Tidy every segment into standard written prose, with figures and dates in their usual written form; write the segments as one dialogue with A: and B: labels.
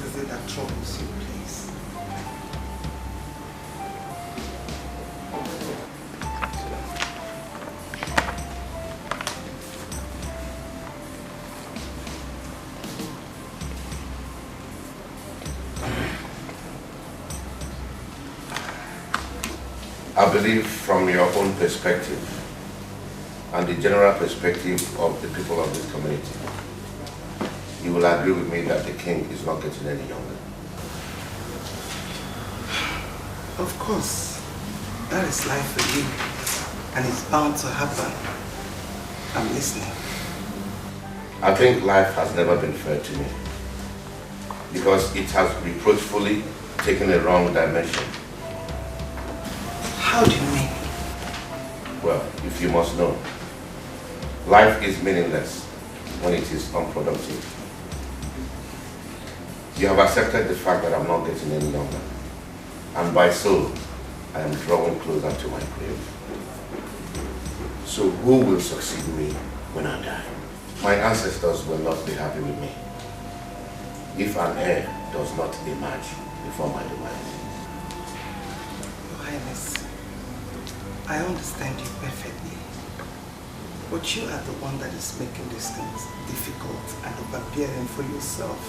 A: is it that troubles you, please?
B: I believe from your own perspective and the general perspective of the people of this community, you will agree with me that the king is not getting any younger.
A: Of course, that is life for you, and it's bound to happen. I'm listening.
B: I think life has never been fair to me because it has reproachfully taken a wrong dimension.
A: How do you mean?
B: Well, if you must know, life is meaningless when it is unproductive. You have accepted the fact that I'm not getting any younger, and by so, I am drawing closer to my grave.
C: So who will succeed me when I die?
B: My ancestors will not be happy with me if an heir does not emerge before my demise.
A: Your Highness, I understand you perfectly, but you are the one that is making these things difficult and overbearing for yourself.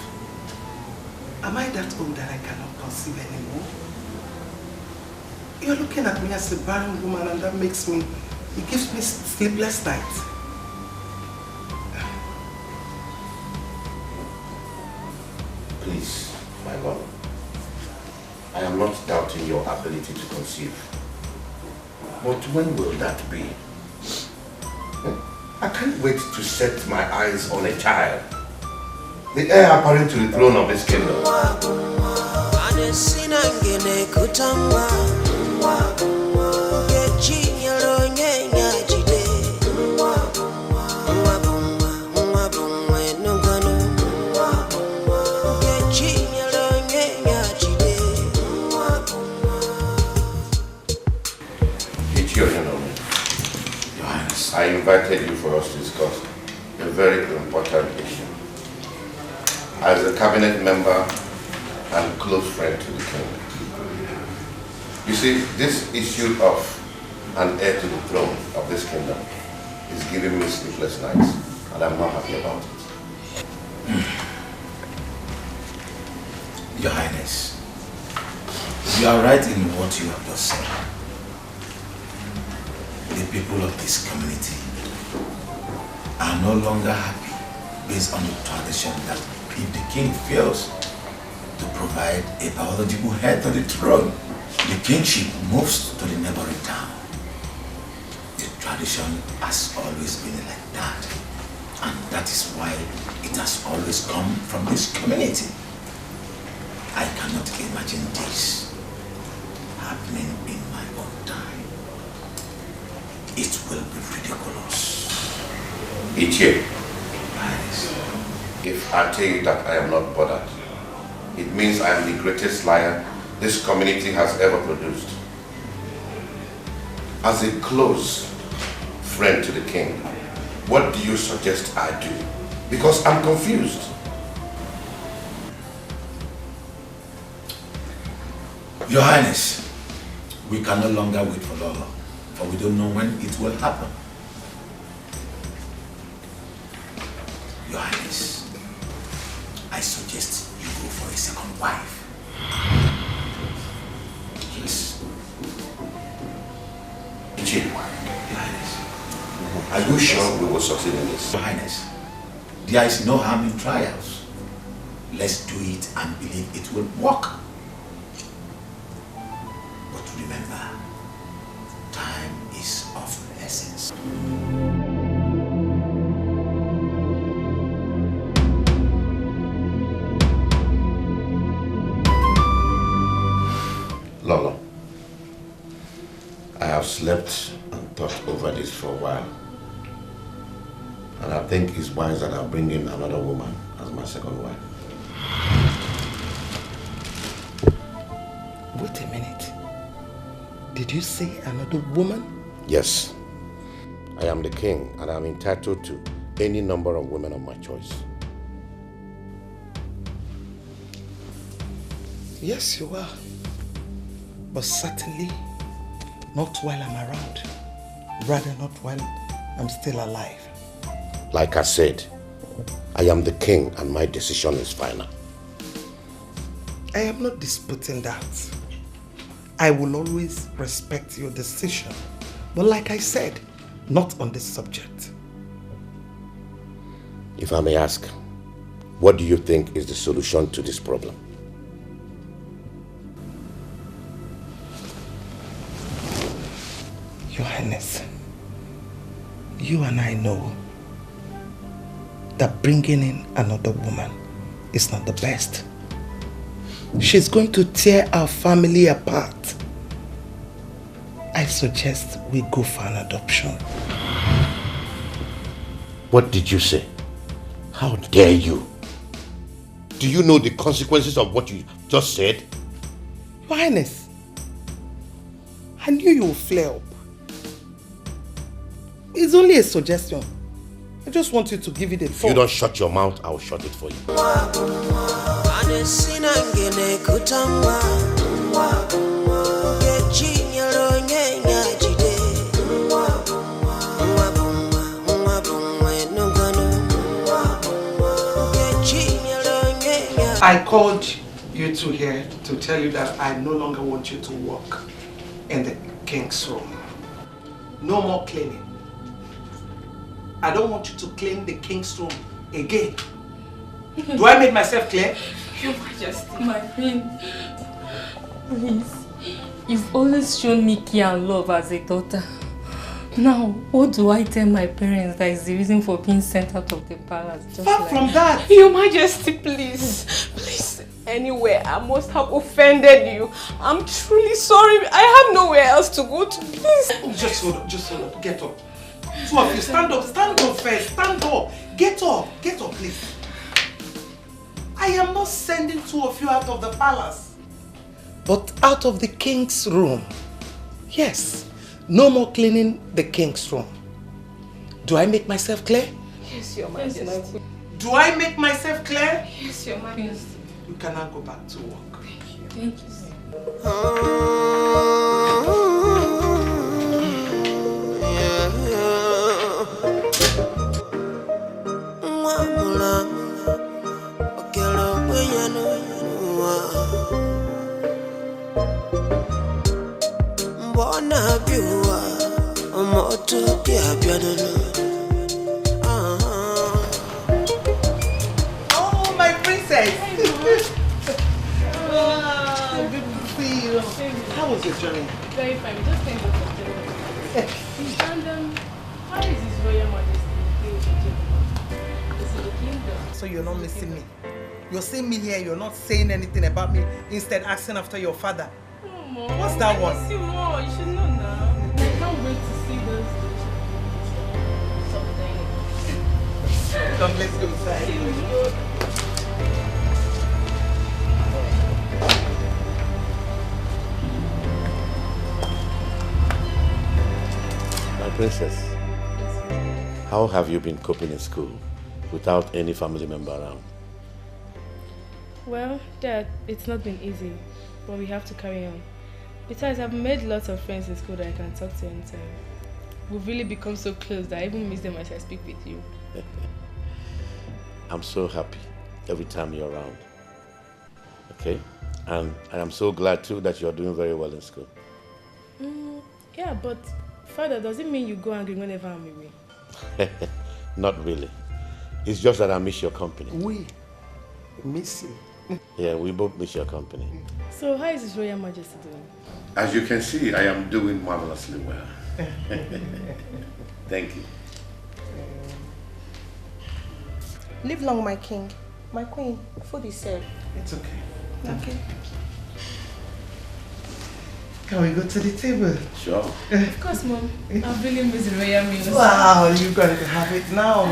A: Am I that old that I cannot conceive anymore? You're looking at me as a barren woman, and that makes me, it gives me sleepless nights.
B: Please, my lord, I am not doubting your ability to conceive. But when will that be? I can't wait to set my eyes on a child, the heir apparent to the throne of this kingdom. I invited you for us to discuss a very important issue. As a cabinet member and close friend to the king. You see, this issue of an heir to the throne of this kingdom is giving me sleepless nights, and I'm not happy about it.
D: Your Highness, you are right in what you have just said. The people of this community are no longer happy based on the tradition that if the king fails to provide a biological heir to the throne, the kingship moves to the neighboring town. The tradition has always been like that, and that is why it has always come from this community. I cannot imagine this happening in my own time. It will be ridiculous.
B: Ichie, if I tell you that I am not bothered, it means I am the greatest liar this community has ever produced. As a close friend to the king, what do you suggest I do? Because I'm confused.
D: Your Highness, we can no longer wait for Lolo, for we don't know when it will happen. Your Highness, I suggest you go for a second wife. Yes.
B: Ichie, Your Highness, are you sure we will succeed in this?
D: Your Highness, there is no harm in trials. Let's do it and believe it will work. But remember, time is of the essence.
B: Lolo, I have slept and thought over this for a while. And I think it's wise that I bring in another woman as my second wife.
A: Wait a minute. Did you say another woman?
B: Yes. I am the king and I'm entitled to any number of women of my choice.
A: Yes, you are. But certainly not while I'm around. Rather not while I'm still alive.
C: Like I said, I am the king and my decision is final.
A: I am not disputing that. I will always respect your decision. But like I said, not on this subject.
C: If I may ask, what do you think is the solution to this problem?
A: Your Highness, you and I know that bringing in another woman is not the best. She's going to tear our family apart. I suggest we go for an adoption.
C: What did you say? How dare you? Do you know the consequences of what you just said?
A: Your Highness, I knew you would flare up. It's only a suggestion. I just want you to give it a thought.
C: If you don't shut your mouth, I'll shut it for you.
A: I called you two here to tell you that I no longer want you to work in the king's room. No more cleaning. I don't want you to clean the king's room again. Do I make myself clear?
E: Your Majesty, my queen, please. You've always shown me care and love as a daughter. Now, what do I tell my parents that is the reason for being sent out of the palace?
A: Far from that.
E: Your Majesty, please. Please. Anywhere I must have offended you. I'm truly sorry. I have nowhere else to go to. Please.
A: Just hold up. Get up. Two of you, stand up first. Stand up. Get up, please. I am not sending two of you out of the palace, but out of the king's room. Yes, no more cleaning the king's room. Do I make myself clear?
E: Yes, Your Majesty.
A: Do I make myself clear?
E: Yes, Your Majesty.
A: You can now go back to work.
E: Thank you, sir.
A: Oh, my princess! Good to see you. How was your journey?
E: Very fine. Just thank God for joining. And how is His Royal Majesty? This is the kingdom.
A: So you're not missing me. You're seeing me here, you're not saying anything about me, instead asking after your father.
E: Oh, Mom,
A: What's that one?
E: I miss you more. You should know now. I can't wait to see those someday.
A: Come, let's go inside.
C: My princess, how have you been coping in school without any family member around?
F: Well, Dad, it's not been easy, but we have to carry on. Besides, I've made lots of friends in school that I can talk to anytime. We've really become so close that I even miss them as I speak with you.
C: I'm so happy every time you're around. Okay? And I am so glad too that you're doing very well in school.
F: Yeah, but Father, does it mean you go angry whenever I'm away?
C: Not really. It's just that I miss your company.
A: We miss you.
C: Yeah, we both miss your company.
F: So how is His Royal Majesty doing?
B: As you can see, I am doing marvelously well. Thank you.
G: Live long, my king. My queen, food is served.
A: It's okay.
G: Okay.
A: Can we go to the table?
B: Sure.
F: Of course, Mom. I've really missed the royal meals.
A: Wow, you're going to have it now.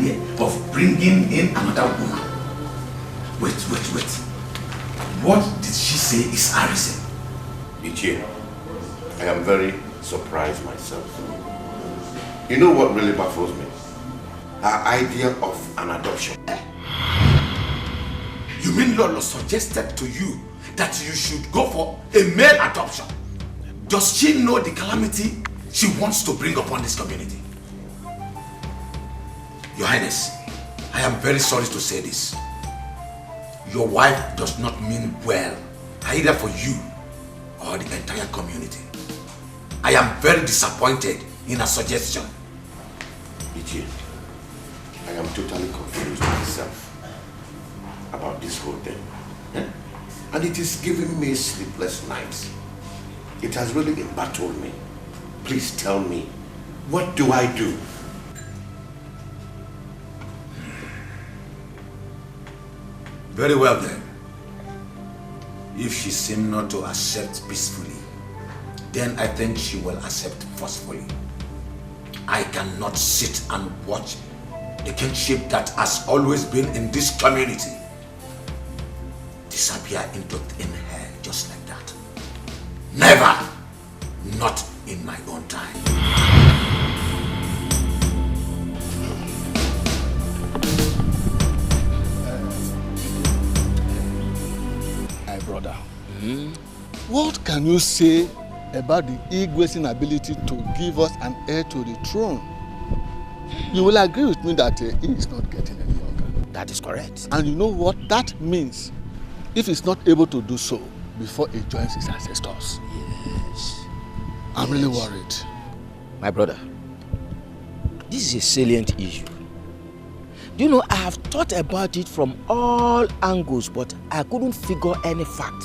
D: idea of bringing in another woman. Wait. What did she say is arisen?
B: Ichie, I am very surprised myself. You know what really baffles me? Her idea of an adoption.
D: You mean Lolo suggested to you that you should go for a male adoption? Does she know the calamity she wants to bring upon this community? Your Highness, I am very sorry to say this. Your wife does not mean well, either for you or the entire community. I am very disappointed in her suggestion.
B: Ichie, I am totally confused myself about this whole thing. And it is giving me sleepless nights. It has really embattled me. Please tell me, what do I do?
D: Very well then. If she seems not to accept peacefully, then I think she will accept forcefully. I cannot sit and watch the kingship that has always been in this community disappear into thin air just like that. Never! Not in my own time.
H: My brother, what can you say about the Igwe's inability to give us an heir to the throne? You will agree with me that he is not getting any younger.
C: That is correct.
H: And you know what that means if he's not able to do so before he joins his ancestors?
C: Yes.
H: I'm really worried.
C: My brother, this is a salient issue. Do you know, I have thought about it from all angles, but I couldn't figure any fact.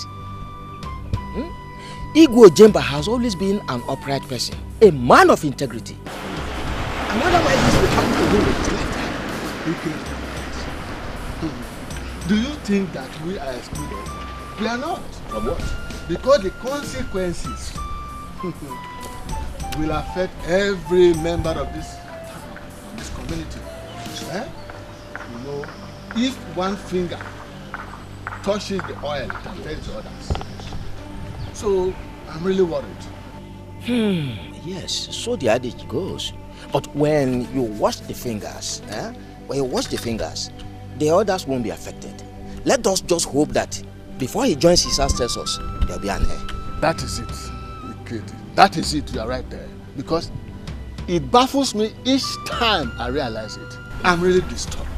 C: Igwe Jemba has always been an upright person, a man of integrity. I wonder why this will happen to him in his lifetime.
H: Do you think that we are excluded? We are not.
C: From what?
H: Because the consequences will affect every member of this town, this community. You know, if one finger touches the oil, it affects the others. So, I'm really worried.
C: Yes, so the adage goes. But when you wash the fingers, the others won't be affected. Let us just hope that before he joins his ancestors, there'll be an heir.
H: That is it, Ikedi. That is it, you are right there. Because it baffles me each time I realize it. I'm really disturbed.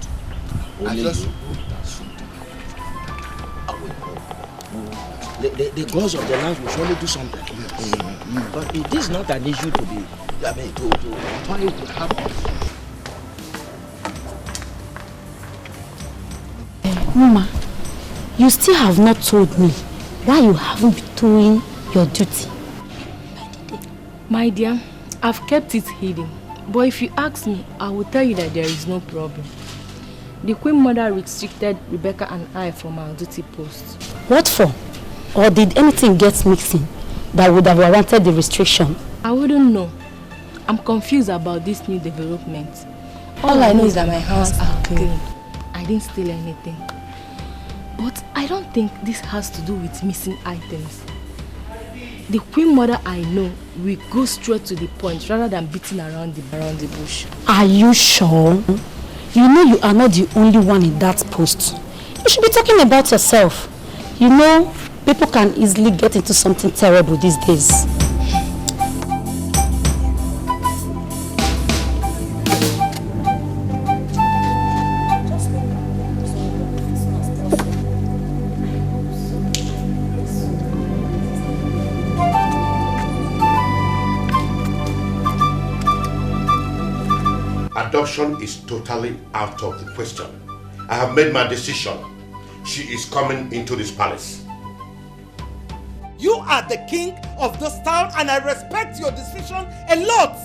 H: I just hope that something happens.
C: The gods of the land will surely do something. Yes. But it is not an issue to be, to happen.
I: Mama, you still have not told me why you haven't been doing your duty.
F: My dear, I've kept it hidden. But if you ask me, I will tell you that there is no problem. The Queen Mother restricted Rebecca and I from our duty post.
I: What for? Or did anything get mixing that would have warranted the restriction?
F: I wouldn't know. I'm confused about this new development.
I: All I know is that my hands are clean.
F: I didn't steal anything. But I don't think this has to do with missing items. The Queen Mother I know will go straight to the point rather than beating around the bush.
I: Are you sure? You know you are not the only one in that post. You should be talking about yourself. You know, people can easily get into something terrible these days.
B: Adoption is totally out of the question. I have made my decision. She is coming into this palace.
A: You are the king of this town and I respect your decision a lot.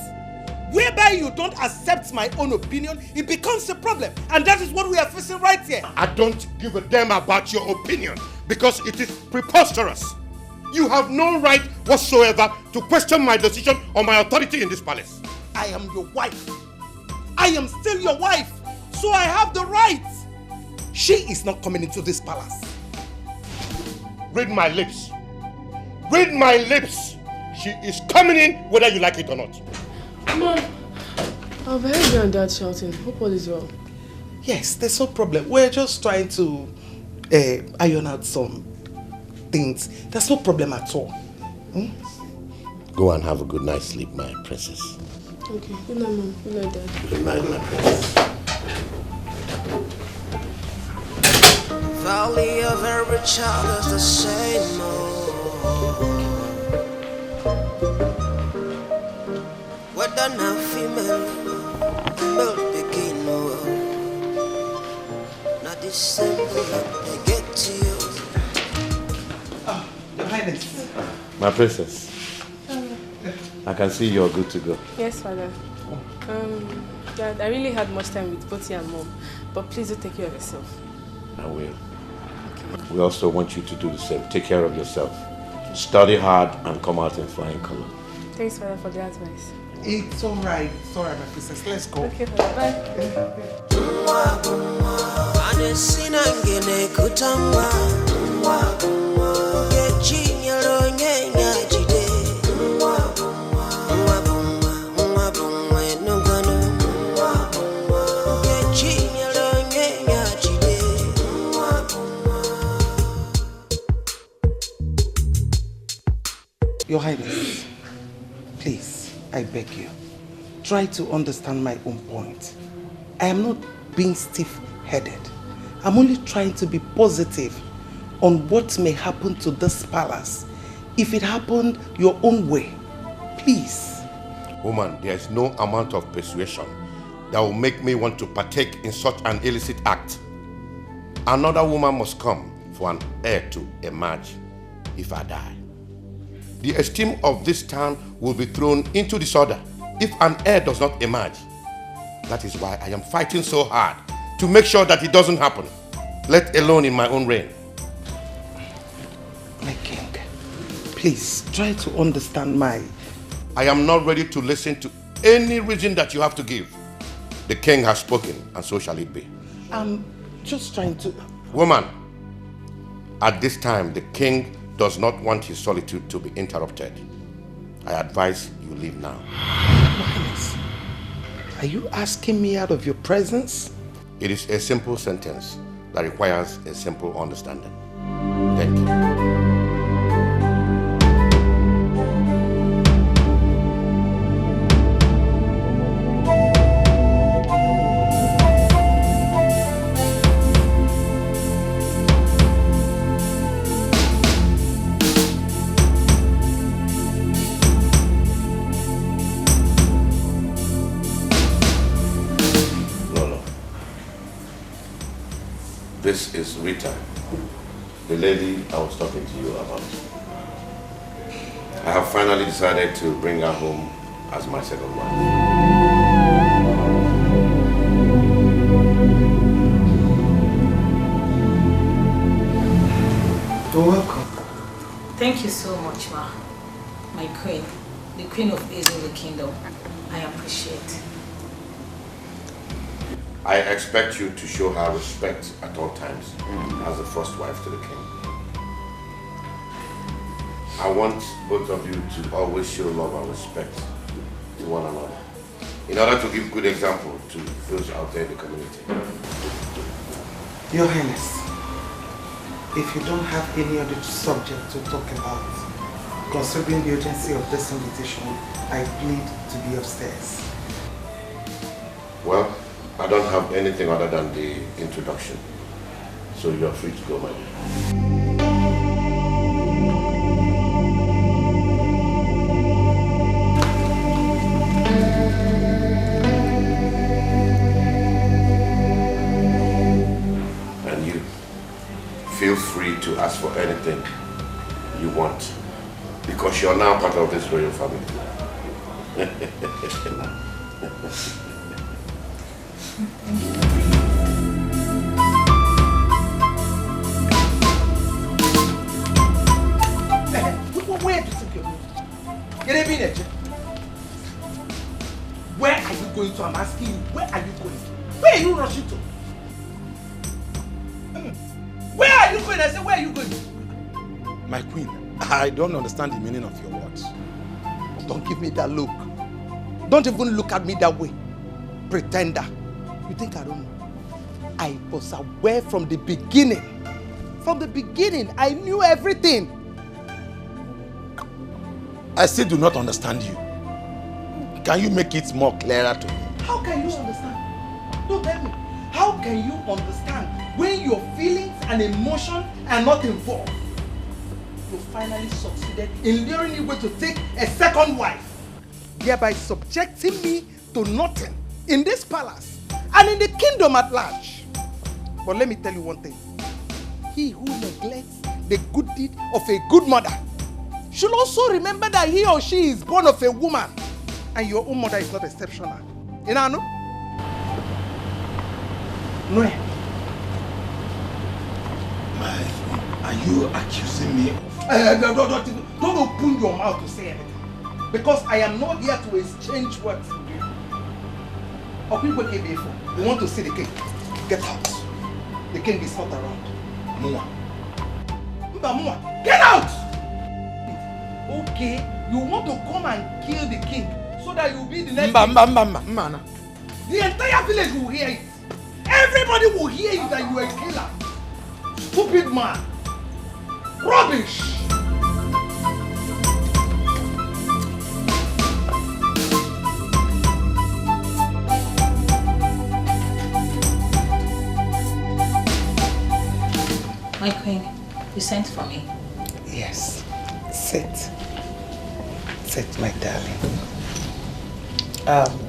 A: Whereby you don't accept my own opinion, it becomes a problem. And that is what we are facing right here.
B: I don't give a damn about your opinion because it is preposterous. You have no right whatsoever to question my decision or my authority in this palace.
A: I am your wife. I am still your wife.
J: So I have the right. She is not coming into this palace.
B: Read my lips. Read my lips. She is coming in whether you like it or not.
K: Mom, I've heard you and Dad shouting. Hope all is well.
A: Yes, there's no problem. We're just trying to iron out some things. There's no problem at all.
B: Go and have a good night's sleep, my princess.
K: Okay, good night, Mom. Good night, Dad.
B: Good night, my princess.
L: Valley of every child is the same. Whether now female begin not the same they get to you.
A: Oh, Your Highness.
B: My princess. I can see you're good to go.
K: Yes, Father. Dad, I really had much time with both you and Mom, but please do take care of yourself.
B: I will. Okay. We also want you to do the same. Take care of yourself. Study hard and come out in flying color.
K: Thanks, Father, for the advice.
A: It's alright. It's alright, my princess. Let's go.
K: Okay, Father. Bye.
A: Your Highness, please, I beg you, try to understand my own point. I am not being stiff-headed. I'm only trying to be positive on what may happen to this palace if it happened your own way. Please.
B: Woman, there is no amount of persuasion that will make me want to partake in such an illicit act. Another woman must come for an heir to emerge if I die. The esteem of this town will be thrown into disorder if an heir does not emerge. That is why I am fighting so hard to make sure that it doesn't happen, let alone in my own reign.
A: My king, please try to understand my...
B: I am not ready to listen to any reason that you have to give. The king has spoken, and so shall it be.
A: I'm just trying to...
B: Woman, at this time, the king does not want his solitude to be interrupted. I advise you leave now.
A: Your Highness, are you asking me out of your presence?
B: It is a simple sentence that requires a simple understanding. Thank you. This is Rita, the lady I was talking to you about. I have finally decided to bring her home as my second wife.
A: You're welcome.
M: Thank you so much, Ma. My queen, the queen of the kingdom. I appreciate.
B: I expect you to show her respect at all times as the first wife to the king. I want both of you to always show love and respect to one another in order to give good example to those out there in the community.
A: Your Highness, if you don't have any other subject to talk about, considering the urgency of this invitation, I plead to be upstairs.
B: Well, I don't have anything other than the introduction, so you're free to go, my dear. And you, feel free to ask for anything you want, because you're now part of this royal family.
A: Where do you think you're going? Where are you going to? I'm asking you, where are you going? Where are you rushing to?
J: going? I said, where are you going?
H: My queen, I don't understand the meaning of your words.
J: Don't give me that look. Don't even look at me that way. Pretender. You think I don't know? I was aware from the beginning. From the beginning, I knew everything.
H: I still do not understand you. Can you make it more clearer to me?
J: How can you understand? Don't tell me. How can you understand when your feelings and emotions are not involved? You finally succeeded in luring Igwe to take a second wife, thereby subjecting me to nothing in this palace and in the kingdom at large. But let me tell you one thing. He who neglects the good deed of a good mother should also remember that he or she is born of a woman, and your own mother is not exceptional. You know? No.
H: Are you accusing me of...
J: Don't open your mouth to say anything. Because I am not here to exchange words with you. You want to see the king? Get out. The king is not around. Mua. Get out! Okay, you want to come and kill the king so that you'll be the next king. The entire village will hear it. Everybody will hear it that you are a killer. Stupid man. Rubbish.
M: My queen, you sent for me.
A: Yes. Sit. Sit, my darling.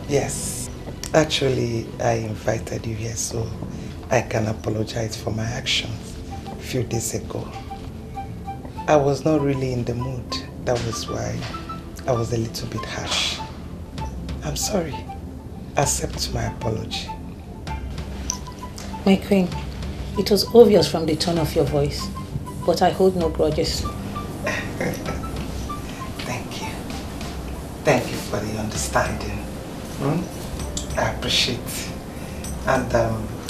A: Yes. Actually, I invited you here so I can apologize for my actions a few days ago. I was not really in the mood. That was why I was a little bit harsh. I'm sorry. Accept my apology.
M: My queen, it was obvious from the tone of your voice, but I hold no grudges.
A: Thank you. Thank you for the understanding. I appreciate it. And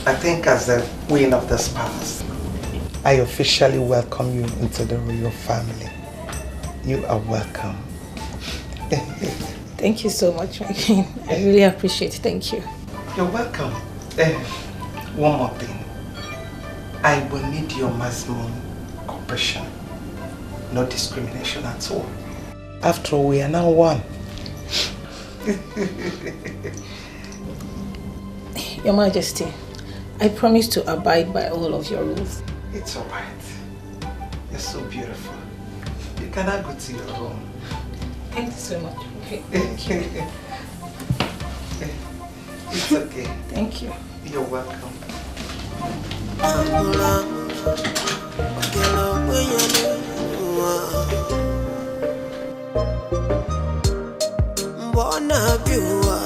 A: I think as the queen of this palace, I officially welcome you into the royal family. You are welcome.
M: Thank you so much, my queen. I really appreciate it. Thank you.
A: You're welcome. One more thing. I will need your maximum cooperation. No discrimination at all. After all, we are now one.
M: Your Majesty, I promise to abide by all of your rules.
A: It's all right. You're so beautiful. You cannot go to your room.
M: Thank you so much. Okay.
A: Thank you. It's okay.
M: Thank you.
A: You're welcome.
L: Mbona biwa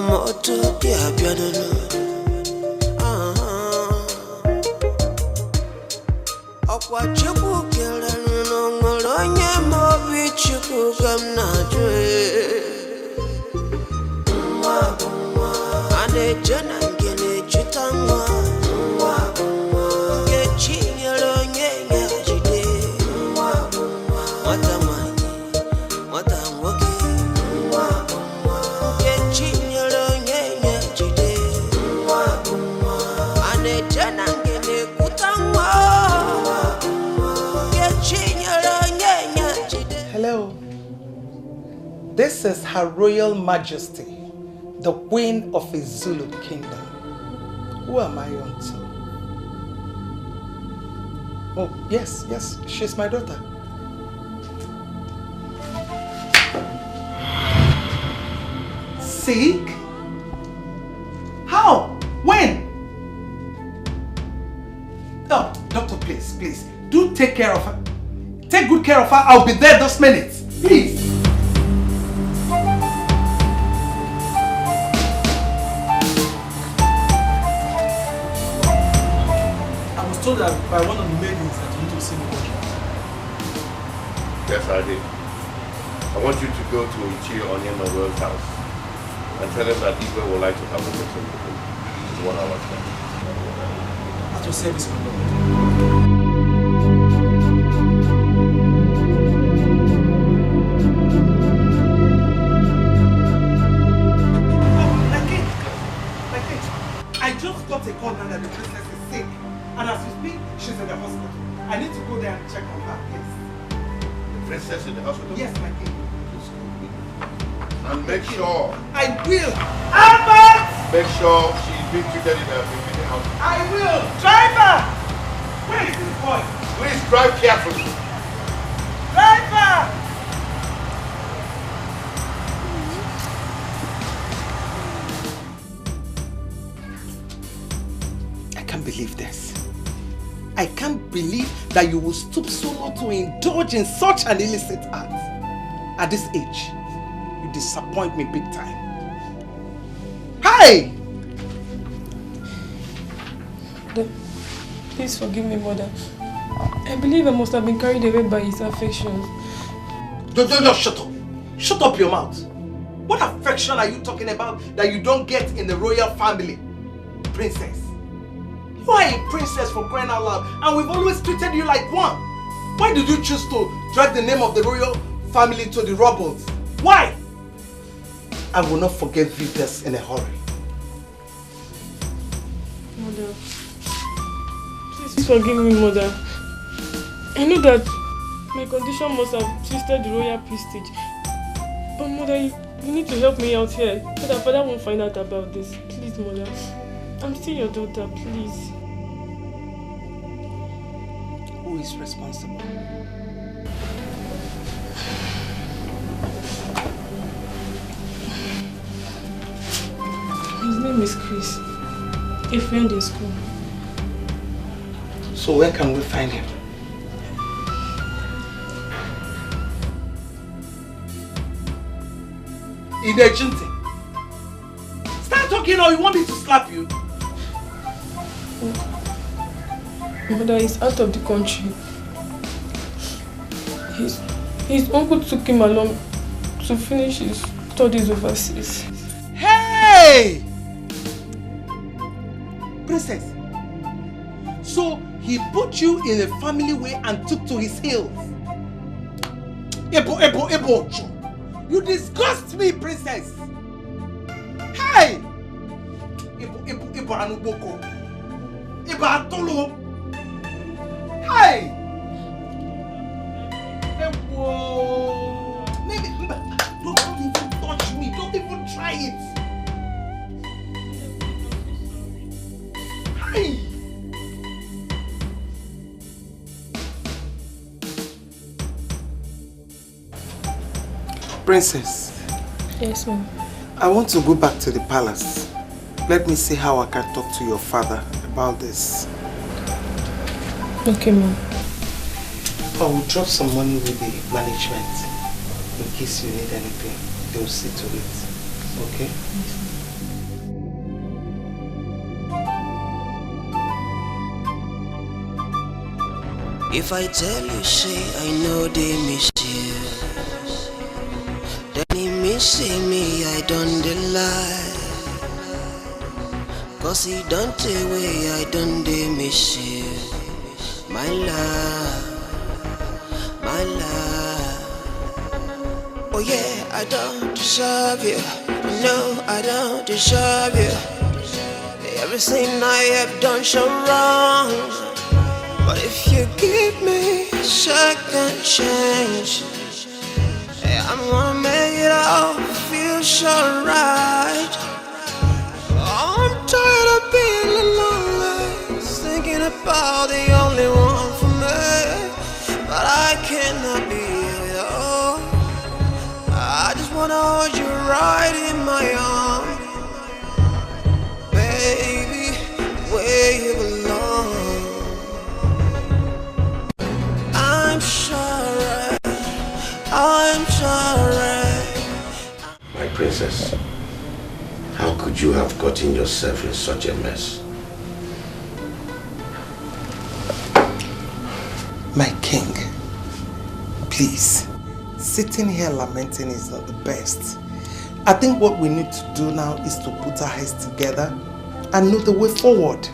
L: moto pia biadolo Okwa chuku kele nongolonye mobi chuku gamnajwe Ane jana ngene chutangwa
A: Hello. This is Her Royal Majesty, the Queen of the Zulu Kingdom. Who am I on to? Oh, yes, she's my daughter. Sick? How? When? Oh, doctor, please. Do take care of her. Take good care of her. I'll be there this minute. Please.
N: I was told that by one of the maidens that you need to see me.
B: Yes, I did. I want you to go to Uju Okoli's house and tell him that Igwe would like to have a meeting with him. It's 1 hour time.
N: At your service, my lord.
J: understand that the princess is sick. And as we speak, she's in the hospital. I need to go there and check on her, yes.
B: The princess in the hospital?
J: Yes, my king.
B: And make sure.
J: I will. Albert!
B: Make sure she's being treated in a hospital.
J: I will. Driver! Where is this boy?
B: Please drive carefully.
J: Driver! I can't believe this. I can't believe that you will stoop so low to indulge in such an illicit act. At this age, you disappoint me big time. Hi!
K: Mother, please forgive me, Mother. I believe I must have been carried away by his affections.
J: Don't shut up. Shut up your mouth. What affection are you talking about that you don't get in the royal family? Princess. You are a princess for crying out loud, and we've always treated you like one. Why did you choose to drag the name of the royal family to the rubble? Why? I will not forgive you this in a hurry.
K: Mother, please forgive me, Mother. I know that my condition must have twisted the royal prestige. But Mother, you need to help me out here so that Father won't find out about this. Please, Mother. I'm still your daughter, please.
J: Who is responsible?
K: His name is Chris, a friend in school.
J: So where can we find him? In the agency. Start talking or you want me to slap you?
K: Mother is out of the country. His uncle took him along to finish his studies overseas.
J: Hey! Princess, so he put you in a family way and took to his heels. Ebo, you disgust me, princess. Hey! Ebo anuboko. Ebo atolo. Hey! Ebo. Maybe, don't even touch me. Don't even try it. Hey! Princess.
K: Yes, ma'am.
J: I want to go back to the palace. Let me see how I can talk to your father about this.
K: Okay, ma'am.
J: I will drop some money with the management in case you need anything. They will see to it. Okay? Yes.
L: If I tell you, say I know they miss you, then he miss me, I don't lie. Cause he don't away, I don't miss you. My love, my love. Oh yeah, I don't deserve you. No, I don't deserve you. Everything I have done so wrong. But if you give me a second chance, hey, I'm gonna make it all feel so right. I'm tired of being alone, thinking about the only one for me. But I cannot be it all. I just wanna hold you right in my arms, baby, where you belong. I'm sorry.
B: My princess, how could you have gotten yourself in such a mess?
J: My king, please, sitting here lamenting is not the best. I think what we need to do now is to put our heads together and know the way forward.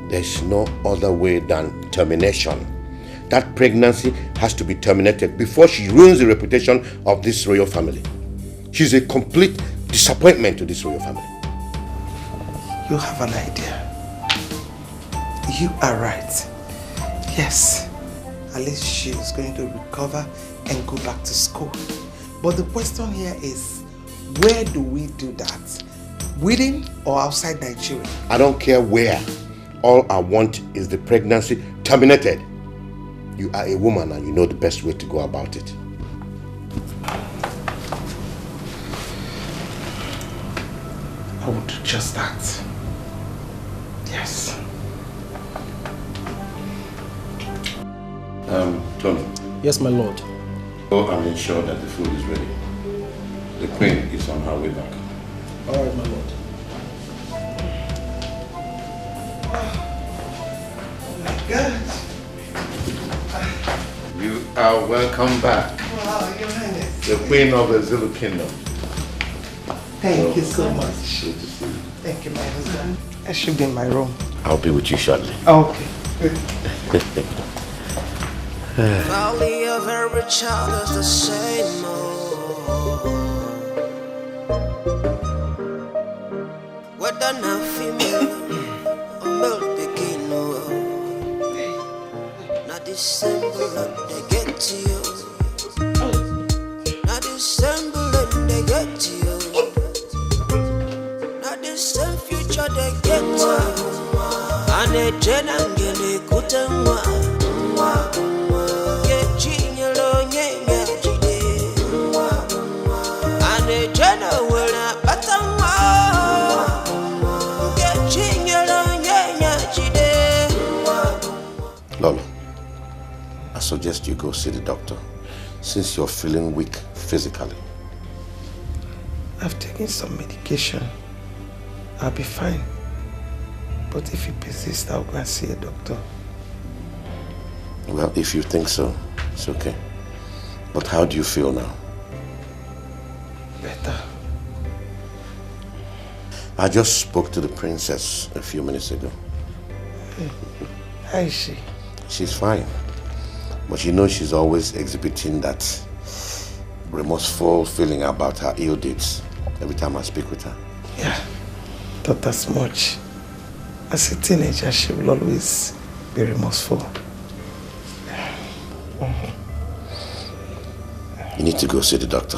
B: There's no other way than termination. That pregnancy has to be terminated before she ruins the reputation of this royal family. She's a complete disappointment to this royal family.
J: You have an idea.
A: You are right. Yes, at least she is going to recover and go back to school. But the question here is, where do we do that? Within or outside Nigeria?
B: I don't care where. All I want is the pregnancy terminated. You are a woman and you know the best way to go about it.
A: I will do just that. Yes.
B: Tony.
N: Yes, my lord.
B: Oh, I'm ensure that the food is ready. The queen is on her way back.
N: All right, my lord.
A: Oh my God.
B: You are welcome back.
A: Wow, Your Highness.
B: The queen of the Zulu kingdom.
A: Thank you so much. Thank you, my husband. I should be in my room.
B: I'll be with you shortly.
A: Okay.
L: Valley of every child is the same. Whether now female or male begin, not December they get to you. Not December they get to you. Not the same future they get to you. And a general kutemwa.
B: Lolo, I suggest you go see the doctor since you're feeling weak physically.
A: I've taken some medication. I'll be fine. But if you persist, I'll go and see a doctor.
B: Well, if you think so, it's okay. But how do you feel now?
A: Better.
B: I just spoke to the princess a few minutes ago.
A: How is she?
B: She's fine. But you know she's always exhibiting that remorseful feeling about her ill deeds every time I speak with her.
A: Yeah, not as much. As a teenager, she will always be remorseful.
B: You need to go see the doctor.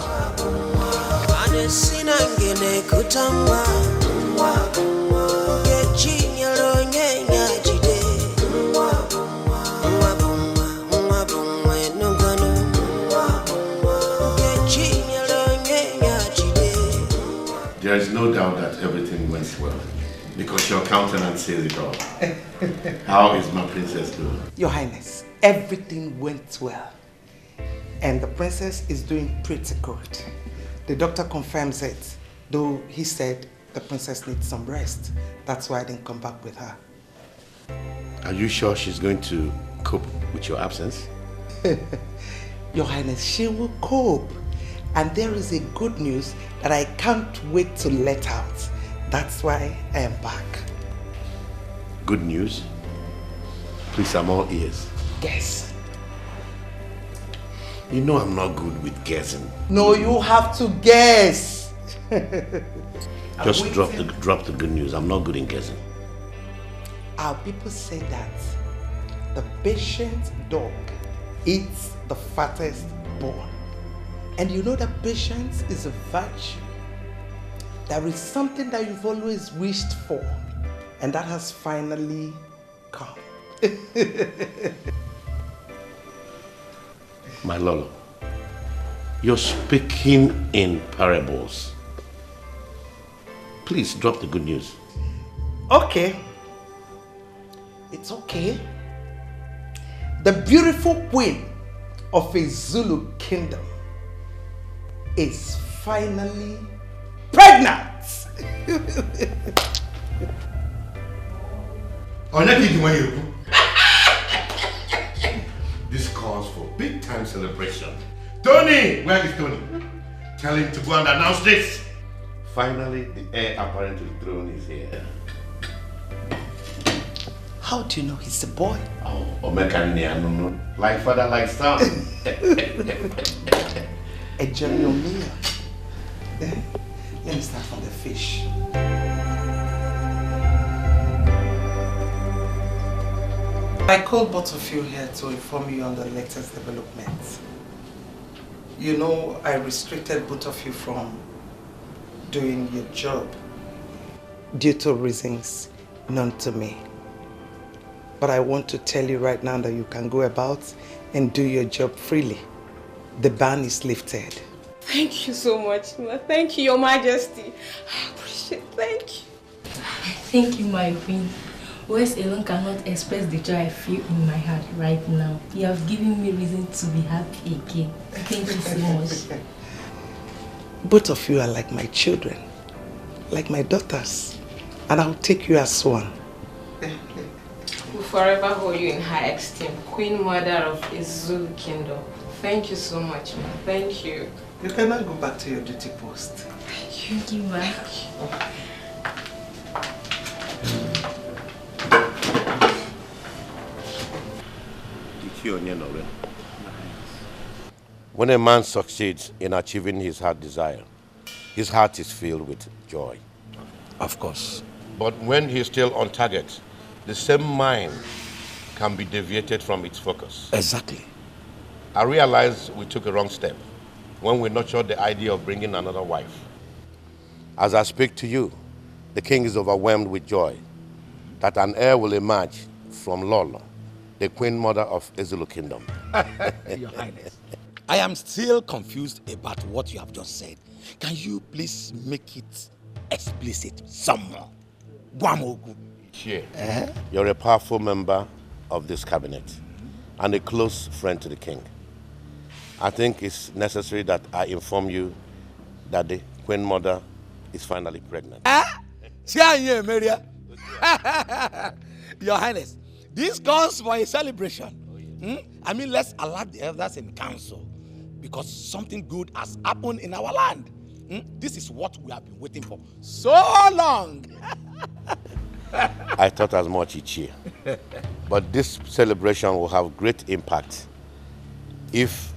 B: There is no doubt that everything went well, because your countenance says it all. How is my princess doing?
A: Your Highness, everything went well. And the princess is doing pretty good. The doctor confirms it, though he said the princess needs some rest. That's why I didn't come back with her.
B: Are you sure she's going to cope with your absence?
A: Your Highness, she will cope. And there is a good news that I can't wait to let out. That's why I am back.
B: Good news? Please, I'm all ears.
A: Guess.
B: You know I'm not good with guessing.
A: No, you have to guess.
B: Just drop the good news. I'm not good in guessing.
A: Our people say that the patient dog eats the fattest bone. And you know that patience is a virtue. There is something that you've always wished for, and that has finally come.
B: My Lolo, you're speaking in parables. Please drop the good news.
A: Okay. It's okay. The beautiful queen of a Zulu kingdom is finally pregnant.
B: This calls for big time celebration. Tony! Where is Tony? Tell him to go and announce this. Finally, the heir apparent to the throne is here.
A: How do you know he's a boy?
B: Oh, no. Like father, like son.
A: A general meal. Then, let me start from the fish. I called both of you here to inform you on the latest developments. You know, I restricted both of you from doing your job due to reasons known to me. But I want to tell you right now that you can go about and do your job freely. The ban is lifted.
K: Thank you so much, Ma. Thank you, Your Majesty. I appreciate it. Thank you.
F: Thank you, my queen. Words alone cannot express the joy I feel in my heart right now. You have given me reason to be happy again. Thank you so much.
A: Both of you are like my children, like my daughters, and I'll take you as one.
E: We'll forever hold you in high esteem, Queen Mother of Izulu Kingdom. Thank you so much, Ma. Thank you.
A: You can now go back to your duty post.
F: Thank you, Ma.
B: When a man succeeds in achieving his heart desire, his heart is filled with joy.
C: Of course.
B: But when he's still on target, the same mind can be deviated from its focus.
C: Exactly.
B: I realized we took a wrong step when we nurtured the idea of bringing another wife. As I speak to you, the king is overwhelmed with joy that an heir will emerge from Lolo, the queen mother of Izulu Kingdom.
C: Your Highness, I am still confused about what you have just said. Can you please make it explicit some more? Guamogu.
B: Sure. You're a powerful member of this cabinet and a close friend to the king. I think it's necessary that I inform you that the queen mother is finally pregnant.
C: Maria. Your Highness, this calls for a celebration. I mean, let's alert the elders in council because something good has happened in our land. This is what we have been waiting for so long.
B: I thought as much each year. But this celebration will have great impact if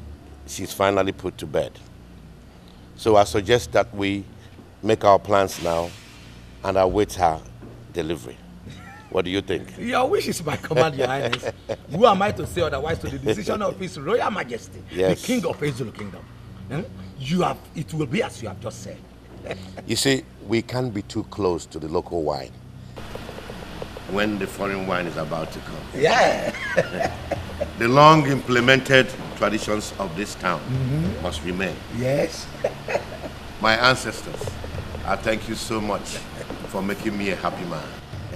B: she's finally put to bed. So I suggest that we make our plans now and await her delivery. What do you think?
C: Your wish is my command, Your Highness. Who am I to say otherwise to the decision of His Royal Majesty,
B: yes,
C: the King of Izulu Kingdom? It will be as you have just said.
B: You see, we can't be too close to the local wine when the foreign wine is about to come.
C: Yeah.
B: The long implemented traditions of this town must remain.
C: Yes.
B: My ancestors, I thank you so much for making me a happy man.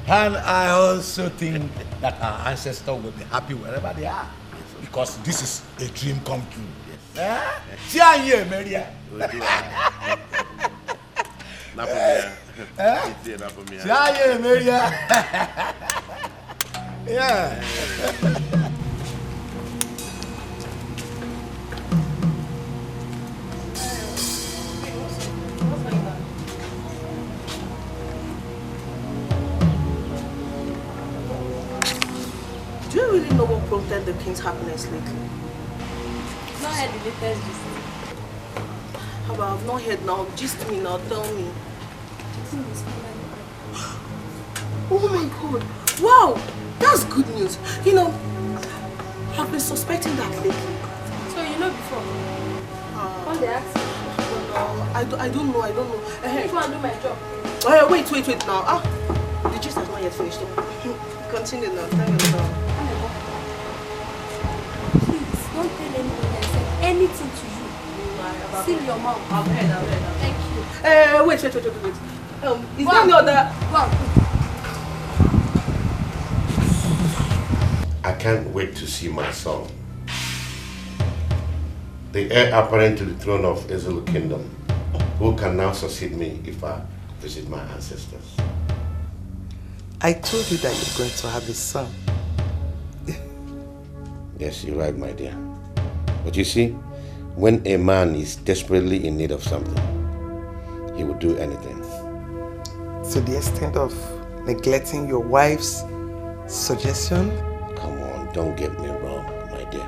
C: And I also think that our ancestors will be happy wherever they are. Because this is a dream come true. Yes. Maria. Maria. Yeah.
G: Do you really know what prompted the king's happiness lately?
F: Not heard the latest gist.
G: How about I've not heard now? Gist me now, tell me. Oh my god. Wow! That's good news. You know, I've been suspecting that lately.
F: So you know before? When they ask you?
G: No, I don't know.
F: If you want to do my job.
G: Oh, wait now. The gist has not yet finished. Continue now. Tell me now.
F: Please, don't tell anyone I said anything to you. Seal your mouth.
G: I've heard.
F: Thank you.
G: Wait. Is there any other...
B: I can't wait to see my son, the heir apparent to the throne of Izulu Kingdom, who can now succeed me if I visit my ancestors.
A: I told you that you're going to have a son.
B: Yes, you're right, my dear. But you see, when a man is desperately in need of something, he will do anything.
A: To the extent of neglecting your wife's suggestion?
B: Come on, don't get me wrong, my dear.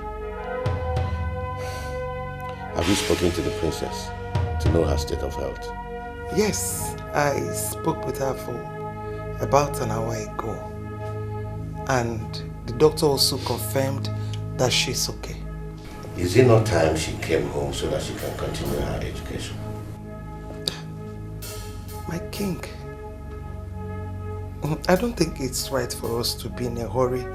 B: Have you spoken to the princess to know her state of health?
A: Yes, I spoke with her for about an hour ago. And The doctor also confirmed that she's okay.
B: Is it not time she came home so that she can continue her education?
A: My king, I don't think it's right for us to be in a hurry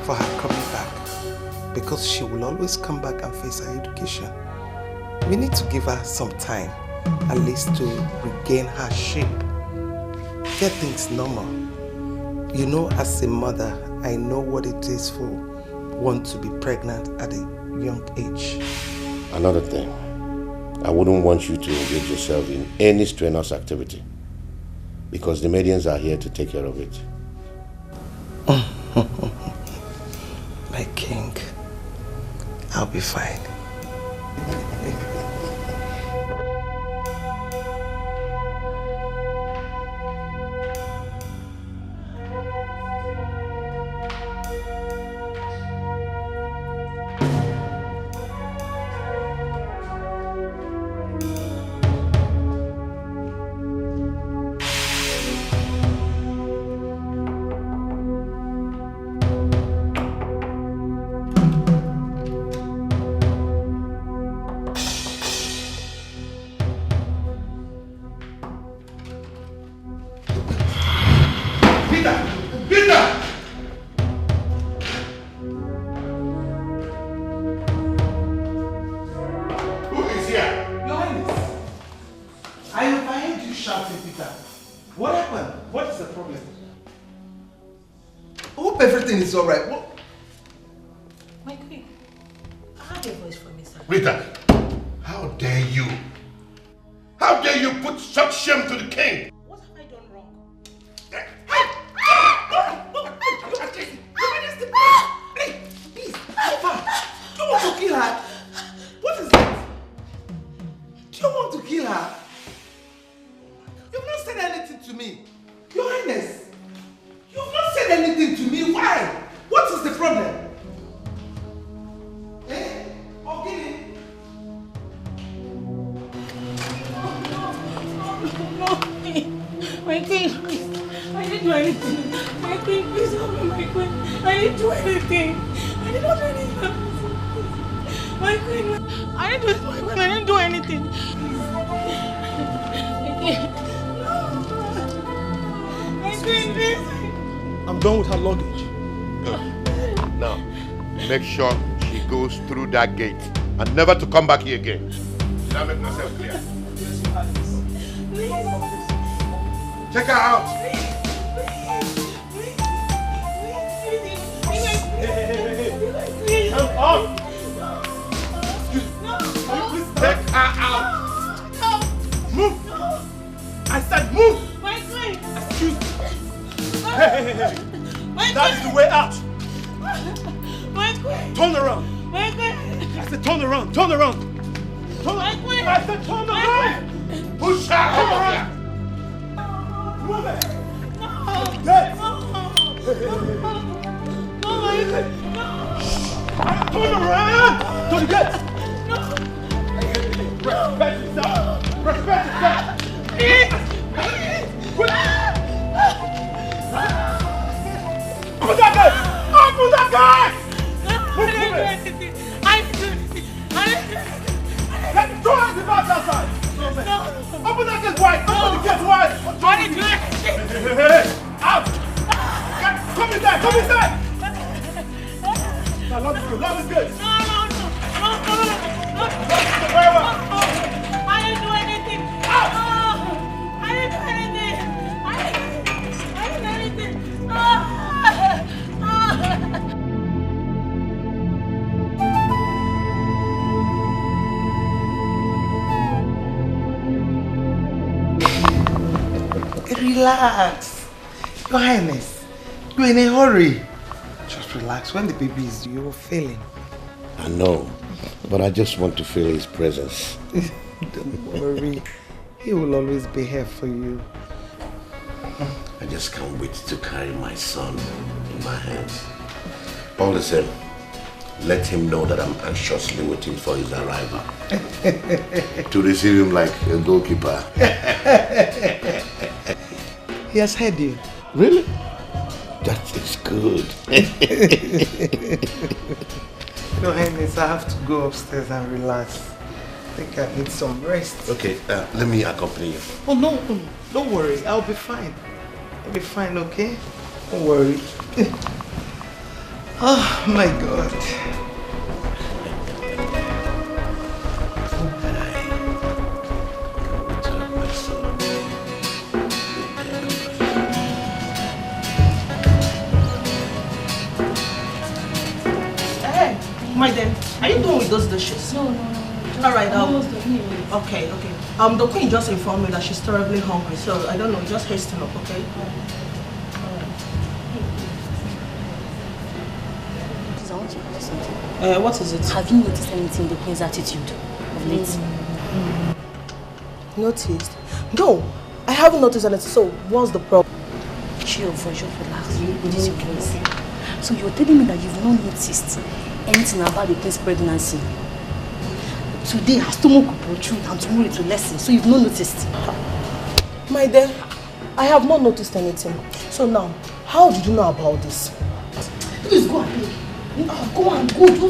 A: for her coming back, because she will always come back and face her education. We need to give her some time, at least to regain her shape, get things normal. You know, as a mother, I know what it is for one to be pregnant at a young age.
B: Another thing, I wouldn't want you to engage yourself in any strenuous activity, because the medians are here to take care of it.
A: My king, I'll be fine.
J: It's all right. What?
M: My queen, I heard a voice from inside.
B: Rita, how dare you? How dare you put such shame to the king?
M: What have I done wrong?
J: Please, do you want to kill her? What is that? Do you want to kill her? You've not said anything to me. Your Highness, you've not said anything to me. Why? What is the problem? Eh? Okay.
K: No, my queen, please. I didn't do anything. My queen, please help me, my queen. I didn't do anything. I did not do anything. My queen, I didn't do it, my queen. I didn't do anything. My queen, please.
C: I'm done with her luggage.
B: Now, make sure she goes through that gate and never to come back here again. Did I make myself clear? Check her out.
C: Come on.
B: Take her out.
C: Move. I said move.
K: My queen.
C: Excuse me. Hey. That is the way out.
K: My queen.
C: Turn around.
K: My queen.
C: I said turn around. Turn around. Turn
K: my queen.
C: I said turn around.
B: Push her over here.
C: Move it.
K: No.
C: Yes.
K: No, my queen. No.
C: Turn around. To the gate. Respect yourself. Respect yourself. Open that gate! Open that gate!
K: I didn't do anything. I didn't do anything. I didn't do anything.
C: Let the door the back outside.
K: No.
C: Open that gate wide. Open the gate wide.
K: I didn't do anything.
C: Hey. Out. Come inside. Come inside. Now lock this gate. Lock this gate.
K: No.
C: Very well.
K: I didn't do anything.
C: Out.
K: I didn't do anything. I didn't do anything.
A: Relax. Your Highness, you're in a hurry. Just relax. When the baby is due, you're failing.
B: I know, but I just want to feel his presence.
A: Don't worry. He will always be here for you.
B: I just can't wait to carry my son in my hands. All the same, let him know that I'm anxiously waiting for his arrival. To receive him like a goalkeeper.
A: He has heard you.
B: Really? That is good. good.
A: Your Highness, I have to go upstairs and relax. I think I need some rest.
B: Okay, let me accompany you.
A: Oh, no, don't worry. I'll be fine. I'll be fine, okay? Don't worry. Oh, my God.
G: My dear, are you done with those dishes?
E: No.
G: Alright, okay. The queen just informed me that she's terribly hungry, so I don't know, just hasten up, okay?
I: Please, I want to ask something.
G: What is it?
I: Have you noticed anything in the queen's attitude of late?
G: Noticed? No, I haven't noticed anything, so what's the problem?
I: Chill, just relax. This is your case. So you're telling me that you've not noticed anything about the queen's pregnancy? Today her stomach will protrude and tomorrow it will lessen, so you've not noticed?
G: My dear, I have not noticed anything. So now, how did you know about this?
I: Please go and play. Just go and continue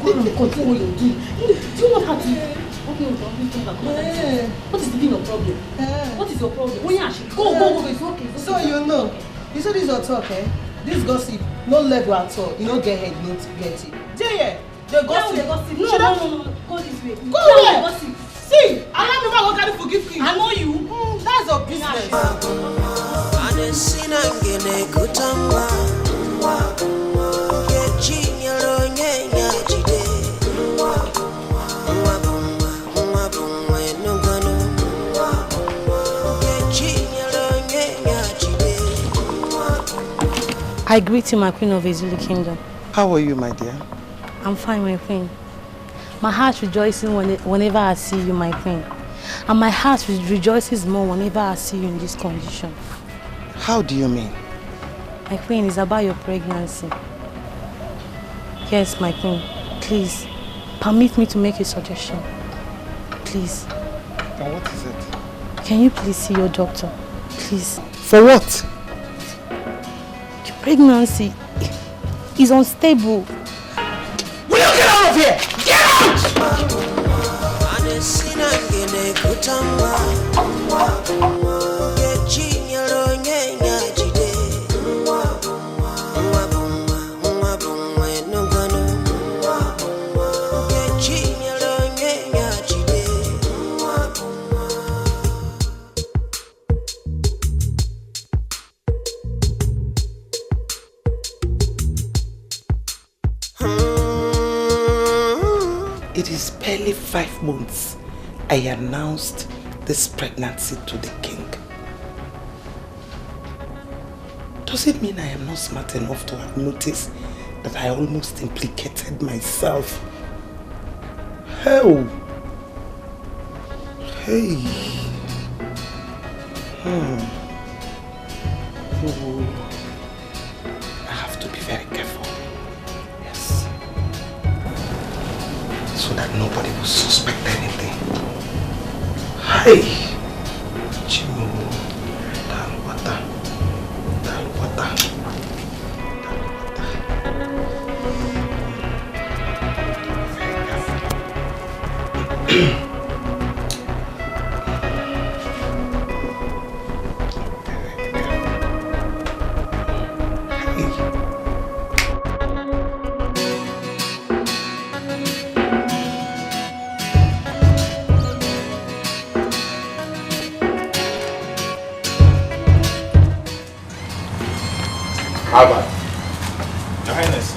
I: what you're doing. Do you know how to... Okay, what is the problem? What is your problem? Go, it's okay.
G: So you know, you said this is your talk, eh? This gossip, no level at all. You don't get head, you don't get it. Yeah, the gossip.
I: No, go this way.
G: Go where? Gossip. See, allow me to go forgive you.
I: I know you.
G: That's your business.
I: I greet you, my queen of Ezulu Kingdom.
A: How are you, my dear?
I: I'm fine, my queen. My heart rejoices whenever I see you, my queen. And my heart rejoices more whenever I see you in this condition.
A: How do you mean?
I: My queen, it's about your pregnancy. Yes, my queen. Please, permit me to make a suggestion. Please.
A: And what is it?
I: Can you please see your doctor? Please.
A: For what?
I: Your pregnancy is unstable.
J: Will you get out of here? Get out!
A: It is barely 5 months I announced this pregnancy to the king. Does it mean I am not smart enough to have noticed that I almost implicated myself? Hell! Hey! Oh. I have to be very careful. Yes. So that nobody will suspect anything. Hey! Chimo. Dalwata.
B: Albert.
D: Your Highness.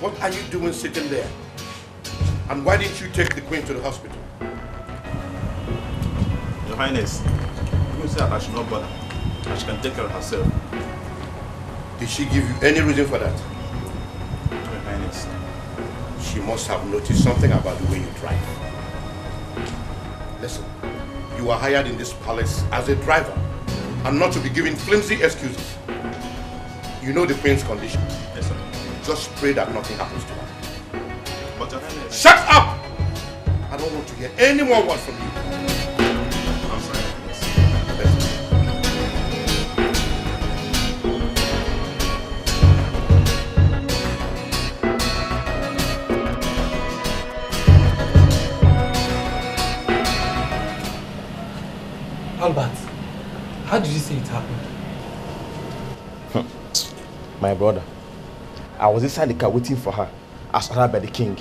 B: What are you doing sitting there? And why didn't you take the queen to the hospital?
D: Your Highness, you said I should not bother. That she can take care of herself.
B: Did she give you any reason for that?
D: Your Highness.
B: She must have noticed something about the way you drive. Listen, you are hired in this palace as a driver and not to be given flimsy excuses. You know the queen's condition.
D: Yes, sir.
B: Just pray that nothing happens to her.
D: But Your Highness...
B: Shut up! I don't want to hear any more words from you.
D: I'm sorry, Your Highness.
N: Albert, how did you say it happened?
O: My brother, I was inside the car waiting for her, as ordered by the king.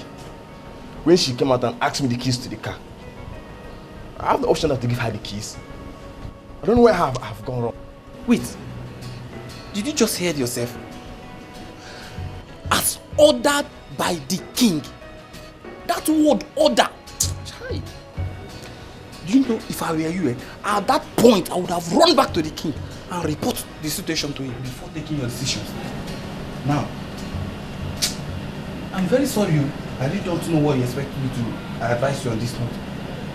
O: When she came out and asked me the keys to the car, I have the option to give her the keys. I don't know where I have gone wrong.
C: Wait, did you just hear yourself? As ordered by the king. That word order. Chai. Do you know, if I were you, at that point I would have run back to the king and report the situation to him before taking your decisions. Now, I'm very sorry. I really don't know what you expect me to advise you on this note.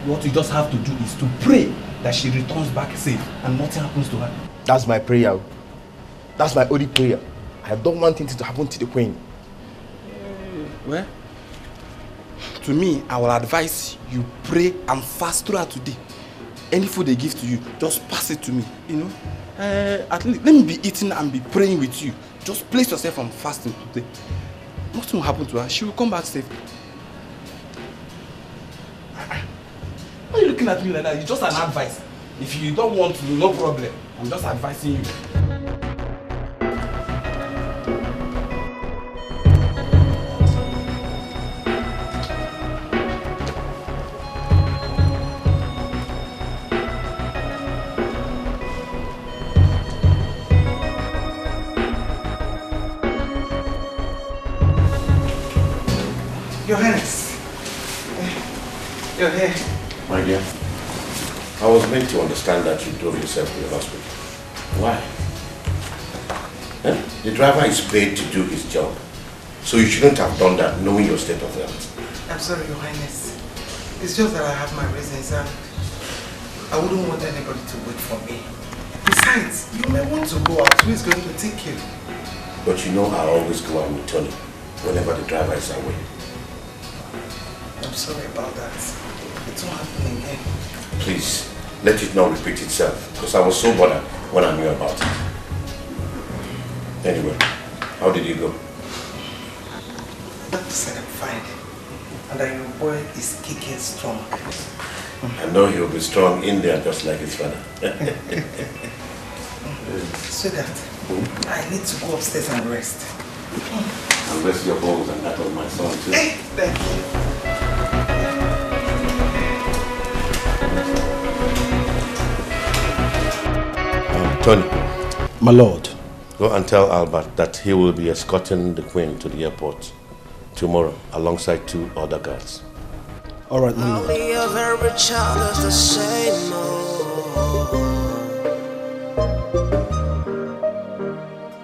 C: What you just have to do is to pray that she returns back safe and nothing happens to her.
O: That's my prayer. That's my only prayer. I don't want anything to happen to the queen.
C: Well, to me, I will advise you pray and fast throughout today. Any food they give to you, just pass it to me. You know, at least let me be eating and be praying with you. Just place yourself on fasting today. Nothing will happen to her. She will come back safe. Why are you looking at me like that? It's just an advice. If you don't want to, no problem. I'm just advising you.
A: Your Highness. Your hair.
B: My dear, I was meant to understand that you drove yourself to the hospital. Why? The driver is paid to do his job. So you shouldn't have done that knowing your state of health.
A: I'm sorry, Your Highness. It's just that I have my reasons and I wouldn't want anybody to wait for me. Besides, you may want to go out. Who is going to take you?
B: But you know I always go out with Tony whenever the driver is away.
A: I'm sorry about that. It won't happen again.
B: Please, let it not repeat itself, because I was so bothered when I knew about it. Anyway, how did you go?
A: Doctor said I'm fine. And that your boy is kicking strong.
B: I know he'll be strong in there just like his father.
A: Sweetheart, I need to go upstairs and rest.
B: And rest your bones and that of my son too.
A: Hey, thank you.
B: Tony.
O: My lord.
B: Go and tell Albert that he will be escorting the Queen to the airport tomorrow alongside 2 other guards.
O: All right, my lord.
L: Only a very child is the same old.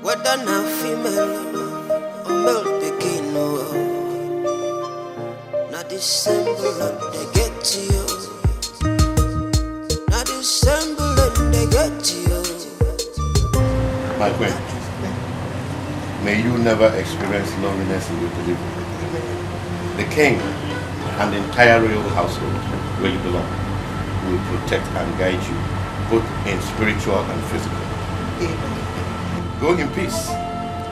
L: Whether now female or male begin, not December they get to you. Not December they get to you.
B: My Queen, may you never experience loneliness in your delivery. The King and the entire royal household where you belong will protect and guide you both in spiritual and physical. Go in peace,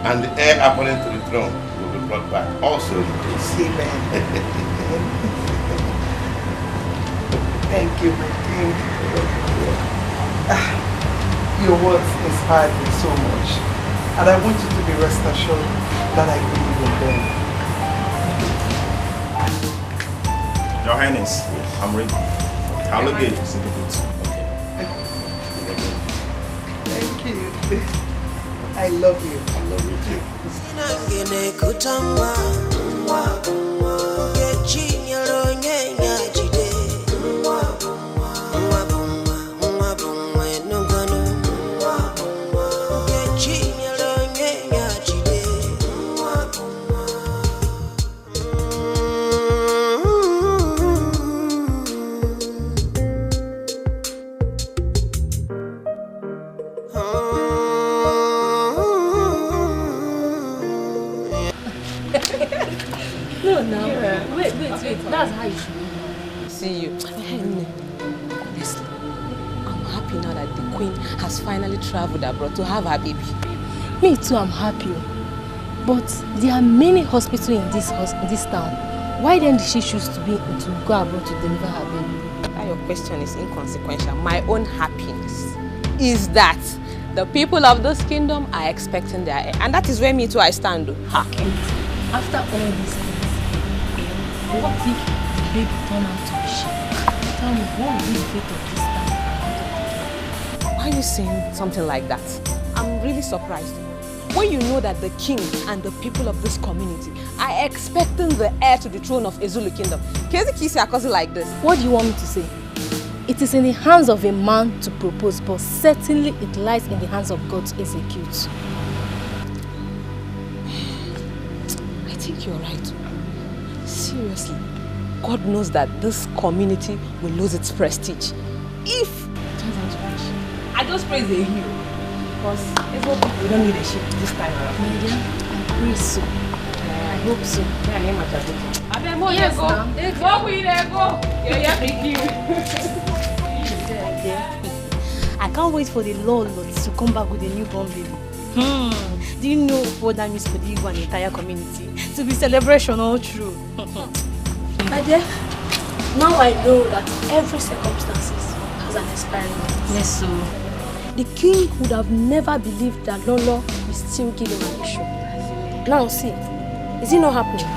B: and the heir appointed to the throne will be brought back also in peace.
A: Thank you, my king. Your words inspired me so much. And I want you to be rest assured that I believe in them.
O: Your Highness, I'm ready. I'll look at
A: Thank you. I love you.
B: I love you too.
F: That's how you should see you. Honestly, I'm happy now that the Queen has finally traveled abroad to have her baby.
E: Me too, I'm happy. But there are many hospitals in this town. Why then did she choose to go abroad to deliver her baby?
P: your question is inconsequential. My own happiness is that the people of this kingdom are expecting their heir. And that is where me too I stand. Ha.
F: After all these things, what if the baby turn out to be sheep? Tell me, what will be the fate of this time?
P: Why are you saying something like that? I'm really surprised. When you know that the king and the people of this community are expecting the heir to the throne of Ezulu kingdom, can you kiss your cousin like this?
F: What do you want me to say? It is in the hands of a man to propose, but certainly it lies in the hands of God to execute.
P: I think you're right. Seriously, God knows that this community will lose its prestige if it turns out to be a sheep. I just praise the hero. Because we don't need a ship this time around.
F: Naija, I pray so. I hope so.
P: Yes,
I: I can't wait for the Lord to come back with a newborn baby. Do you know what that means for the Igbo and the entire community? To be celebration all through.
F: My dear, now I know that every circumstances has an expiry date.
I: Yes, so.
F: The king would have never believed that Lolo will still give him an issue. Now see, is it not happening?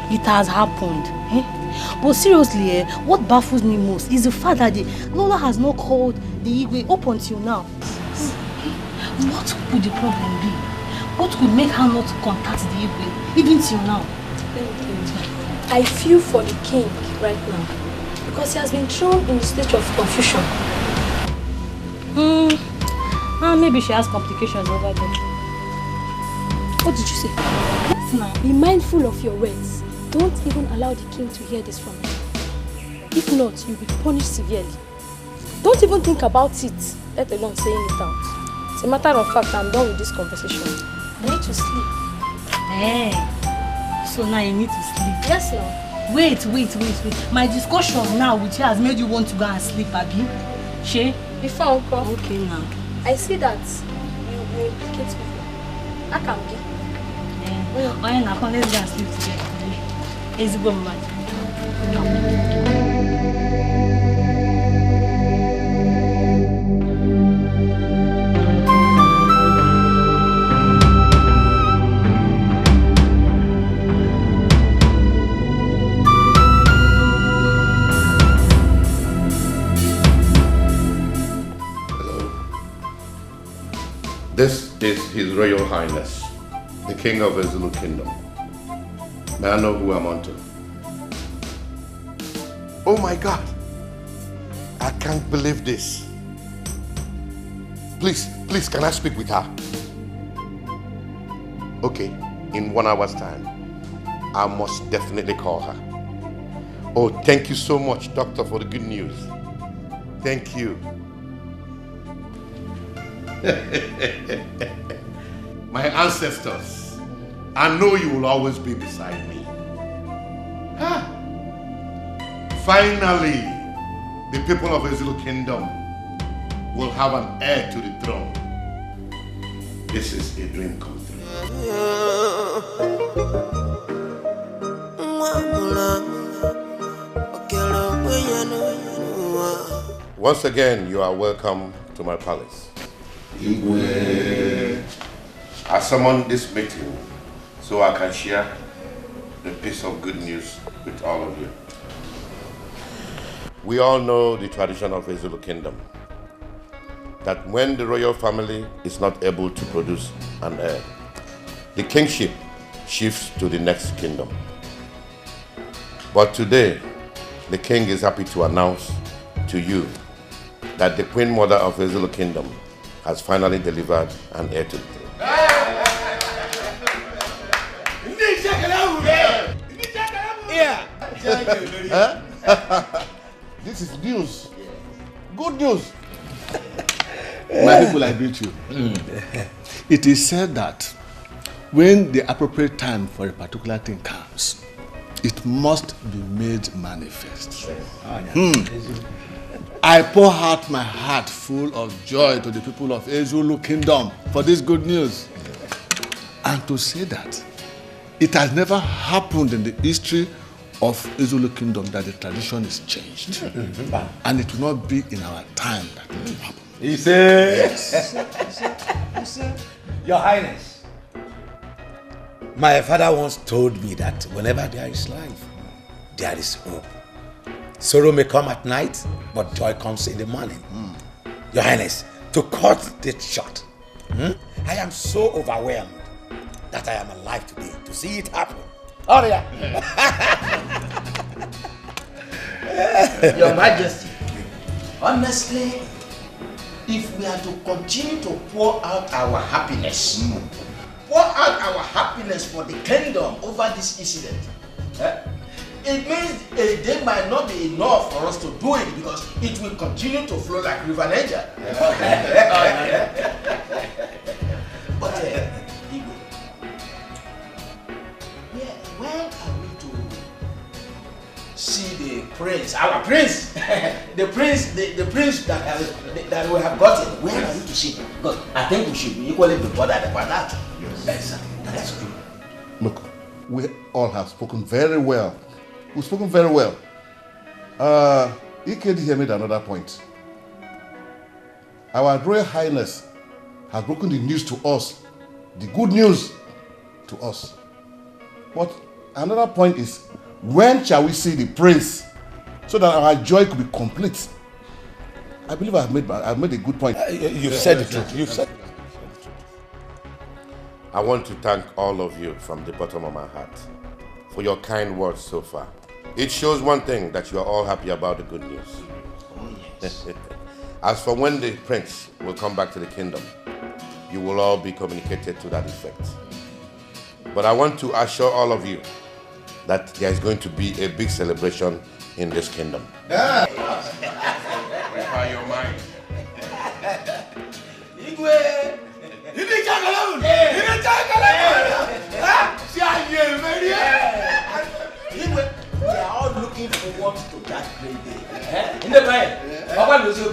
I: It has happened. But seriously, what baffles me most is the fact that Lolo has not called the Igwe up until now. What could the problem be? What could make her not contact the Igwe even till now?
F: I feel for the king right now because he has been thrown in a state of confusion.
I: Maybe she has complications over there.
F: What did you say?
I: Yes, now.
F: Be mindful of your words. Don't even allow the king to hear this from you. If not, you'll be punished severely. Don't even think about it, let alone saying it out. As a matter of fact, I'm done with this conversation. I need to sleep.
I: So now you need to sleep?
F: Yes, now.
I: Wait. My discussion now with you has made you want to go and sleep, Abi? She?
F: Before Uncle.
I: Okay, now.
F: I see that you implicate people. That can be.
I: Now, let's go and sleep together. Ezigbo mmadụ.
B: This is His Royal Highness, the King of the Zulu Kingdom. May I know who I'm on to? Oh my God! I can't believe this. Please, can I speak with her? Okay, in 1 hour's time, I must definitely call her. Oh, thank you so much, Doctor, for the good news. Thank you. My ancestors, I know you will always be beside me. Finally, the people of the Zulu Kingdom will have an heir to the throne. This is a dream come true. Once again, you are welcome to my palace. I summoned this meeting so I can share the piece of good news with all of you. We all know the tradition of the Zulu Kingdom, that when the royal family is not able to produce an heir, the kingship shifts to the next kingdom. But today, the king is happy to announce to you that the Queen Mother of the Zulu Kingdom has finally delivered an heir to the throne. This is news. Good news.
H: My people, I greet you. It is said that when the appropriate time for a particular thing comes, it must be made manifest. I pour out my heart full of joy to the people of Ezulu Kingdom for this good news. And to say that it has never happened in the history of Ezulu Kingdom that the tradition is changed. And it will not be in our time that it will happen.
C: He said,
H: Yes.
C: Your Highness, my father once told me that whenever there is life, there is hope. Sorrow may come at night, but joy comes in the morning. Your Highness, to cut this short, I am so overwhelmed that I am alive today to see it happen. Oh, yeah.
Q: Your Majesty, honestly, if we are to continue to pour out our happiness, for the kingdom over this incident, it means a day might not be enough for us to do it because it will continue to flow like River Naija. But Igwe, when are we to see the prince, our prince, the prince that we have gotten? When are we to see him? Because I think we should be equally be bothered about that. Yes, that's true.
H: Look, we all have spoken very well. We've spoken very well. EKD here made another point. Our Royal Highness has broken the news to us, the good news to us. But another point is, when shall we see the prince so that our joy could be complete? I believe I've made a good point.
C: You've said the truth. You've said it.
B: I want to thank all of you from the bottom of my heart for your kind words so far. It shows one thing, that you are all happy about the good news.
Q: Oh, yes.
B: As for when the prince will come back to the kingdom, you will all be communicated to that effect. But I want to assure all of you that there is going to be a big celebration in this kingdom. Prepare your mind.
Q: Igwe! We are all looking forward to that great day. In the mind, Papa Lucio.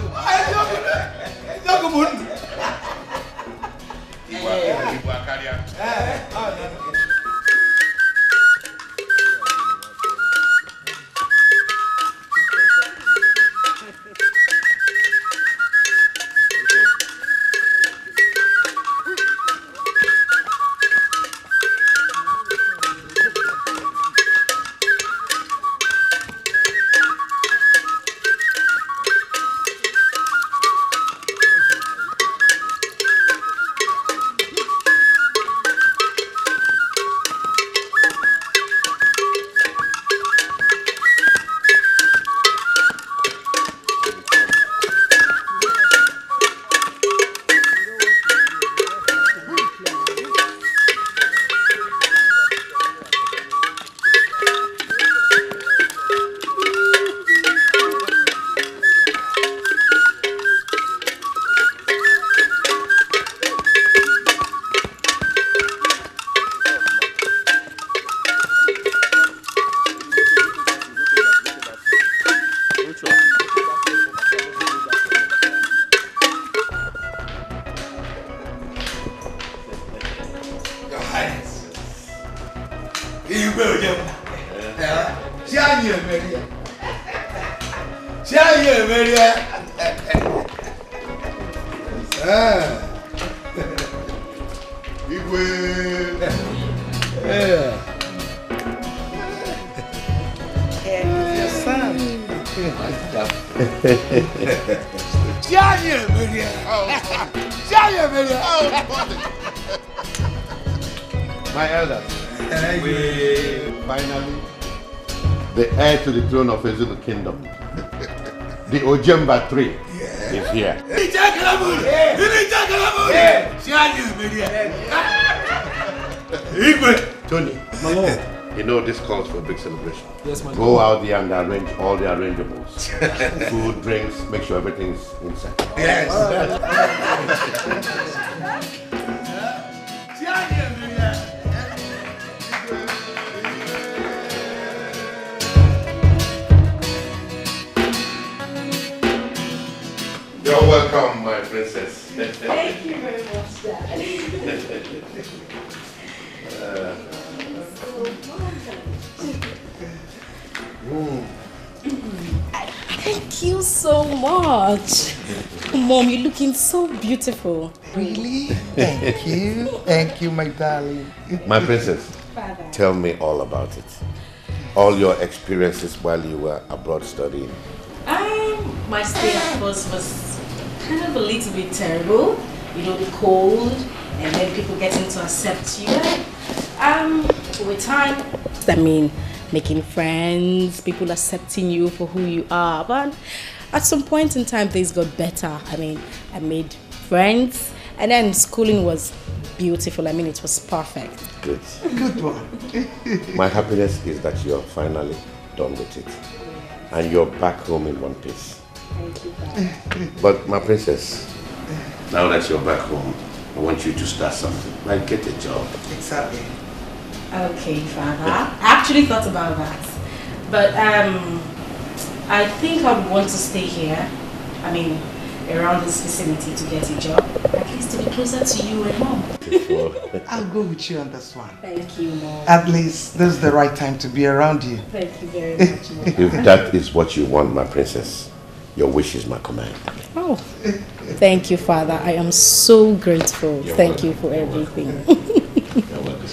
B: My elders, finally, the heir to the throne of Ezulu Kingdom, the Ojemba 3, is here. Tony, you know this calls for a big celebration.
N: Yes, my
B: Go out there and arrange all the arrangeables. Food, drinks, make sure everything's inside.
Q: Yes.
B: You're welcome, my princess.
R: Thank you very much, Dad.
F: Thank you so much. Mom, you're looking so beautiful.
A: Really? Thank you. Thank you, my darling.
B: My princess,
M: Father.
B: tell me all about it. All your experiences while you were abroad studying.
M: My stay, of course, was kind of a little bit terrible. You know, the cold, and then people getting to accept you. With time,
F: I mean, making friends, people accepting you for who you are. But at some point in time, things got better. I mean, I made friends, and then schooling was beautiful. I mean, it was perfect.
B: Good.
A: Good one.
B: My happiness is that you're finally done with it. And you're back home in one piece.
M: Thank you, Father.
B: But my princess, now that you're back home, I want you to start something. Like get a job.
A: Exactly.
M: Okay, Father. I actually thought about that. But I think I would want to stay here. I mean, around this vicinity to get a job. At least to be closer to you and Mom.
A: I'll go with you on this one.
M: Thank you, Mom.
A: At least this is the right time to be around you.
M: Thank you very much, Mom.
B: If that is what you want, my princess, your wish is my command.
F: Oh, thank you, Father. I am so grateful. Thank you for everything.
B: You're welcome.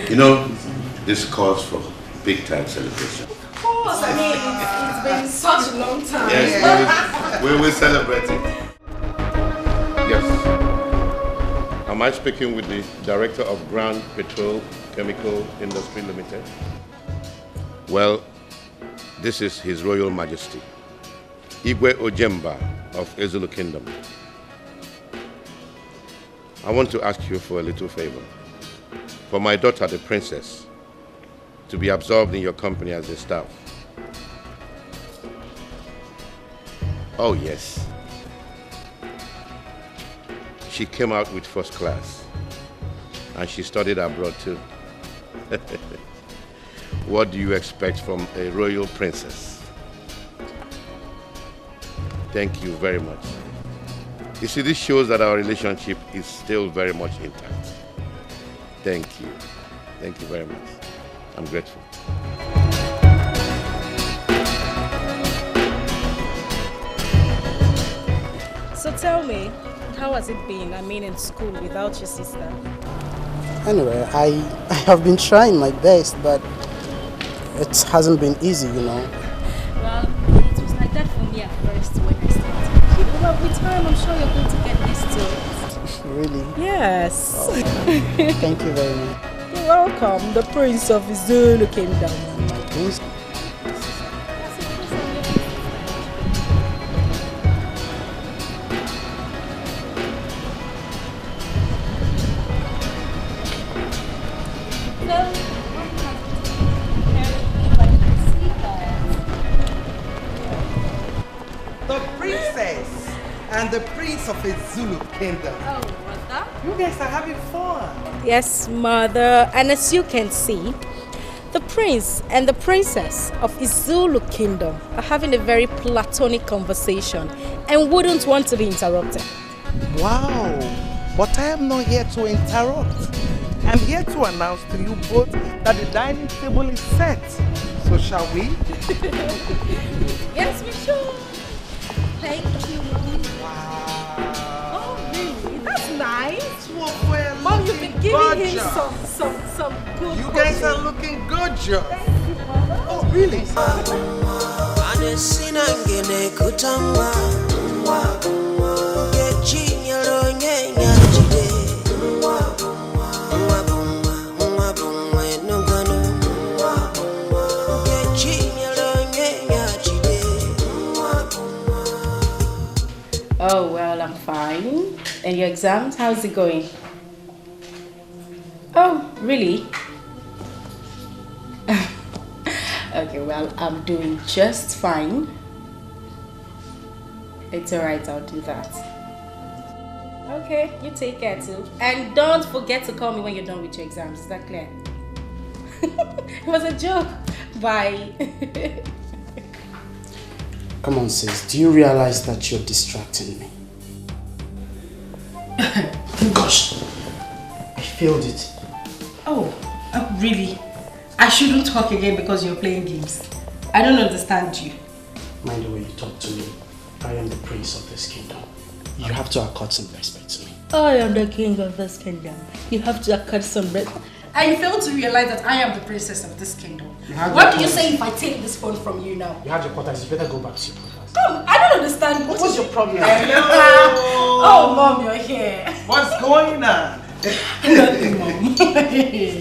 B: You know, this calls for big time celebration.
M: Of course, I mean, it's been such a long time.
B: Yes, we will celebrate it. Yes. Am I speaking with the Director of Grand Petrol Chemical Industry Limited? Well, this is His Royal Majesty, Igwe Ojemba of Ezulu Kingdom. I want to ask you for a little favor. For my daughter, the princess, to be absorbed in your company as a staff. Oh, yes. She came out with first class, and she studied abroad too. What do you expect from a royal princess? Thank you very much. You see, this shows that our relationship is still very much intact. Thank you. Thank you very much. I'm grateful.
F: So tell me, how has it been, I mean, in school without your sister?
S: Anyway, I have been trying my best, but it hasn't been easy, you know.
F: Well, it was like that for me at first when I started. You know, but with time, I'm sure you're going to get used to it.
S: Really?
F: Yes.
S: Oh. Thank you very much.
F: You're welcome. The Prince of Zulu Kingdom.
S: My prince?
A: The princess and the prince of a Zulu kingdom.
F: Oh, what's that?
A: You guys are having fun.
F: Yes, Mother. And as you can see, the prince and the princess of Zulu Kingdom are having a very platonic conversation and wouldn't want to be interrupted.
A: Wow, but I am not here to interrupt. I'm here to announce to you both that the dining table is set. So shall we?
F: Yes, we should. Thank you.
A: Wow.
F: Oh, really? That's nice.
A: Well,
F: Mom, you've been giving him
A: gorgeous.
F: some good
A: You guys
F: cooking.
A: are looking gorgeous.
F: Thank you, Mother.
A: Oh, really?
F: Oh, well, I'm fine. And your exams, how's it going? Oh, really? Okay, well, I'm doing just fine. It's alright, I'll do that. Okay, you take care too. And don't forget to call me when you're done with your exams, is that clear? It was a joke. Bye.
S: Come on, sis. Do you realize that you're distracting me? Gosh, I failed it.
M: Oh, really? I shouldn't talk again because you're playing games. I don't understand you.
S: Mind the way you talk to me. I am the prince of this kingdom. You have to accord some respect to me.
M: I am the king of this kingdom. You have to accord some respect. And you fail to realize that I am the princess of this kingdom. What do you say if I take this phone from you now?
S: You have your quarters. You better go back to your quarters.
M: I don't understand.
S: What's your problem?
A: Hello.
M: Oh, Mom, you're here.
A: What's going on?
M: Nothing, Mom.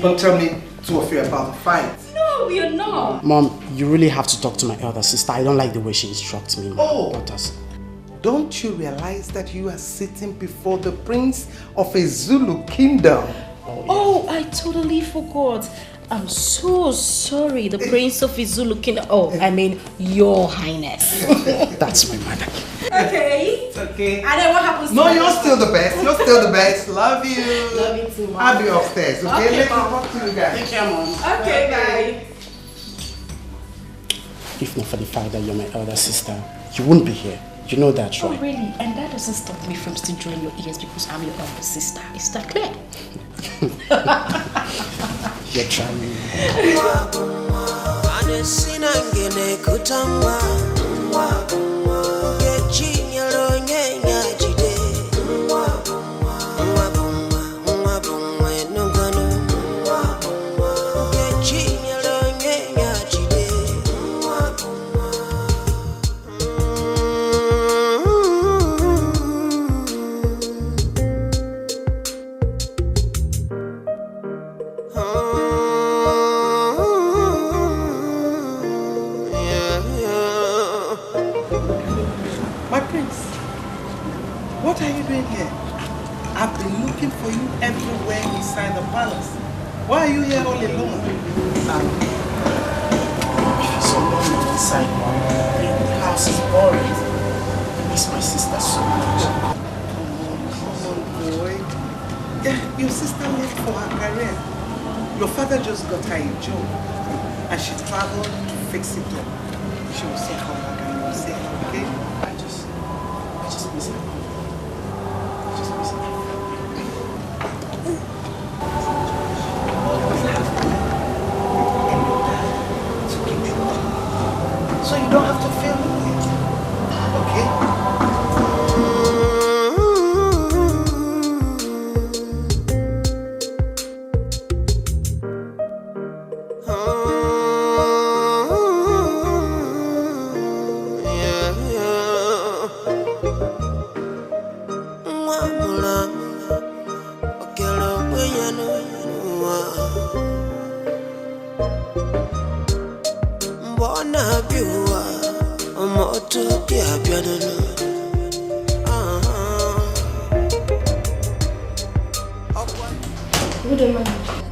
A: Don't tell me two of you about the fight.
M: No, we are not.
S: Mom, you really have to talk to my elder sister. I don't like the way she instructs me. Quarters.
A: Don't you realize that you are sitting before the prince of a Zulu kingdom?
M: Oh, I totally forgot. I'm so sorry. The prince of Izulu kingdom. Oh, I mean, your highness.
S: That's my mother.
M: Okay.
A: It's okay.
M: And then what happens to
A: No,
M: my
A: you're
M: mother?
A: still the best. You're still the best. Love you.
M: Love you too, Mom.
A: I'll be upstairs, okay?
M: Okay,
A: Let's
M: Mom.
A: talk to you guys.
S: Take care, Mom.
M: Okay, bye.
S: If not for the fact that you're my elder sister, you wouldn't be here. You know that,
M: Oh,
S: right?
M: really? And that doesn't stop me from still drawing your ears because I'm your elder sister. Is that clear?
S: You're trying.
A: My prince, what are you doing here? I've been looking for you everywhere inside the palace. Why are you here all alone?
S: She's alone inside, Mom. The house is boring. I miss my sister so much.
A: Come on, boy. Yeah, your sister left for her career. Your father just got her a job, and she traveled to fix it up. She will soon come back and you will see her, okay?
S: I just miss her.
A: So you don't have to feel it, okay?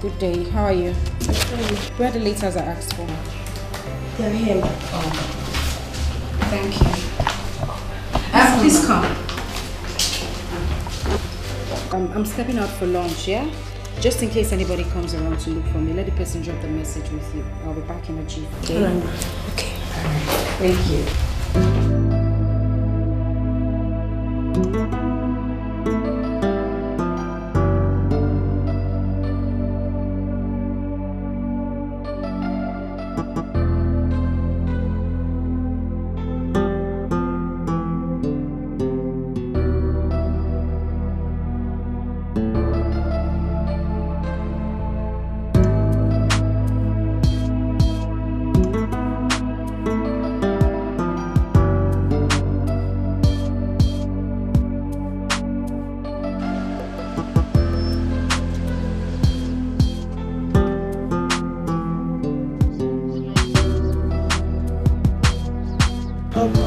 M: Good day. How are you? Where are the letters I asked for?
F: They're here.
M: Thank you. Please come. I'm stepping out for lunch, yeah? Just in case anybody comes around to look for me, let the person drop the message with you. I'll be back in a jiff, okay?
F: Okay.
M: Thank you.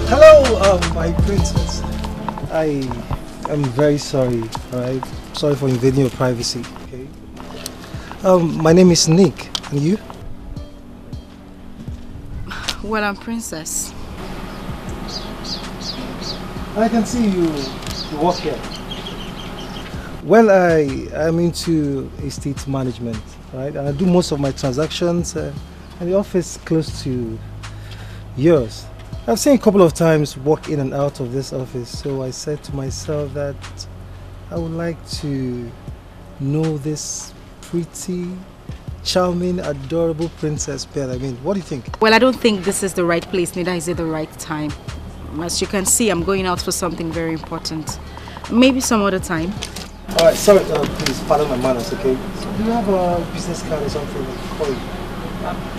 T: Hello, my princess. I am very sorry, alright? Sorry for invading your privacy, okay? My name is Nick, and you?
M: Well, I'm Princess.
T: I can see you work here. Well, I'm into estate management, right? And I do most of my transactions and the office close to yours. I've seen a couple of times walk in and out of this office, so I said to myself that I would like to know this pretty charming, adorable princess Pearl. I mean, what do you think?
M: Well, I don't think this is the right place, neither is it the right time. As you can see, I'm going out for something very important. Maybe some other time.
T: Alright, sorry, please, pardon my manners, okay? So do you have a business card or something I can call you?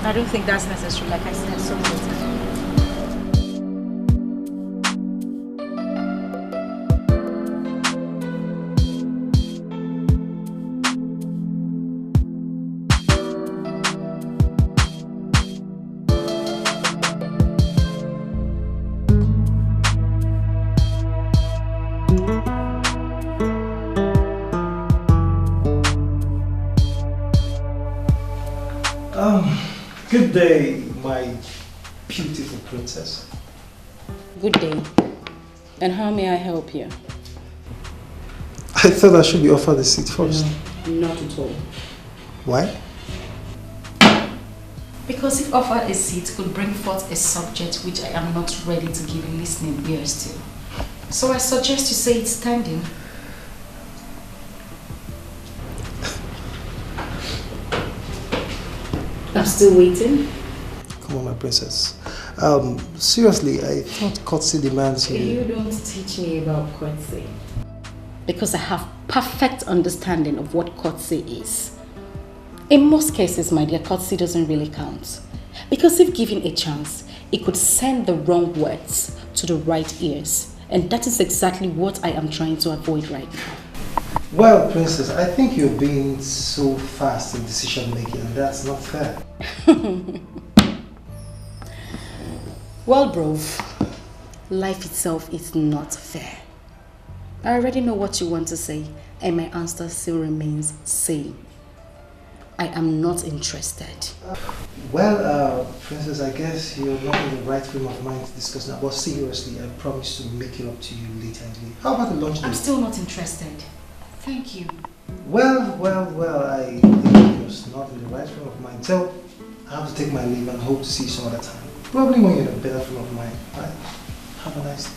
M: I don't think that's necessary, like I said, some other time.
T: Good day, my beautiful princess.
M: Good day. And how may I help you?
T: I thought I should be offered a seat first.
M: No, not at all.
T: Why?
M: Because if offered a seat could bring forth a subject which I am not ready to give listening ears to. So I suggest you say it standing. I'm still waiting.
T: Come on, my princess. Seriously, I thought courtesy demands you.
M: You don't teach me about courtesy. Because I have perfect understanding of what courtesy is. In most cases, my dear, courtesy doesn't really count. Because if given a chance, it could send the wrong words to the right ears. And that is exactly what I am trying to avoid right now.
T: Well, princess, I think you're being so fast in decision making, and that's not fair.
M: Well, bro, life itself is not fair. I already know what you want to say, and my answer still remains same. I am not interested.
T: Well, princess, I guess you're not in the right frame of mind to discuss now. But seriously, I promise to make it up to you later in the day. How about the lunch date?
M: I'm still not interested. Thank you.
T: Well, I think you're not in the right frame of mind. So, I have to take my leave and hope to see you some other time. Probably when you're in a better frame of mind. Right? Have a nice day.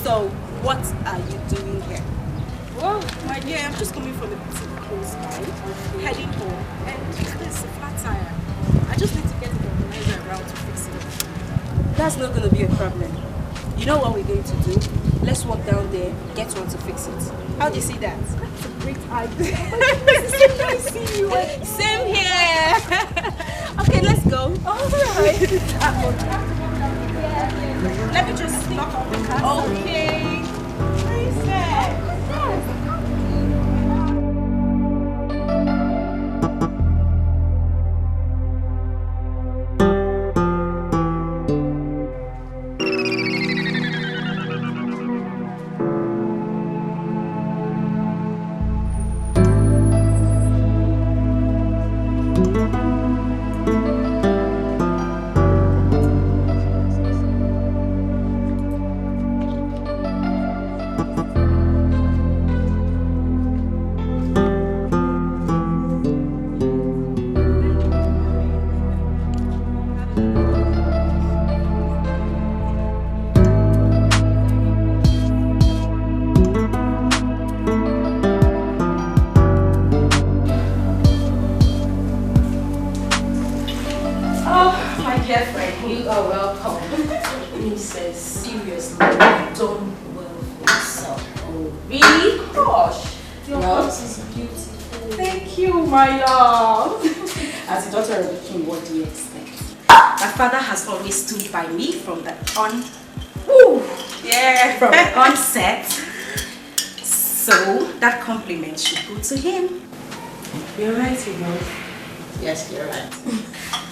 G: So, what are you doing here? Well, my dear, I'm just coming from a boutique close by, heading home, and there's a flat tire. I just need to get the organizer around to fix it. That's not going to be a problem. You know what we're going to do? Let's walk down there, get one to fix it. How do you see that? That's a great idea. It's so nice to see you. Same here. Okay, let's go. All right. Let me just lock up the car. Okay. Princess.
M: Seriously, you've done well for yourself. Oh, really? Gosh, your house is beautiful. Thank you, my love. As a daughter of the king, what do you expect? My father has always stood by me from the onset. So that compliment should go to him. You're right, you know. Yes, you're right.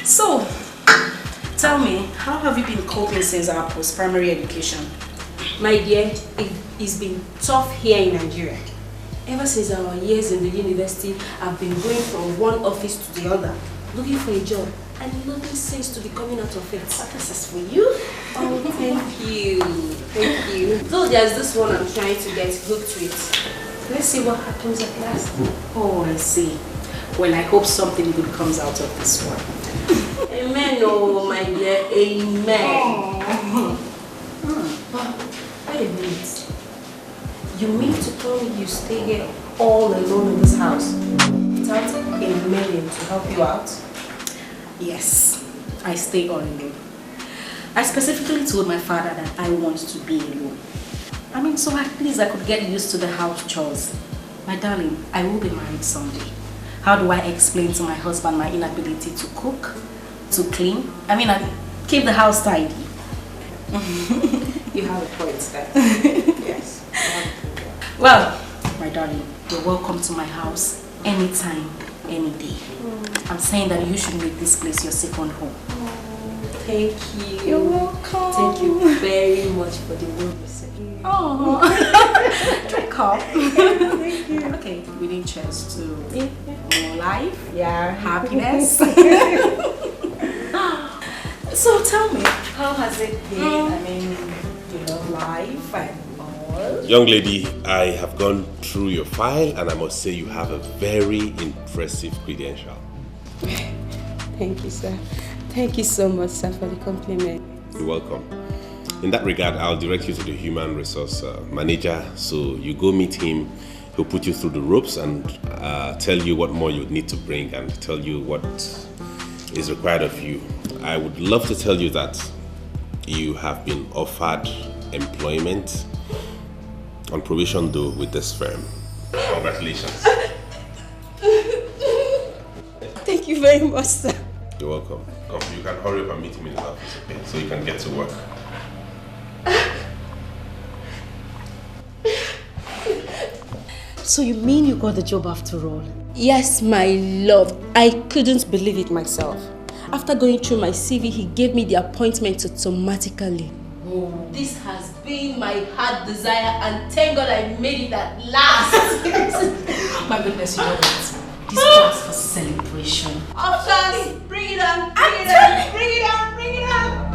M: So, tell me, how have you been coping since our post-primary education?
I: My dear, it's been tough here in Nigeria. Ever since our years in the university, I've been going from one office to the other, looking for a job, and nothing seems to be coming out of it. This is for you. Oh, thank you. Thank you. Though there's this one I'm trying to get hooked with. Let's see what happens at last.
M: Oh, I see. Well, I hope something good comes out of this one.
I: Amen, oh my dear. Amen.
M: Wait a minute. You mean to tell me you stay here all alone in this house without a million to help you out? Yes, I stay all alone. I specifically told my father that I want to be alone. I mean, so at least I could get used to the house chores. My darling, I will be married someday. How do I explain to my husband my inability to cook, to clean? I mean, I keep the house tidy.
I: You have a point there. Yes.
M: Well, my darling, you're welcome to my house anytime, any day. I'm saying that you should make this place your second home.
I: Thank you.
M: You're welcome.
I: Thank you very much for the warm reception.
M: Oh, drink up. Thank you. Okay, we need cheers to more life, happiness. So tell me, how has it been? I mean, you love life and all.
S: Young lady, I have gone through your file and I must say you have a very impressive credential.
I: Thank you, sir. Thank you so much, sir, for the compliment.
S: You're welcome. In that regard, I'll direct you to the human resource manager. So you go meet him, he'll put you through the ropes and tell you what more you need to bring and tell you what is required of you. I would love to tell you that you have been offered employment on probation though with this firm. Congratulations.
I: Thank you very much, sir.
S: You're welcome. Come, you can hurry up and meet him in his office, okay? So you can get to work.
I: So you mean you got the job after all? Yes, my love. I couldn't believe it myself. After going through my CV, he gave me the appointment automatically.
F: Oh, this has been my heart desire and thank God I made it at last.
M: My goodness, you know what? This calls for celebration.
F: Ushers, bring it on, bring it on, bring it on, bring it on.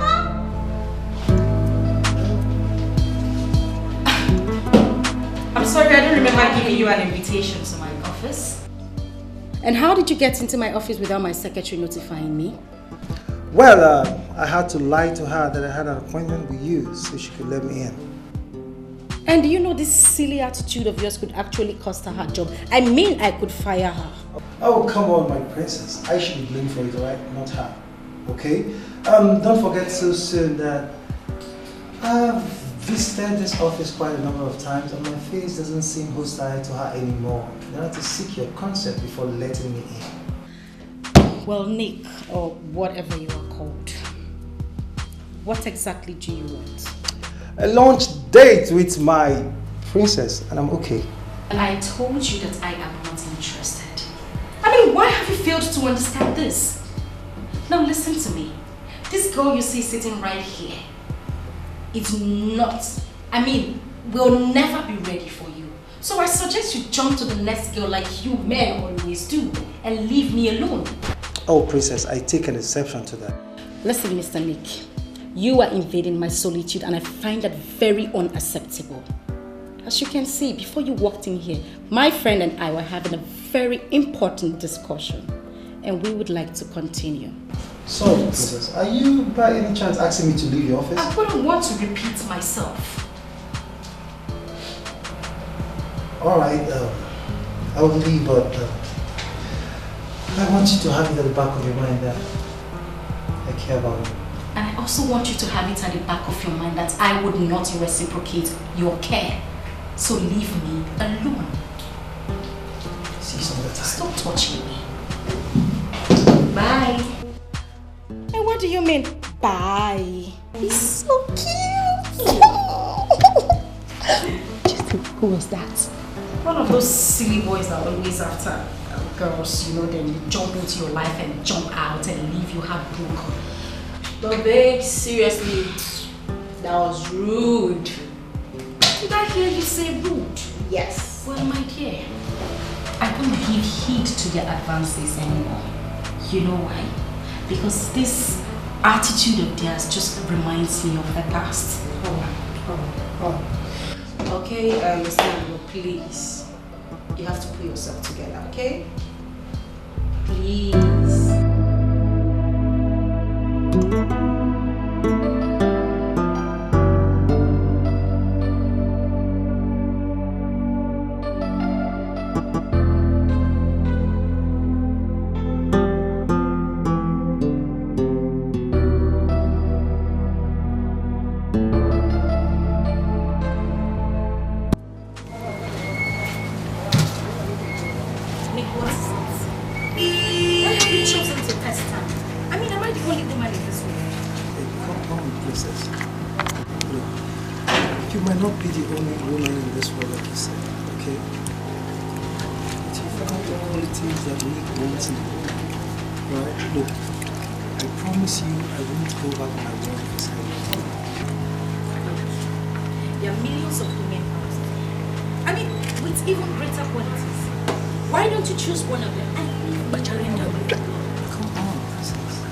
M: I'm sorry, I don't remember giving you an invitation to my office. And how did you get into my office without my secretary notifying me?
T: Well, I had to lie to her that I had an appointment with you so she could let me in.
M: And do you know this silly attitude of yours could actually cost her her job? I mean, I could fire her.
T: Oh, come on, my princess. I should be blamed for it, right? Not her. Okay? Don't forget so soon that I've visited this office quite a number of times and my face doesn't seem hostile to her anymore. You have to seek your consent before letting me in.
M: Well, Nick, or whatever you are called, what exactly do you want?
T: A lunch date with my princess, and I'm okay.
M: And I told you that I am not interested. I mean, why have you failed to understand this? Now listen to me. This girl you see sitting right here, it's not, will never be ready for you. So I suggest you jump to the next girl like you men always do and leave me alone.
T: Oh, princess, I take an exception to that.
M: Listen, Mr. Nick, you are invading my solitude and I find that very unacceptable. As you can see, before you walked in here, my friend and I were having a very important discussion and we would like to continue.
T: So, princess, are you by any chance asking me to leave your office?
M: I wouldn't want to repeat myself.
T: Alright, I will leave, but I want you to have it at the back of your mind that I care about you.
M: And I also want you to have it at the back of your mind that I would not reciprocate your care. So leave me alone.
T: See you some other time.
M: Stop touching me. Bye.
G: And what do you mean, bye?
M: He's so cute.
G: Who was that?
M: One of those silly boys that always after girls, you know, then jump into your life and jump out and leave you heartbroken.
G: But babe, seriously, that was rude.
M: Did I hear you say rude?
G: Yes.
M: Well, my dear, I don't give heed to their advances anymore. You know why? Because this attitude of theirs just reminds me of the past.
G: Okay, I understand, but please, you have to put yourself together, okay?
M: Please.
G: There are millions of women out there. I mean, with even greater qualities. Why don't you choose one of them and leave Bacharenda?
T: Come on, princess.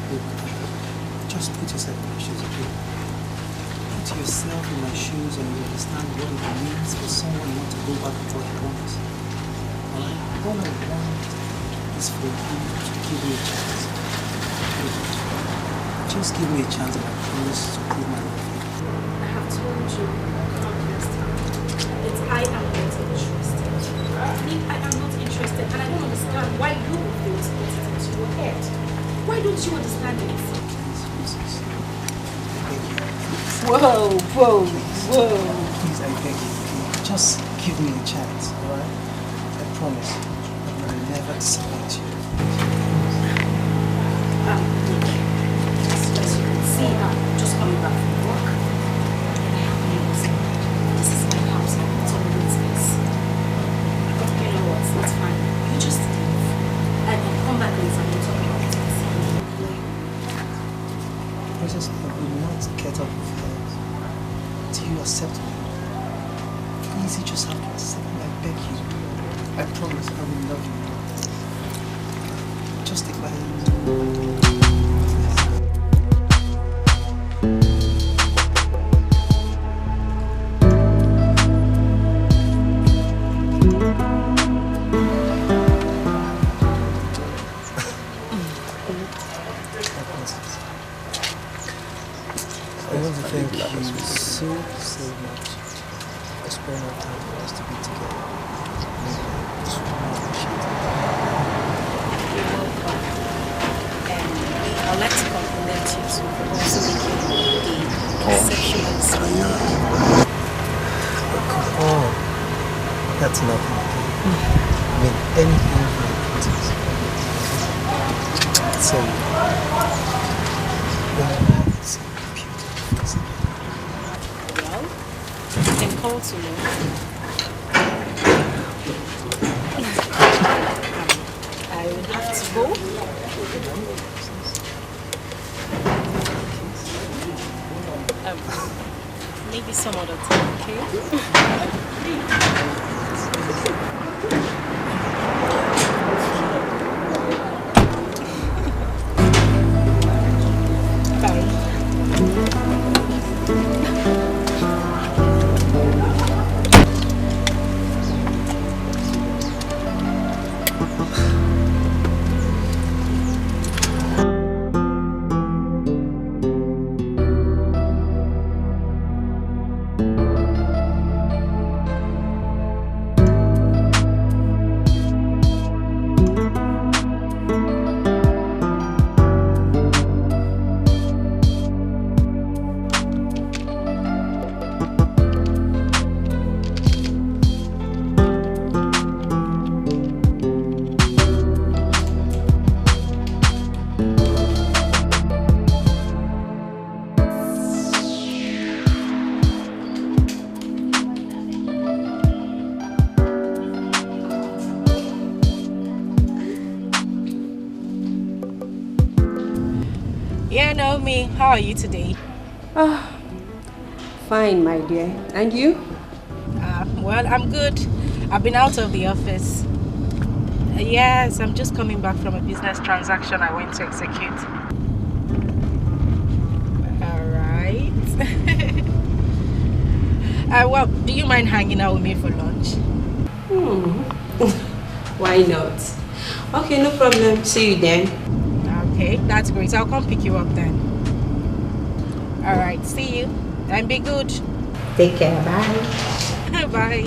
T: Look, just put yourself in my shoes, okay? Put yourself in my shoes and you understand what it means for someone not to go back to what he wants. Alright? All I want is for you to give me a chance. Just give me a chance and I promise to prove my love.
G: I have told you countless times that I am not interested. I am not interested and I don't understand why you will feel to get it into your head. Why don't you understand it?
T: Whoa. Please, I beg you, okay? Just give me a chance, alright? I promise I will never disappoint you.
G: As you can see, I'm just coming back from work. And I have news. This is my house. It's always this. But you know what? That's fine. You just leave. And then come back later and we'll talk about it.
T: Princess, I will not get up with her till you accept me. Please, you just have to accept me. I beg you. I promise I will love you. Just take my hand. I want to thank you so much for spending our time for us to be together. It's really appreciated.
G: You're welcome. And I'd like to compliment you too for also making a sexual experience.
T: Come on. That's nothing. I mean, anything for the princess. So, it's beautiful.
G: Well, you can call to me. I will have to go. Maybe some other time, okay?
M: Yeah, Naomi, how are you today?
S: Fine, my dear. And you?
M: Well, I'm good. I've been out of the office. Yes, I'm just coming back from a business transaction I went to execute. Alright. Well, do you mind hanging out with me for lunch?
S: Why not? Okay, no problem. See you then.
M: Okay, that's great. I'll come pick you up then. Alright, see you. And be good.
S: Take care. Bye.
M: Bye.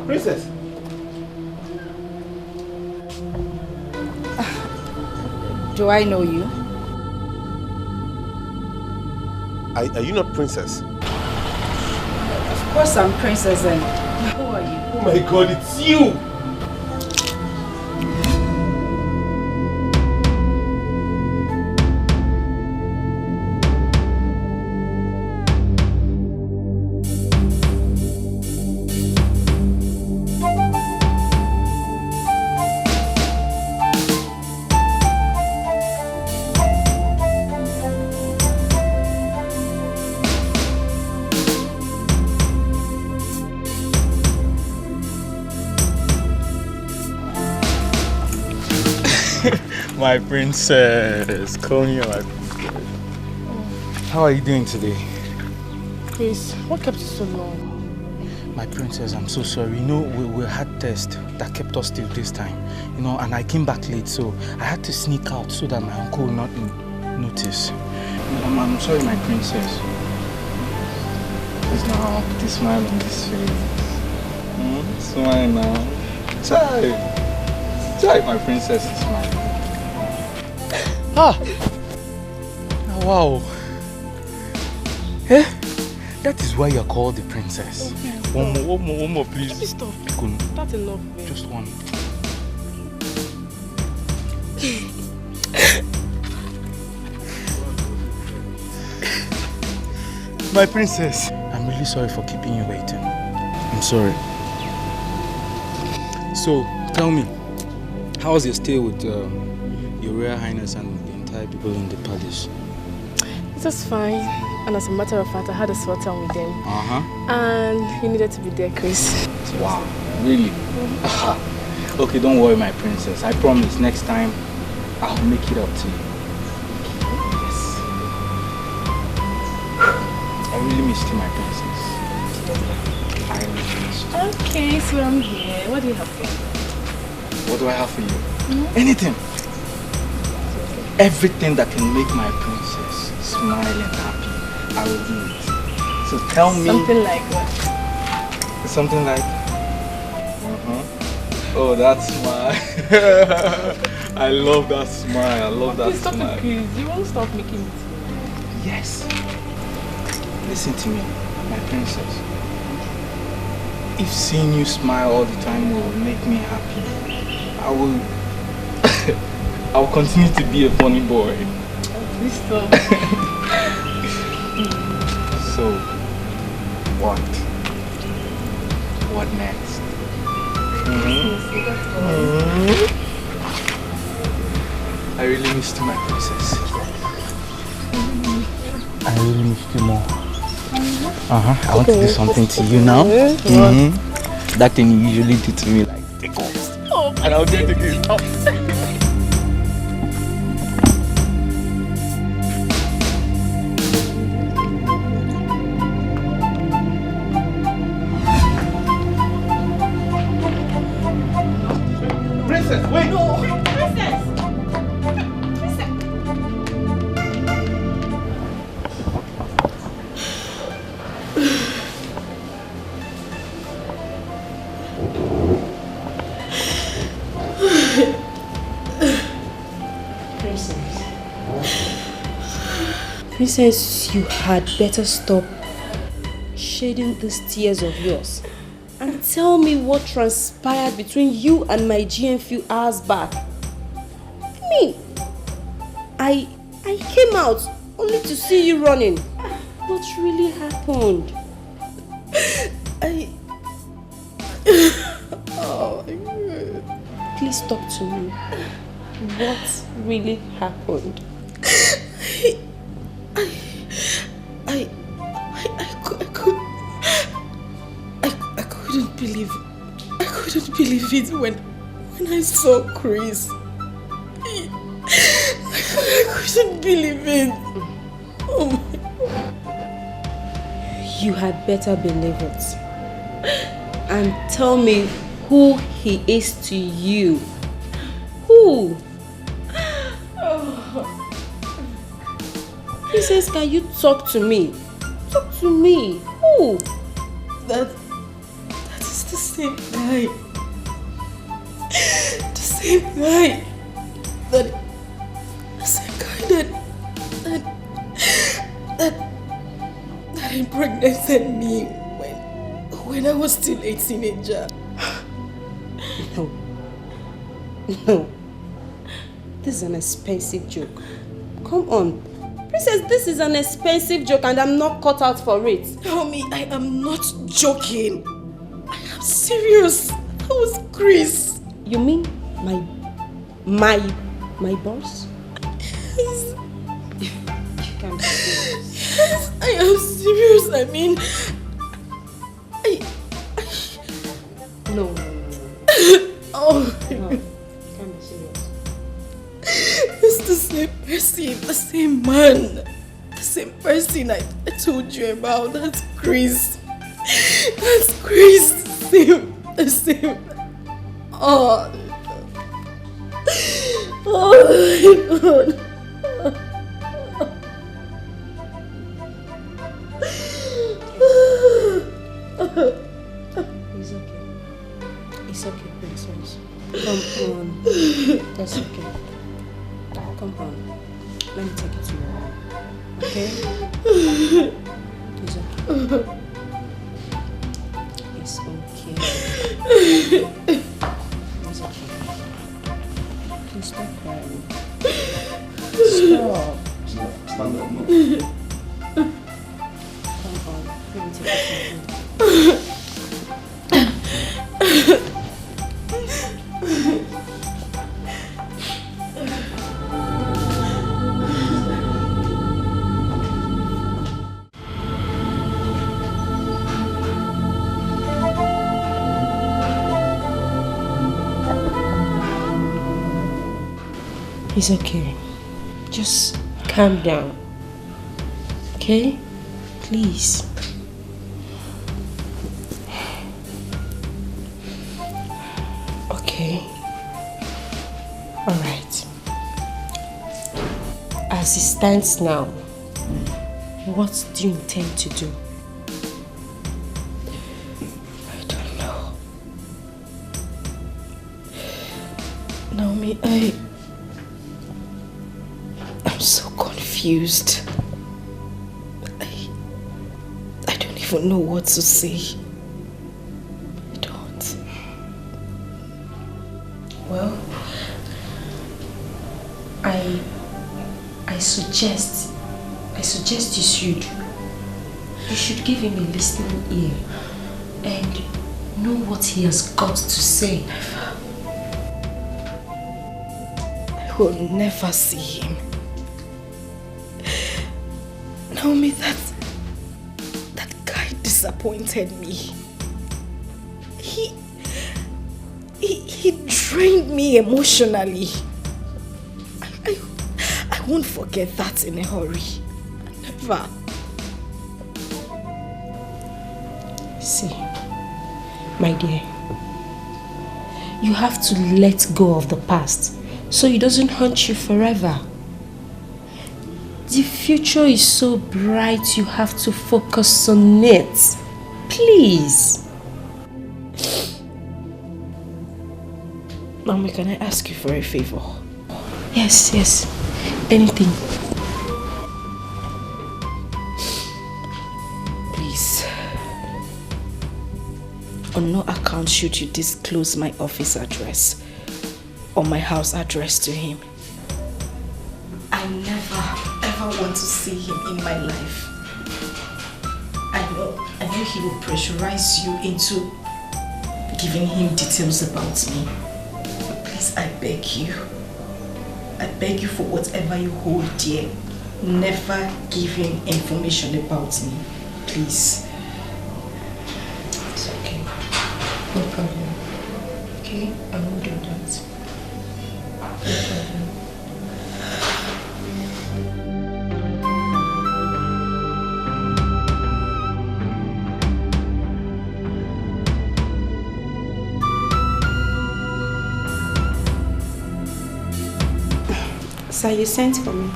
O: Princess.
M: Do I know you?
O: Are you not Princess?
M: Of course I'm Princess and who are you?
O: Oh my God, it's you!
T: My princess, call me my princess. How are you doing today?
K: Chris, what kept you so long?
T: My princess, I'm so sorry. You know, we had tests that kept us till this time. You know, and I came back late, so I had to sneak out so that my uncle will not notice. I'm sorry, my princess. Please now, put a smile on this face. Smile now. Try. Try, my princess, to smile. Ah! Wow. Eh? That is why you're called the princess.
K: Okay,
T: one more, please.
K: Please stop. That's enough, babe.
T: Just one. My princess. I'm really sorry for keeping you waiting. I'm sorry. So, tell me, how's your stay with Your Royal Highness and the entire people in the palace?
K: It was fine. And as a matter of fact, I had a showdown with them.
T: Uh-huh.
K: And you needed to be there, Chris.
T: Wow, really? Aha. Okay, don't worry, my princess. I promise next time I'll make it up to you. Yes. I really missed you, my princess. I really missed you.
K: Okay, so I'm here. What do you have for me?
T: What do I have for you? Anything. Everything that can make my princess smile and happy, I will do it. So tell me.
K: Something like what?
T: Something like. Oh, that smile. I love that smile. I love that
K: stop
T: smile.
K: It, please. You won't stop making it.
T: Yes. Listen to me, my princess. If seeing you smile all the time will make me happy, I will continue to be a funny boy.
K: Please stop.
T: So, what? What next? I really missed you, my princess. I really missed you more. I want to do something to you now. That thing you usually do to me, like tickles. And I'll do it again. Princess, wait!
K: No! Princess!
S: Princess, you had better stop shedding these tears of yours and tell me what transpired between you and my GM few hours back. I mean, I came out only to see you running.
M: What really happened? Oh my God. Please talk to me. What really happened? I couldn't believe it when I saw Chris. I couldn't believe it. Oh my. You had better believe it. And tell me who he is to you. Who? Oh. Princess, can you talk to me? Talk to me. Who? That is the same guy. The same guy that impregnated me when I was still a teenager. No. This is an expensive joke. Come on. Princess, this is an expensive joke and I'm not cut out for it. Tell me, I am not joking. I am serious. That was Chris. You mean my boss? Yes. You can't be serious. Yes, I am serious. I mean, No. Oh. No. You can't be serious. It's the same person, the same man, the same person I told you about. That's Chris. That's Chris. The same. Oh. Oh my God. It's okay. It's okay, Princess. Come on. That's okay. Come on. Let me take it to your room. Okay? It's okay. It's okay. It's okay. Please stop crying. Stop. Stand up, Mom. Come on. Let me take it to your room. It's okay. Just calm down. Okay? Please. Okay. Alright. As it stands now, what do you intend to do? I don't know. Naomi, I'm so confused. I don't even know what to say. I don't. Well, I suggest you should give him a listening ear and know what he has got to say. I will never see him. Naomi, that guy disappointed me. He drained me emotionally. I won't forget that in a hurry. Never. See, my dear, you have to let go of the past so it doesn't haunt you forever. The future is so bright, you have to focus on it. Please. Mama, can I ask you for a favor? Yes. Anything. Please. On no account should you disclose my office address or my house address to him. I never ever want to see him in my life. I know he will pressurize you into giving him details about me. But please, I beg you. I beg you for whatever you hold dear. Never give him information about me. Please.
E: It's okay. No problem. Okay? I won't do that. No problem.
S: Sir, you sent for me.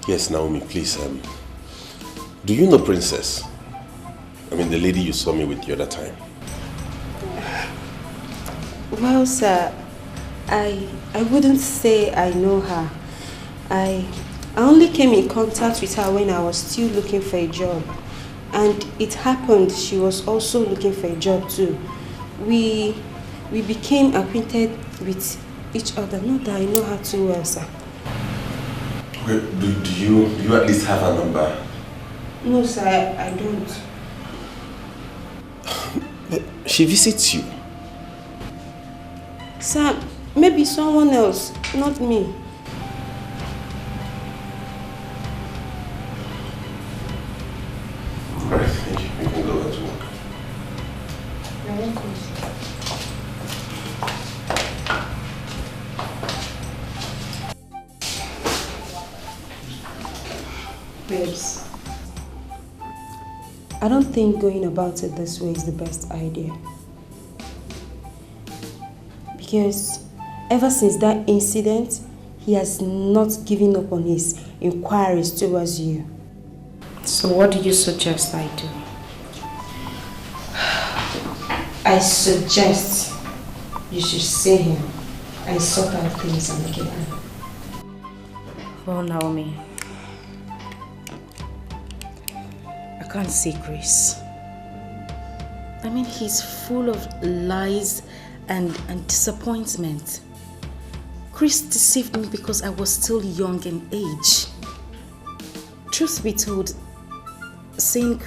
S: Yes, Naomi, please. Do you know Princess? I mean, the lady you saw me with the other time. Well, sir, I wouldn't say I know her. I only came in contact with her when I was still looking for a job. And it happened she was also looking for a job too. We became acquainted with each other. Not that I know her too well, sir. Okay, do you at least have her number? No, sir, I don't. But she visits you. Sir, maybe someone else, not me. Alright, thank you. You can go back to work. You're welcome. Babes, I don't think going about it this way is the best idea. Because ever since that incident, he has not given up on his inquiries towards you.
M: So what do you suggest I do?
S: I suggest you should see him and sort out things amicably.
M: Oh, Naomi. I can't see Chris. I mean, he's full of lies and disappointment. Chris deceived me because I was still young in age. Truth be told, seeing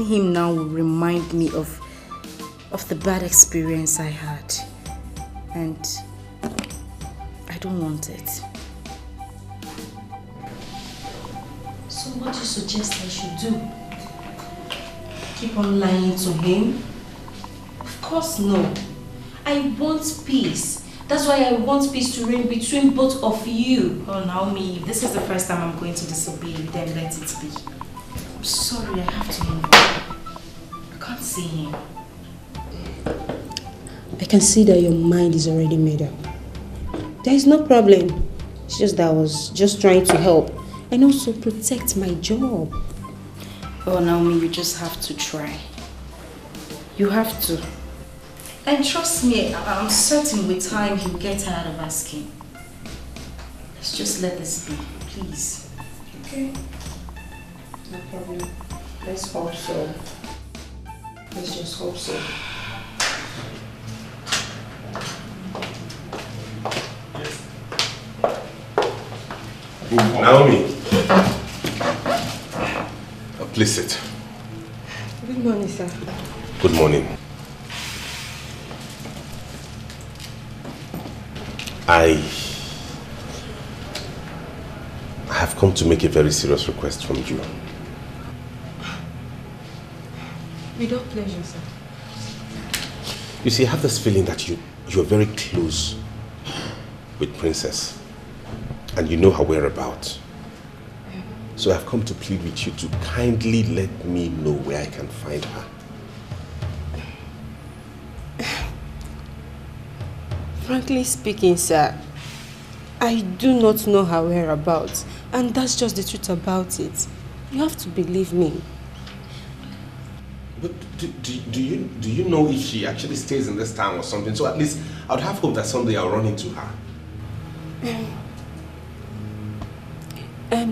M: him now would remind me of the bad experience I had. And I don't want it.
S: So what do you suggest I should do? Keep on lying to him? Of course no. I want peace. That's why I want peace to reign between both of you.
M: Oh, Naomi, if this is the first time I'm going to disobey you, then let it be. I'm sorry, I have to leave. I can't see him.
S: I can see that your mind is already made up. There is no problem. It's just that I was just trying to help and also protect my job.
M: Oh, Naomi, you just have to try. You have to. And trust me, I'm certain with time he'll get tired of asking. Let's just let this be, please.
S: Okay. No problem. Let's hope so. Let's just hope so. Naomi. Please sit. Good morning, sir. Good morning. I have come to make a very serious request from you. Without pleasure, sir. You see, I have this feeling that you're very close with Princess and you know her whereabouts. So I've come to plead with you to kindly let me know where I can find her.
U: Frankly speaking, sir, I do not know her whereabouts, and that's just the truth about it. You have to believe me.
S: But do you know if she actually stays in this town or something? So at least I would have hope that someday I'll run into her.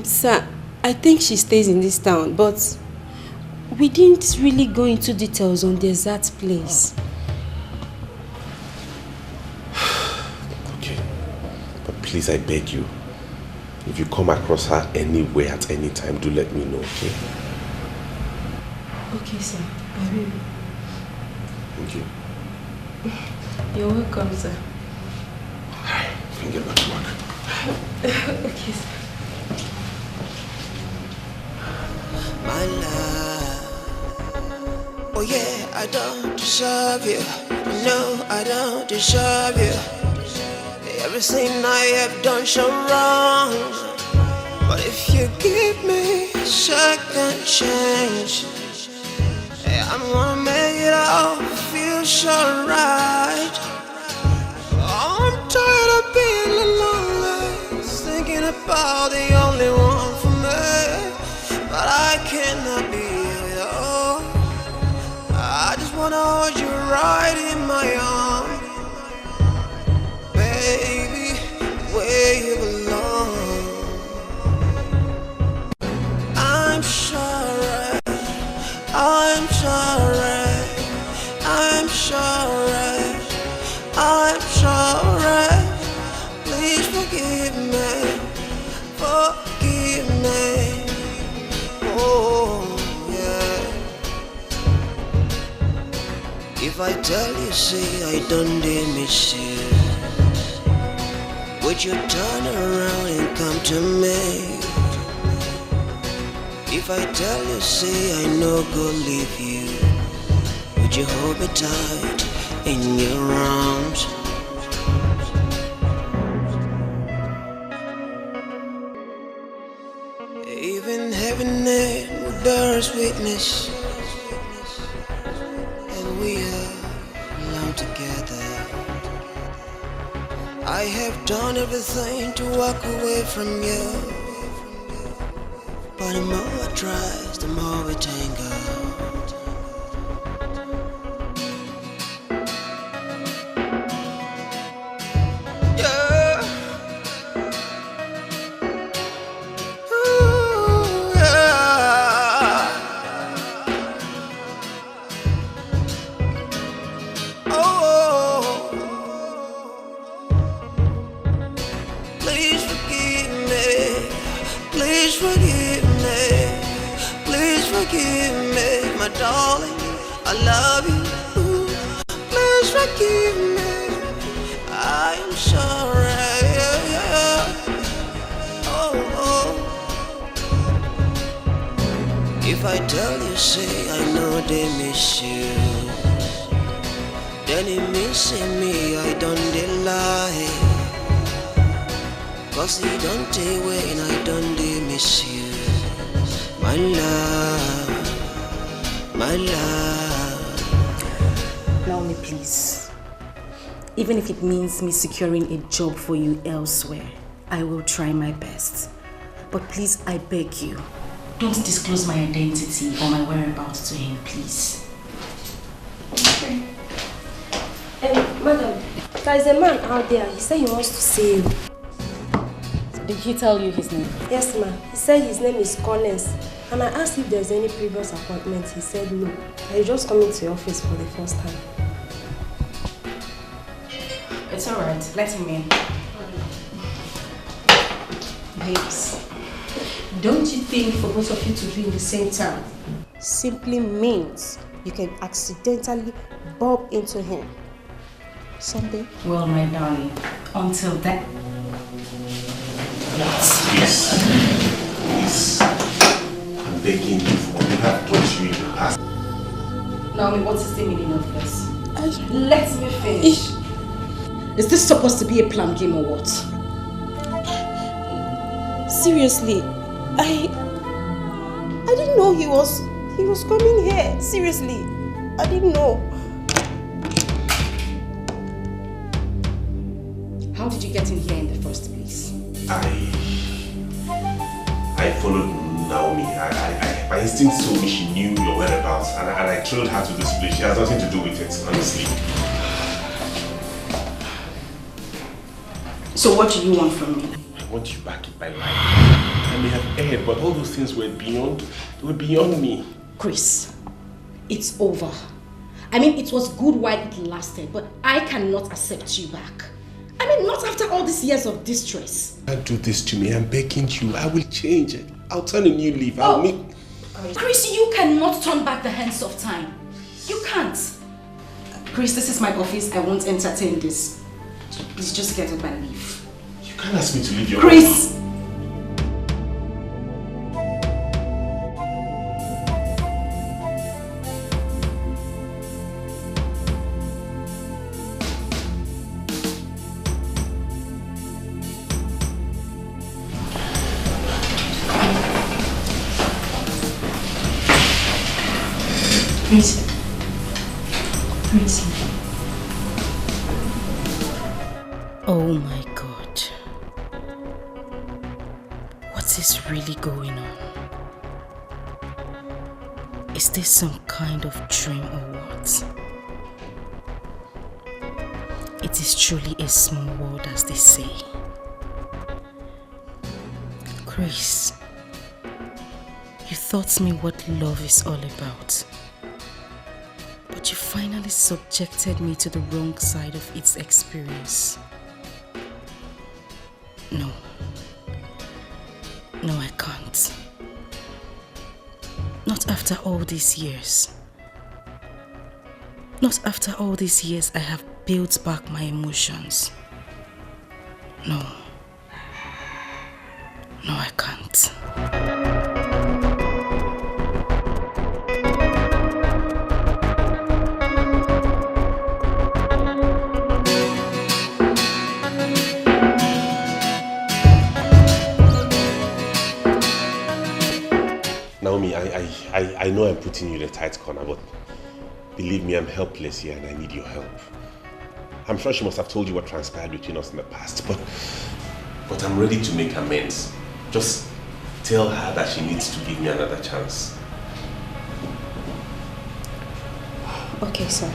U: Sir, I think she stays in this town, but we didn't really go into details on the exact place.
S: Okay, but please, I beg you, if you come across her anywhere at any time, do let me know, okay?
U: Okay, sir. I will.
S: Thank you.
U: You're welcome, sir.
S: I can get back to work.
U: Okay, sir.
L: My love, oh yeah, I don't deserve you. No, I don't deserve you. Everything I have done so wrong. But if you give me a second chance, I'm gonna make it all feel so right. I'm tired of being alone, thinking about the only one for me. But I cannot be with you. I just wanna hold you right in my arms, baby, where you belong. I'm sorry, I'm sorry, I'm sorry, I'm sorry. Please forgive me, forgive me. Oh, yeah. If I tell you, say I don't miss you, would you turn around and come to me? If I tell you, say I no go leave you, would you hold me tight in your arms? Even heaven would bear us witness, and we are alone together. I have done everything to walk away from you, but the more I try, the more we tangle. Yeah. Ooh, yeah. Oh, please forgive me. Please forgive me, please forgive me, my darling, I love you. Ooh, please forgive me, I am sorry. Oh, if I tell you, say I know they miss you, then it means me, I don't lie. Cause they don't take away and I don't miss you. My love, my love.
M: Naomi, please. Even if it means me securing a job for you elsewhere, I will try my best. But please, I beg you, don't disclose my identity or my whereabouts to him, please.
U: Okay. Madam, there is a man out there. He said he wants to see you.
M: Did he tell you his name?
U: Yes, ma'am. He said his name is Collins. And I asked if there's any previous appointment. He said no. He's just coming to your office for the first time.
M: It's alright. Let him in.
U: Babes, don't you think for both of you to be in the same town simply means you can accidentally bump into him someday?
M: Well, my darling, until then.
S: Please, please, I'm begging you for what you have taught you in the past.
M: Naomi, what is the meaning of this? Let me finish. Is this supposed to be a planned game or what?
U: Seriously, I didn't know he was coming here. Seriously, I didn't know.
M: How did you get in here in the first place?
S: I followed Naomi. My instinct told me she knew your whereabouts, and I trailed her to this place. She has nothing to do with it, honestly.
M: So what do you want from me?
S: I want you back in my life. I may have erred, but all those things were beyond me.
M: Chris, it's over. I mean, it was good while it lasted, but I cannot accept you back. I mean, not after all these years of distress.
S: Don't do this to me. I'm begging you. I will change. I'll turn a new leaf.
M: Chris, you cannot turn back the hands of time. You can't. Chris, this is my office. I won't entertain this. Please just get up and leave.
S: You can't ask me to leave your
M: Chris!
S: home.
M: Chris. Chris. Oh my God. What is really going on? Is this some kind of dream or what? It is truly a small world, as they say. Chris, you taught me what love is all about. But you finally subjected me to the wrong side of its experience. No. No, I can't. Not after all these years. Not after all these years I have built back my emotions. No. No, I can't.
S: Naomi, I know I'm putting you in a tight corner, but believe me, I'm helpless here and I need your help. I'm sure she must have told you what transpired between us in the past, but I'm ready to make amends. Just tell her that she needs to give me another chance.
U: Okay, sir.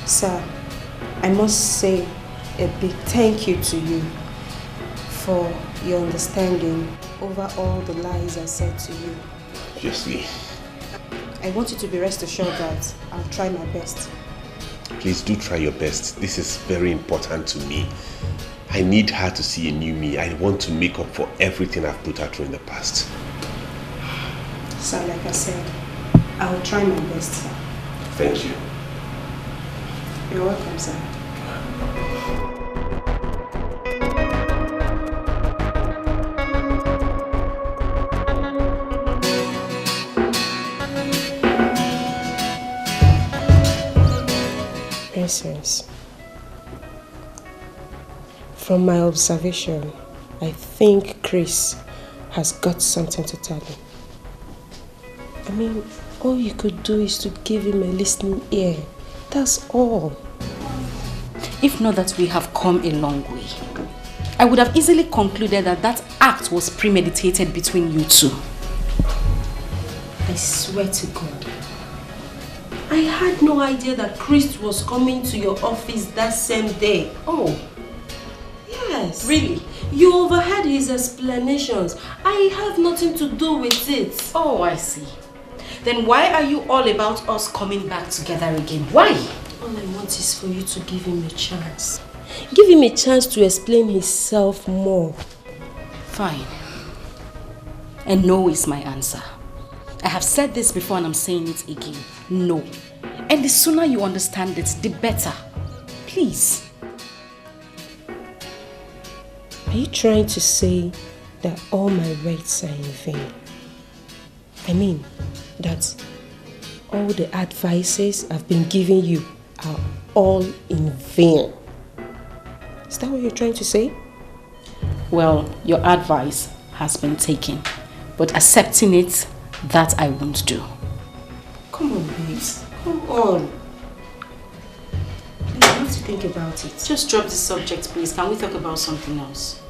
U: Sir, I must say a big thank you to you for your understanding over all the lies I said to you.
S: Obviously.
U: I want you to be rest assured that I'll try my best.
S: Please do try your best. This is very important to me. I need her to see a new me. I want to make up for everything I've put her through in the past.
U: Sir, like I said, I'll try my best, sir.
S: Thank you.
U: You're welcome, sir. Essence. From my observation, I think Chris has got something to tell me. I mean, all you could do is to give him a listening ear. That's all.
M: If not that we have come a long way, I would have easily concluded that that act was premeditated between you two.
U: I swear to God, I had no idea that Chris was coming to your office that same day.
M: Oh.
U: Yes.
M: Really?
U: You overheard his explanations. I have nothing to do with it.
M: Oh, I see. Then why are you all about us coming back together again? Why?
U: All I want is for you to give him a chance. Give him a chance to explain himself more.
M: Fine. And no is my answer. I have said this before and I'm saying it again. No. And the sooner you understand it, the better. Please.
U: Are you trying to say that all my rights are in vain? I mean, that all the advices I've been giving you are all in vain. Is that what you're trying to say?
M: Well, your advice has been taken, but accepting it, that I won't do.
U: Come on, babes. Come on. You have to think about it.
M: Just drop the subject, please. Can we talk about something else?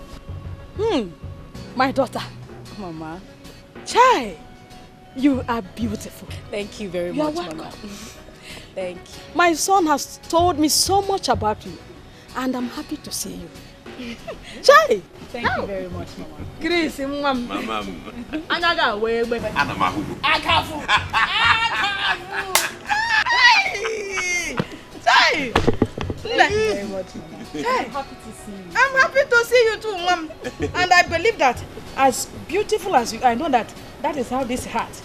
I: My daughter. Mama. Chai, you are beautiful.
P: Thank you very
I: You are
P: much,
I: welcome.
P: Mama. Thank you.
I: My son has told me so much about you, and I'm happy to see you. Chai!
P: Thank you very much, Mama.
I: Chris, Mama. Anaga, where?
S: Anamahu.
I: Akafu! Chai!
P: Thank you very much, Mama.
I: Hey.
P: I'm happy to see you.
I: I'm happy to see you too, Mom. And I believe that as beautiful as you are, I know that That is how this heart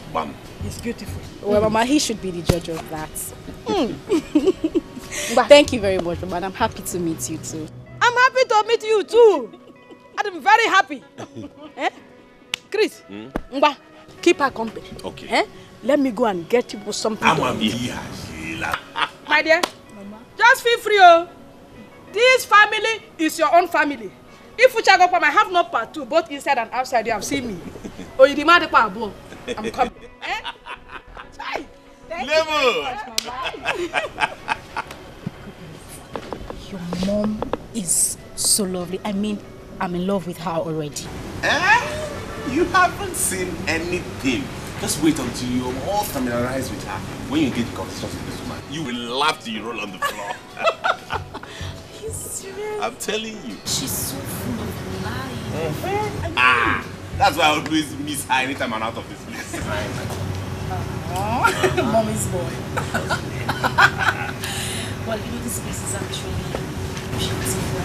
I: is beautiful.
G: Well, Mama, he should be the judge of that. Thank you very much, Mama, and I'm happy to meet you too.
I: I'm happy to meet you too. I'm very happy. Chris, Ngba, keep her company.
S: Okay.
I: Let me go and get you something to eat.
S: My
I: dear, just feel free. Oh. This family is your own family. If you check up, I have no part two, both inside and outside. You have seen me. Oh, you demand it, I'm coming. Thank you very much, Mama.
G: Your mom is so lovely. I mean, I'm in love with her already.
S: You haven't seen anything. Just wait until you're all familiarized with her. When you get the conversation with this woman, you will laugh till you roll on the floor.
G: He's serious.
S: I'm telling you.
G: She's so full of life.
S: That's why I always miss her anytime I'm out of this place.
G: Mommy's boy. Well, you know, this place is actually beautiful.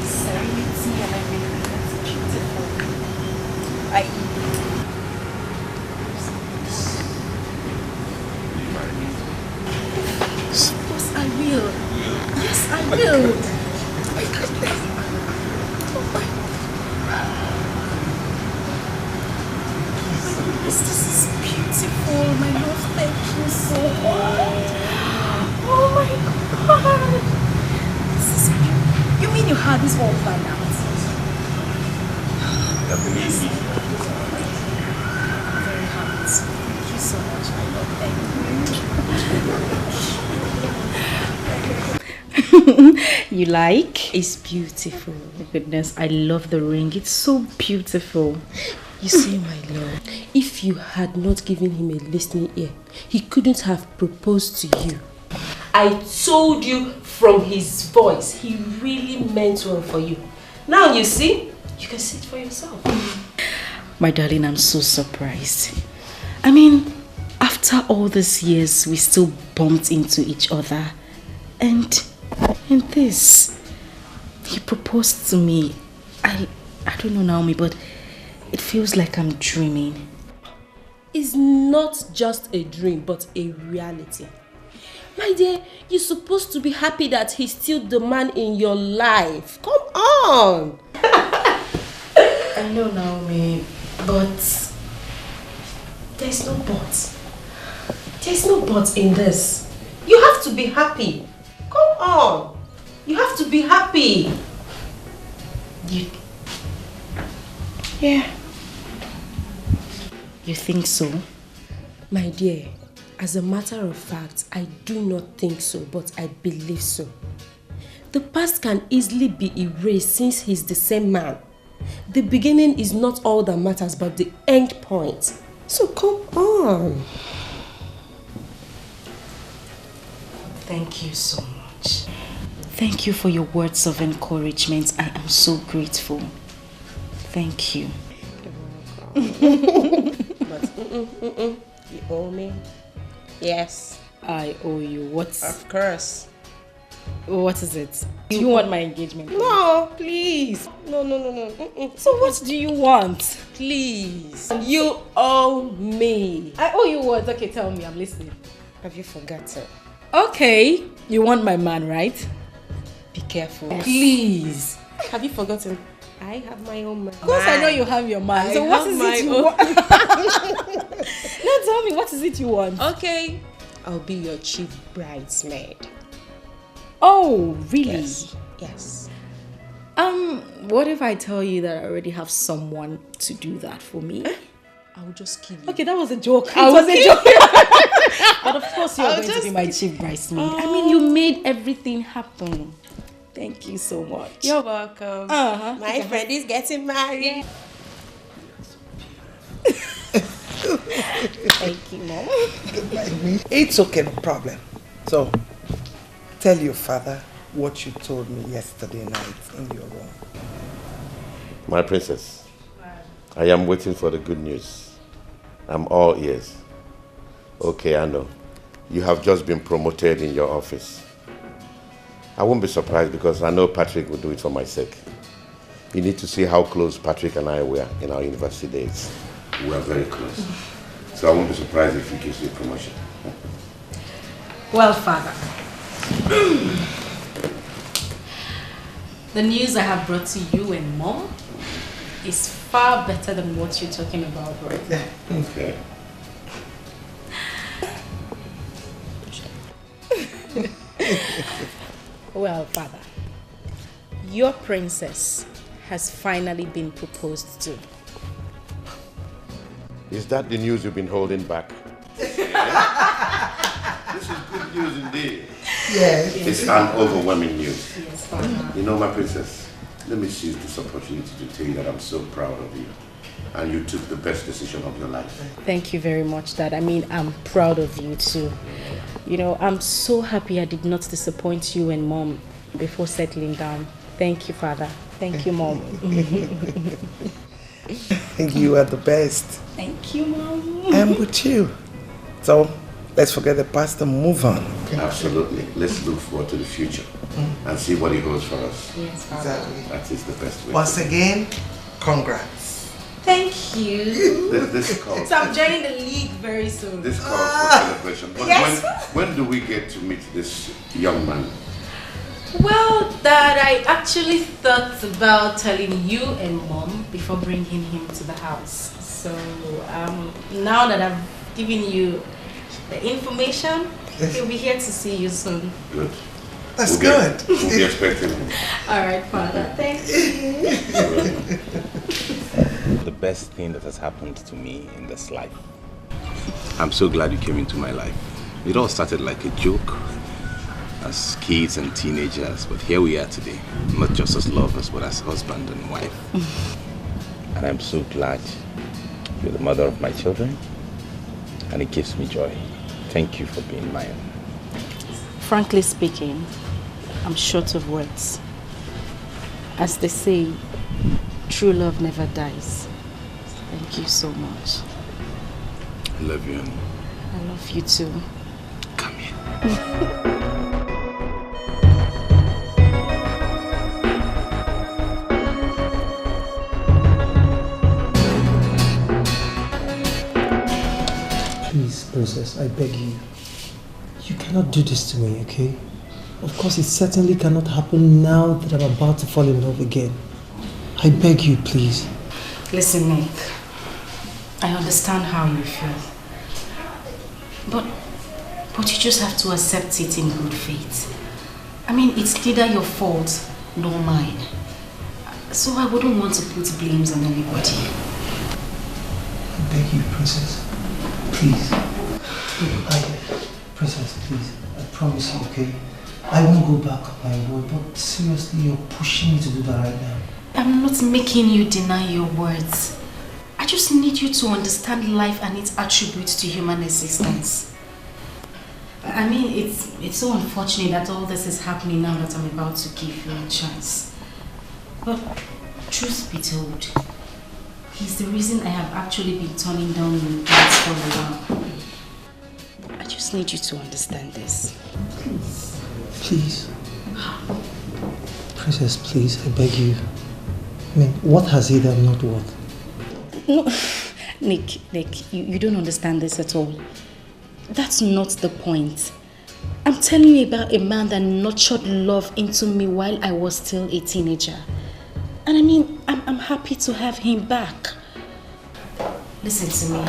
G: Serenity and everything. That's beautiful. Yes, I will. Yes, I will. This is beautiful, my love. Thank you so much. Oh my God. This is beautiful. You mean you had this all planned out?
S: Definitely.
G: I'm very happy. Thank you so much, my love. Thank you. You like? It's beautiful. Oh, goodness, I love the ring. It's so beautiful.
P: You see, my lord, if you had not given him a listening ear, he couldn't have proposed to you. I told you from his voice, he really meant well for you. Now you see, you can see it for yourself.
G: My darling, I'm so surprised. I mean, after all these years, we still bumped into each other. And this, he proposed to me. I don't know, Naomi, but it feels like I'm dreaming.
P: It's not just a dream, but a reality. My dear, you're supposed to be happy that he's still the man in your life. Come on!
G: I know, Naomi, but
P: there's no but. There's no but in this. You have to be happy. Come on. You have to be happy.
G: Yeah. You think so?
P: My dear, as a matter of fact, I do not think so, but I believe so. The past can easily be erased since he's the same man. The beginning is not all that matters, but the end point. So come on.
G: Thank you so much. Thank you for your words of encouragement. I am so grateful. Thank you.
P: You owe me? Yes.
G: I owe you. What?
P: Of course.
G: What is it? Do you want my engagement?
P: No, please. No.
G: So what do you want?
P: Please. You owe me.
G: I owe you what? Okay, tell me. I'm listening.
P: Have you forgotten?
G: Okay. You want my man, right?
P: Be careful.
G: Yes. Please.
P: Have you forgotten? I have my own man.
G: Of course I know you have your man. So what is it you want? Now tell me, what is it you want?
P: Okay. I'll be your chief bridesmaid.
G: Oh, really?
P: Yes.
G: What if I tell you that I already have someone to do that for me?
P: I will just kill you.
G: Okay, that was a joke. It was a joke. But of course you're going to be my chief bridesmaid. I mean, you made everything happen. Thank you so much.
P: You're welcome. My friend is getting married. Yeah. Thank you, Mom.
A: It's okay, no problem. So, tell your father what you told me yesterday night in your room.
B: My princess, I am waiting for the good news. I'm all ears. Okay, I know. You have just been promoted in your office. I won't be surprised because I know Patrick will do it for my sake. You need to see how close Patrick and I were in our university days. We were very close. So I won't be surprised if he gives you a promotion.
M: Well, Father, the news I have brought to you and Mom is far better than what you're talking about right now.
B: Okay.
M: Well, Father, your princess has finally been proposed to.
B: Is that the news you've been holding back? This is good news indeed.
A: Yes.
B: It's an overwhelming news.
M: Yes, Father.
B: You know, my princess, let me seize this opportunity to tell you that I'm so proud of you. And you took the best decision of your life.
M: Thank you very much, Dad. I mean, I'm proud of you too. You know, I'm so happy I did not disappoint you and Mom before settling down. Thank you, Father. Thank you, Mom.
A: You are the best.
M: Thank you, Mom.
A: I'm with you. So, let's forget the past and move on.
B: Absolutely. Let's look forward to the future and see what it holds for us.
M: Yes, Father.
A: Exactly.
B: That is the best way.
A: Once again, congrats.
M: Thank you.
B: This calls.
M: So I'm joining the league very soon.
B: This calls for celebration. But
M: yes.
B: when do we get to meet this young man?
M: Well, Dad, I actually thought about telling you and Mom before bringing him to the house. So now that I've given you the information, he'll be here to see you soon.
B: Good.
A: That's good.
B: We'll be expecting him.
M: All right, Father. Thank you.
S: The best thing that has happened to me in this life. I'm so glad you came into my life. It all started like a joke as kids and teenagers, but here we are today. Not just as lovers, but as husband and wife. And I'm so glad you're the mother of my children, and it gives me joy. Thank you for being mine.
M: Frankly speaking, I'm short of words. As they say, true love never dies. Thank you so much.
S: I love you, honey.
M: I love you too.
S: Come here.
T: Please, Princess, I beg you. You cannot do this to me, okay? Of course, it certainly cannot happen now that I'm about to fall in love again. I beg you, please.
M: Listen, Nick. I understand how you feel. But you just have to accept it in good faith. I mean, it's neither your fault nor mine. So I wouldn't want to put blames on anybody.
T: I beg you, Princess. Please. Princess, please. I promise you, okay? I won't go back on my word, but seriously, you're pushing me to do that right now.
M: I'm not making you deny your words. I just need you to understand life and its attributes to human existence. I mean, it's so unfortunate that all this is happening now that I'm about to give you a chance. But truth be told, he's the reason I have actually been turning down your dates for a while. I just need you to understand this.
T: Please. Please. Princess, please, I beg you. I mean, what has he done, not what?
M: No, Nick, you don't understand this at all. That's not the point. I'm telling you about a man that nurtured love into me while I was still a teenager. And I mean, I'm happy to have him back. Listen to me.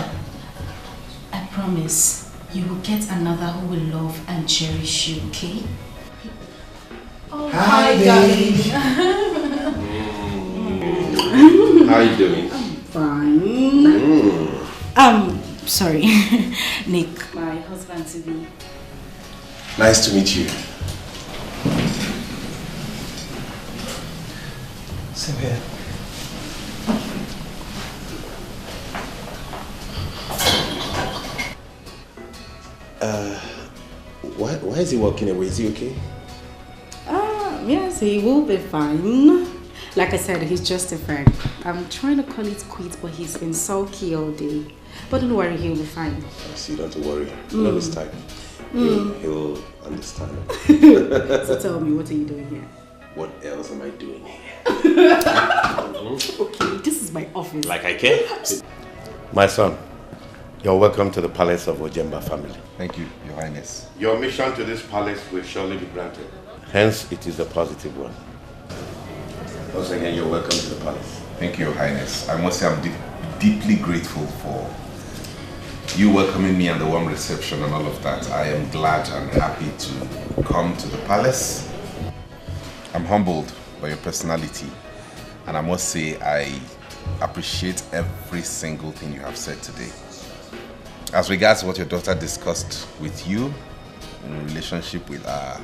M: I promise you will get another who will love and cherish you, okay? Oh,
B: hi,
M: darling.
B: How are you doing?
M: Fine. Sorry. Nick, my husband to be.
B: Nice to meet you.
T: Same here.
S: Why is he walking away? Is he okay?
M: Yes, he will be fine. Like I said, he's just a friend. I'm trying to call it quits, but he's been sulky all day. But don't worry, he'll be fine.
S: See, don't worry. You know this time. He'll understand.
M: So tell me, what are you doing here?
S: What else am I doing here?
I: office.
S: Like I care.
B: My son, you're welcome to the palace of Ojemba family.
J: Thank you, Your Highness.
B: Your mission to this palace will surely be granted. Hence, it is a positive one. Once again, you're welcome to the palace.
J: Thank you, Your Highness. I must say I'm deeply grateful for you welcoming me and the warm reception and all of that. I am glad and happy to come to the palace. I'm humbled by your personality, and I must say I appreciate every single thing you have said today. As regards what your daughter discussed with you in relationship with our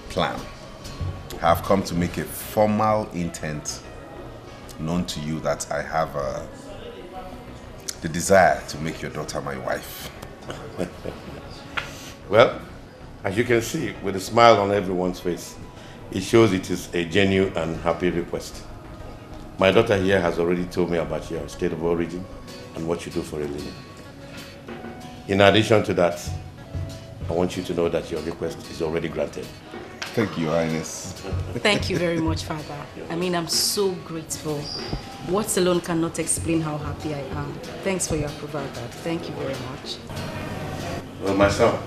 J: plan, I have come to make a formal intent known to you that I have the desire to make your daughter my wife.
B: Well, as you can see, with a smile on everyone's face, it shows it is a genuine and happy request. My daughter here has already told me about your state of origin and what you do for a living. In addition to that, I want you to know that your request is already granted.
J: Thank you, Your Highness.
M: Thank you very much, Father. I mean, I'm so grateful. Words alone cannot explain how happy I am. Thanks for your approval, Dad. Thank you very much.
B: Well, my son,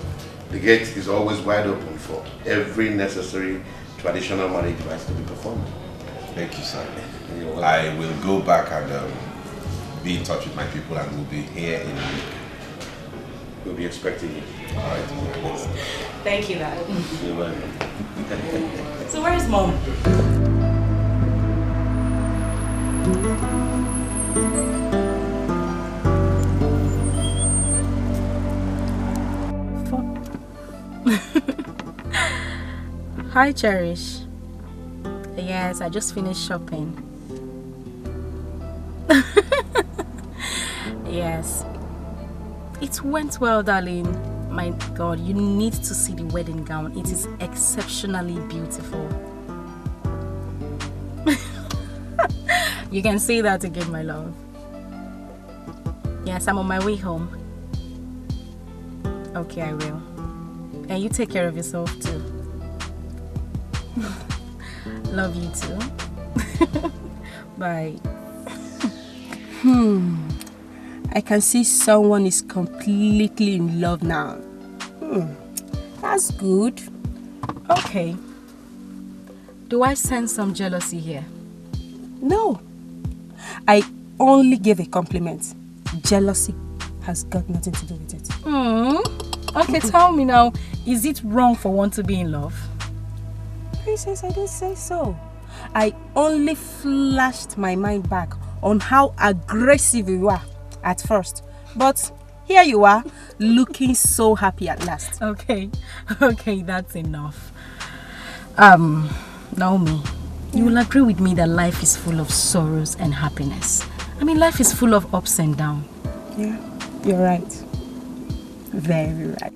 B: the gate is always wide open for every necessary traditional marriage rites to be performed.
J: Thank you, sir. I will go back and be in touch with my people, and we'll be here in a week.
B: We'll be expecting you.
J: All right.
M: Thank you, Dad.
B: You're welcome.
M: So where is Mom? Hi, Cherish. Yes, I just finished shopping. Yes. It went well, darling. My God, you need to see the wedding gown. It is exceptionally beautiful. You can say that again, my love. Yes, I'm on my way home. Okay, I will. And you take care of yourself too. Love you too. Bye.
U: I can see someone is completely in love now. That's good.
M: Okay. Do I sense some jealousy here?
U: No. I only gave a compliment. Jealousy has got nothing to do with it.
M: Okay, tell me now, is it wrong for one to be in love?
U: Princess, I didn't say so. I only flashed my mind back on how aggressive you were at first. But here you are, looking so happy at last.
M: Okay, that's enough. Naomi, you will agree with me that life is full of sorrows and happiness. I mean, life is full of ups and downs.
U: Yeah, you're right. Very right.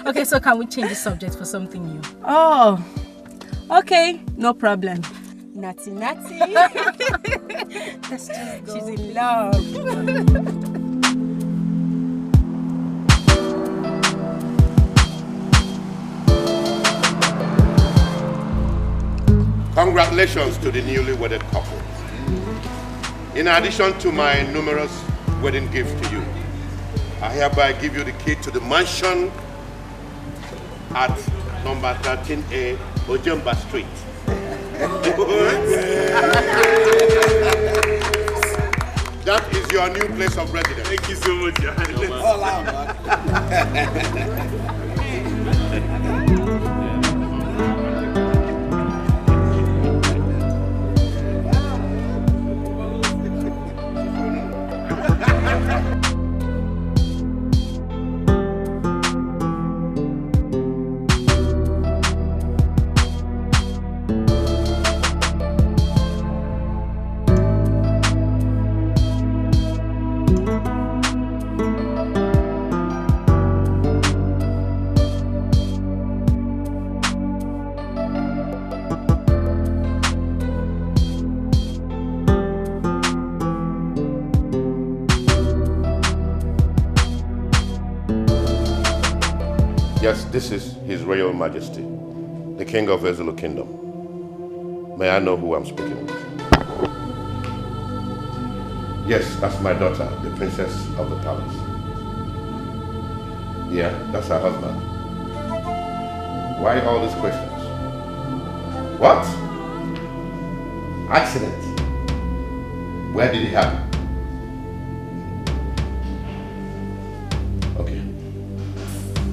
M: Okay, so can we change the subject for something new?
U: Oh, okay, no problem. Natty. Let's just go. She's in love.
B: Congratulations to the newly wedded couple. In addition to my numerous wedding gifts to you, I hereby give you the key to the mansion at number 13A, Ojemba Street. That is your new place of residence.
V: Thank you so much, Johannes.
B: All out, Yes, this is His Royal Majesty, the King of Ezulu Kingdom. May I know who I'm speaking with? Yes, that's my daughter, the princess of the palace. Yeah, that's her husband. Why all these questions? What? Accident? Where did it happen? Okay.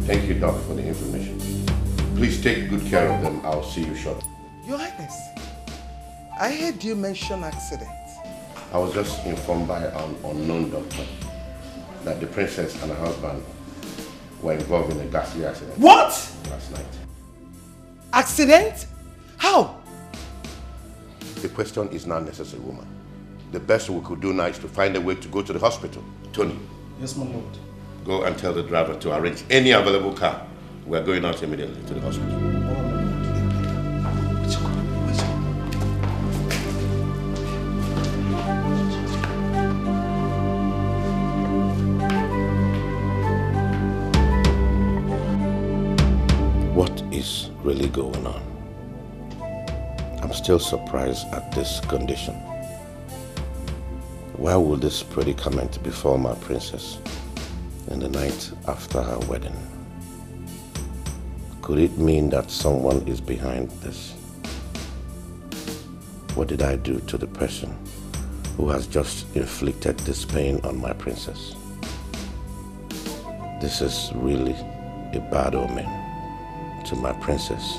B: Thank you, Doc, for the information. Please take good care of them. I'll see you shortly.
A: Your Highness, I heard you mention accident.
B: I was just informed by an unknown doctor that the princess and her husband were involved in a ghastly accident.
A: What?
B: Last night.
A: Accident? How?
B: The question is not necessary, woman. The best we could do now is to find a way to go to the hospital. Tony.
N: Yes, my lord.
B: Go and tell the driver to arrange any available car. We're going out immediately to the hospital. What is really going on? I'm still surprised at this condition. Why would this predicament befall my princess in the night after her wedding? Could it mean that someone is behind this? What did I do to the person who has just inflicted this pain on my princess? This is really a bad omen to my princess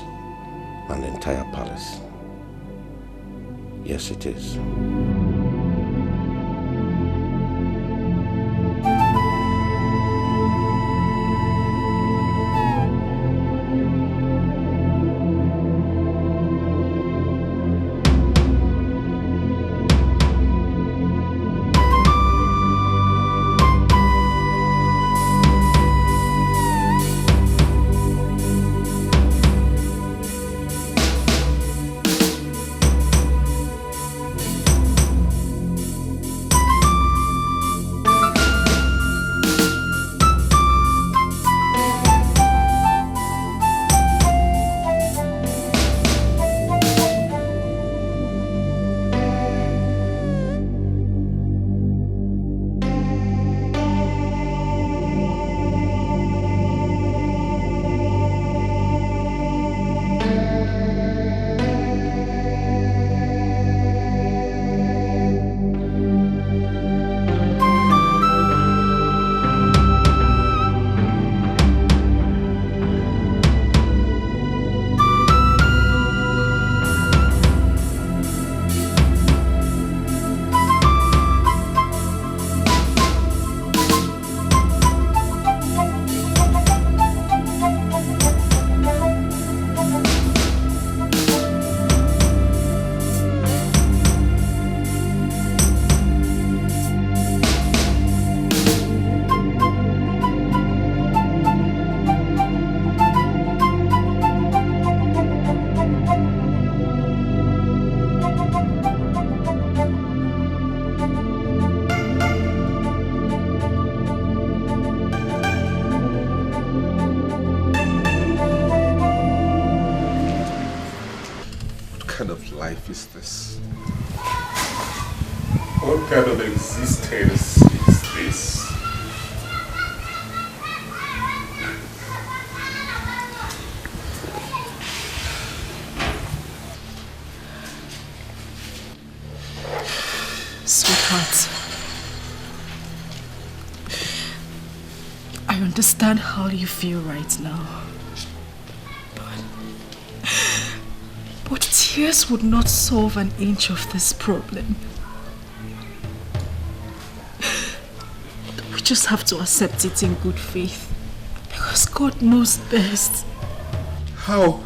B: and the entire palace. Yes, it is.
J: life is this? What kind of existence is this?
F: Sweetheart, I understand how you feel right now. But tears would not solve an inch of this problem. We just have to accept it in good faith. Because God knows best.
J: How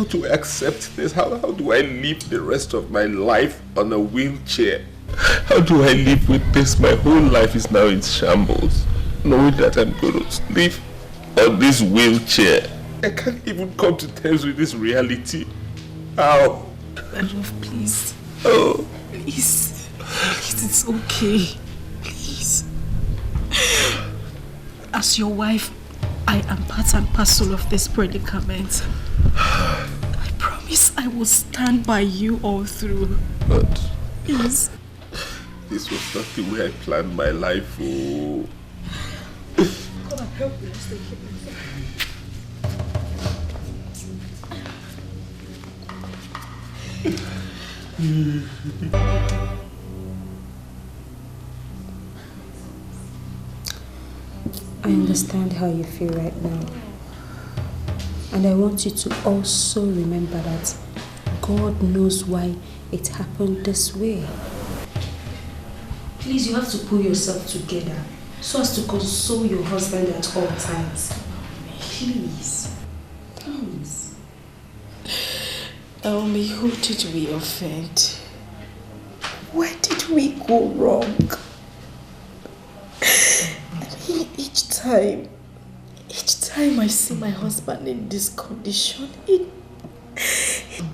J: do I accept this? How do I live the rest of my life on a wheelchair? How do I live with this? My whole life is now in shambles, knowing that I'm going to live on this wheelchair. I can't even come to terms with this reality. How?
F: My love, please.
J: Oh.
F: Please. Please, it's okay. Please. As your wife, I am part and parcel of this predicament. I promise.
D: promise I will stand by you all through.
S: But
D: Yes.
S: this was not the way I planned my life. Oh.
D: Come and help me. Let's take it.
U: I understand how you feel right now. And I want you to also remember that God knows why it happened this way. Please, you have to pull yourself together so as to console your husband at all times. Please. Please.
D: Naomi, who did we offend? Where did we go wrong? I mean, each time I see my husband in this condition, it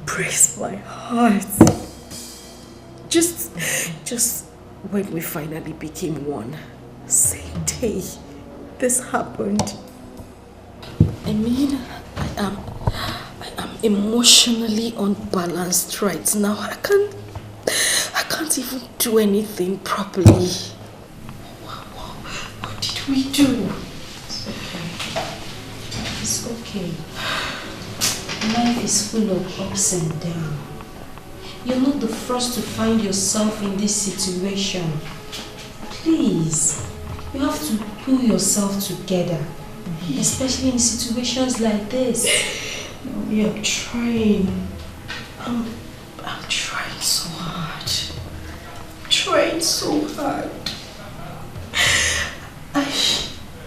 D: breaks my heart. Just when we finally became one, same day this happened. I mean, I am emotionally unbalanced right now. I can't even do anything properly. What did we do?
U: It's okay. Life is full of ups and downs. You're not the first to find yourself in this situation. Please, you have to pull yourself together, especially in situations like this.
D: We are trying. I'm trying so hard. Trying so hard.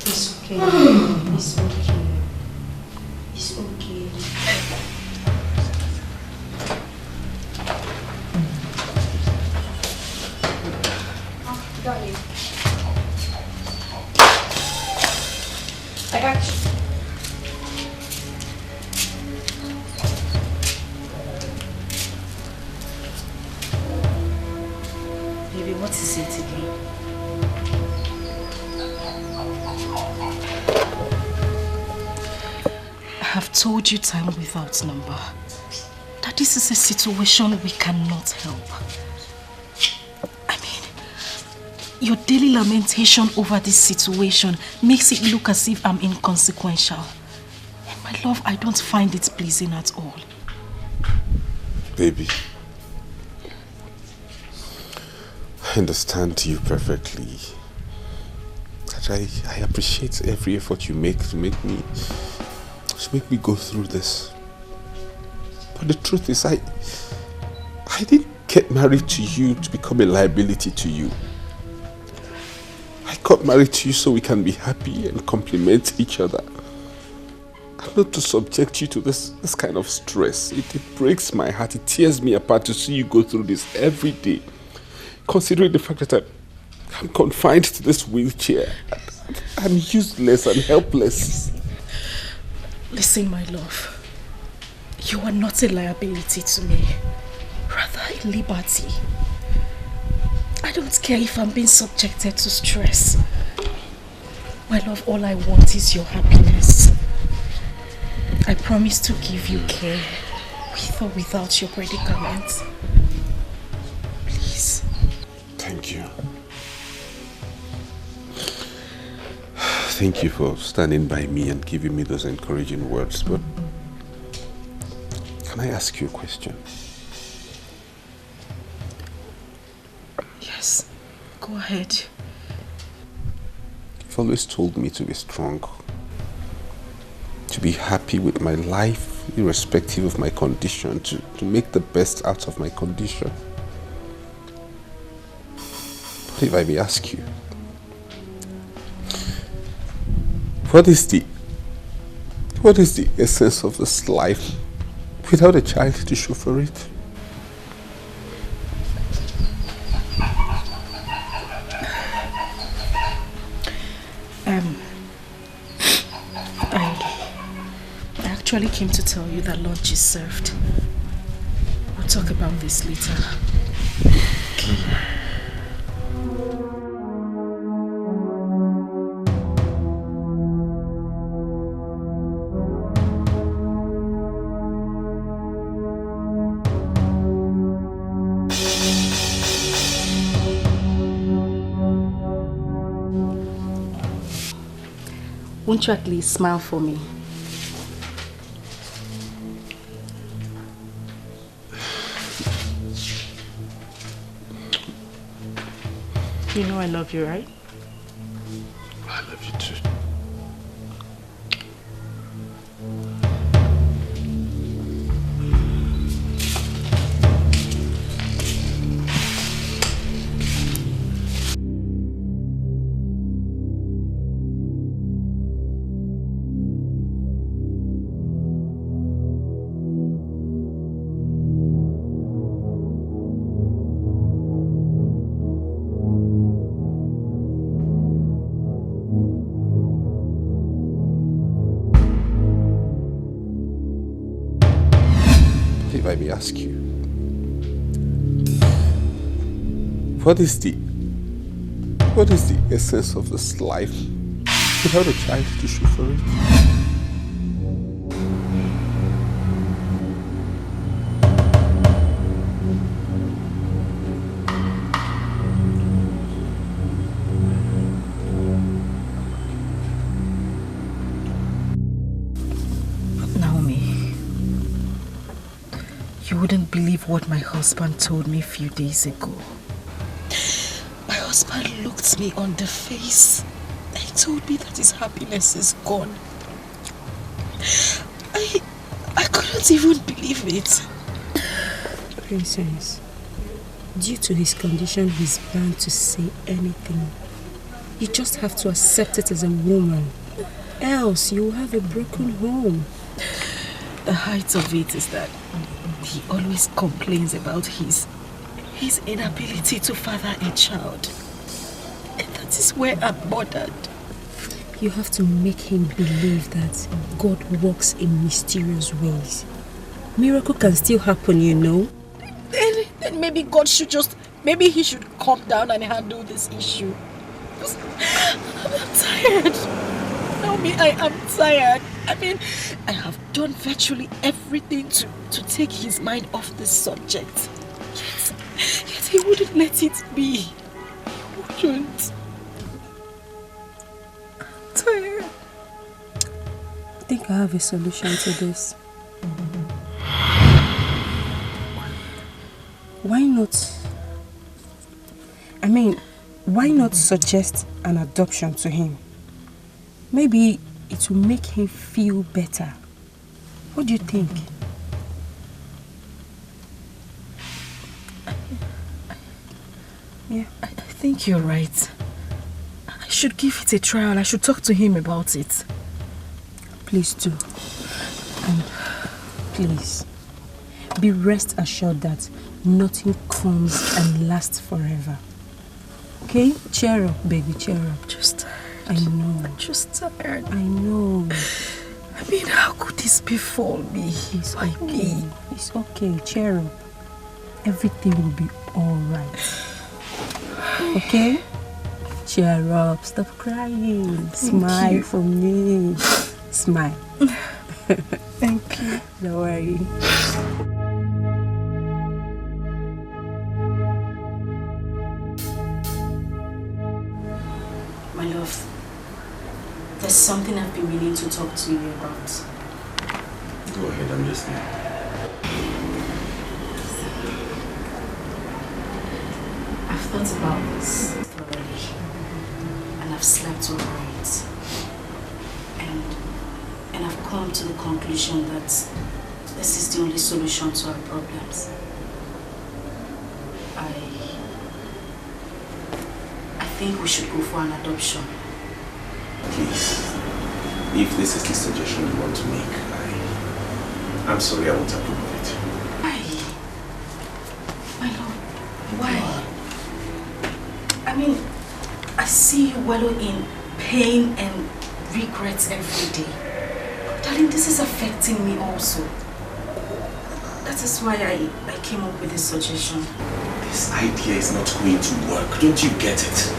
U: It's okay. It's okay. It's okay.
D: Got you. I got you.
M: Baby, what is it again?
D: I have told you time without number that this is a situation we cannot help. I mean, your daily lamentation over this situation makes it look as if I'm inconsequential. And my love, I don't find it pleasing at all.
S: Baby, I understand you perfectly. That I appreciate every effort you make to make me go through this. But the truth is, I didn't get married to you to become a liability to you. I got married to you so we can be happy and complement each other. And not to subject you to this kind of stress. It breaks my heart, it tears me apart to see you go through this every day. Considering the fact that I'm confined to this wheelchair. I'm useless and helpless.
D: Listen, my love. You are not a liability to me. Rather, a liberty. I don't care if I'm being subjected to stress. My love, all I want is your happiness. I promise to give you care, with or without your predicament. Please.
S: Thank you. Thank you for standing by me and giving me those encouraging words, but can I ask you a question?
D: Yes, go ahead.
S: You've always told me to be strong, to be happy with my life, irrespective of my condition, to make the best out of my condition. But if I may ask you, what is the essence of this life without a child to show for it?
D: I actually came to tell you that lunch is served. We'll talk about this later.
M: Won't you at least smile for me? You know I love you, right?
O: I love you too.
S: If I may ask you, what is the essence of this life without a child to show for it?
D: You wouldn't believe what my husband told me a few days ago. My husband looked me on the face and told me that his happiness is gone. I couldn't even believe it.
U: Princess, due to his condition, he's bound to say anything. You just have to accept it as a woman. Else, you'll have a broken home.
D: The height of it is that he always complains about his inability to father a child. And that is where I'm bothered.
U: You have to make him believe that God works in mysterious ways. Miracle can still happen, you know.
D: Then maybe God should maybe he should calm down and handle this issue. Because I'm tired. Naomi, I am tired. I mean, I have done virtually everything to take his mind off this subject. Yet he wouldn't let it be. He wouldn't. I'm tired.
U: I think I have a solution to this. Why not suggest an adoption to him? Maybe it will make him feel better. What do you think?
D: Yeah, I think you're right. I should give it a trial. I should talk to him about it.
U: Please do. And please, be rest assured that nothing comes and lasts forever. Okay? Cheer up, baby, cheer up.
D: Just tired.
U: I know.
D: I'm just tired.
U: I know.
D: I mean, how could this befall me?
U: It's okay. It's okay. Cheer up. Everything will be alright. Okay? Cheer up. Stop crying. Smile for me. Smile.
D: Thank you.
U: Don't worry.
M: My love, there's something I've been meaning to talk to you about.
S: Go ahead, I'm listening.
M: I've thought about this thoroughly, and I've slept over it. And I've come to the conclusion that this is the only solution to our problems. I think we should go for an adoption.
S: Please, if this is the suggestion you want to make, I'm sorry, I won't approve of it.
M: Why? My lord, why? I mean, I see you wallow in pain and regrets every day. Darling, this is affecting me also. That is why I came up with this suggestion.
S: This idea is not going to work. Don't you get it?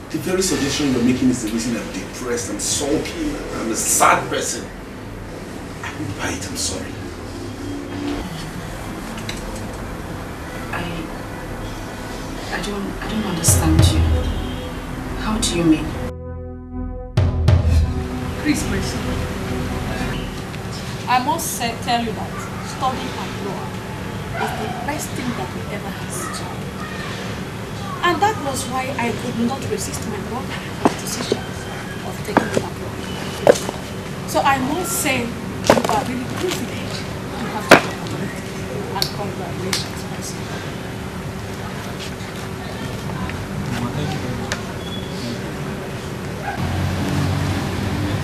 S: The very suggestion you're making is the reason I'm depressed and sulky. I'm a sad person. I won't buy it, I'm sorry.
M: I don't understand you. How do you mean?
H: Please, Grace. I must tell you that studying abroad is the best thing that we ever had. And that was why I could not resist my brother's decision of taking it abroad. So I must say you are really privileged to have the opportunity. And congratulations, my son.
N: Thank you very much.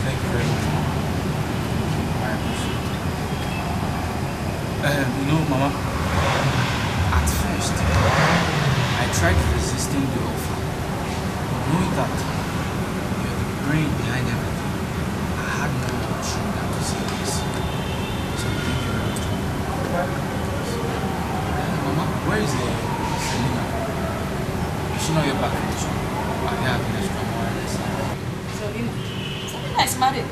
N: Thank you very much. I appreciate it. You know, Mama, at first, I tried resisting the offer. But knowing that you're the brain behind everything, I had no option than to say yes. So thank you very much. Mama, where is the Selena? You should not get back from the shop. I have an extra more.
H: Selena is married.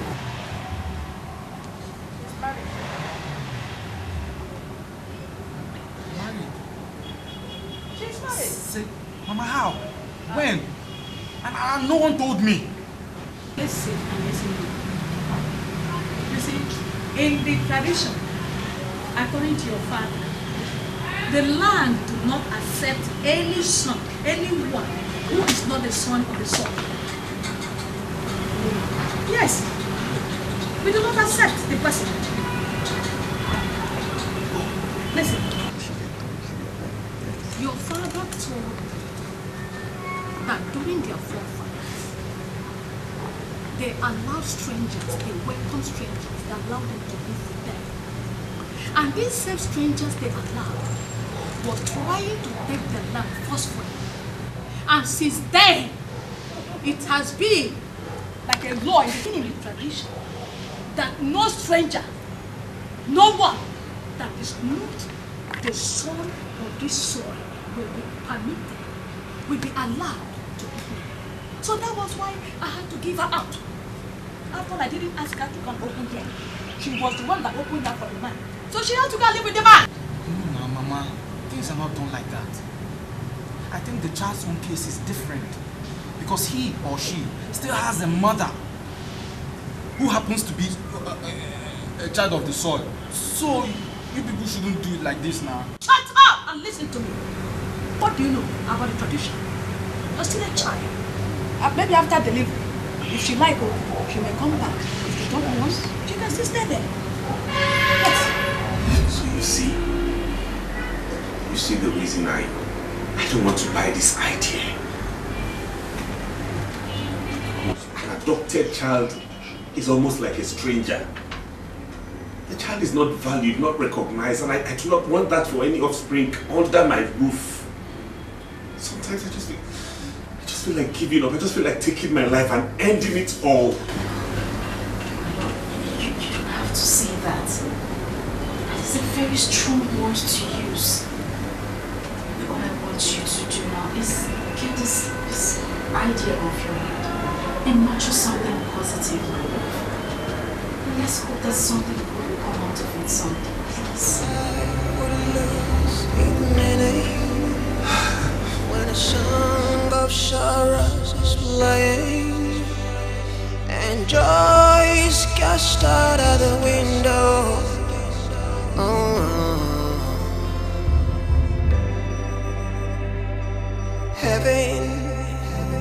H: She's married. She's married.
N: Say, Mama, how? When? And no one told me.
H: Listen and listen. You see, in the tradition, according to your father, the land do not accept any son, anyone who is not the son of the son. Yes, we do not accept the person. Listen, your father told that during their forefathers, they allowed strangers, they welcomed strangers, they allowed them to live with them. And these same strangers they allowed were trying to take the land forcefully. And since then, it has been like a law in the tradition that no stranger, no one that is not the son of this soil will be permitted, will be allowed to be here. So that was why I had to give her out. After I didn't ask her to come open here. She was the one that opened up for the man. So she had to go and live with the man.
N: No, Mama. Things are not done like that. I think the child's own case is different because he or she still has a mother who happens to be a child of the soil. So you people shouldn't do it like this now.
H: Shut up and listen to me. What do you know about the tradition? You're still a child. Maybe after delivery, if she like, she may come back. If she don't want, she can still stay there. Yes.
J: So you see the reason I don't want to buy this idea. An adopted child is almost like a stranger. The child is not valued, not recognized, and I do not want that for any offspring under my roof. Sometimes I just feel like giving up. I just feel like taking my life and ending it all.
M: You don't have to say that. It's a very strong word to use. All I want you to do now is get this idea off your head and nurture something positive, my love. And let's hope that something good will come out of it someday, please.
L: When a song of sorrows is playing and joy is cast out of the window. Heaven,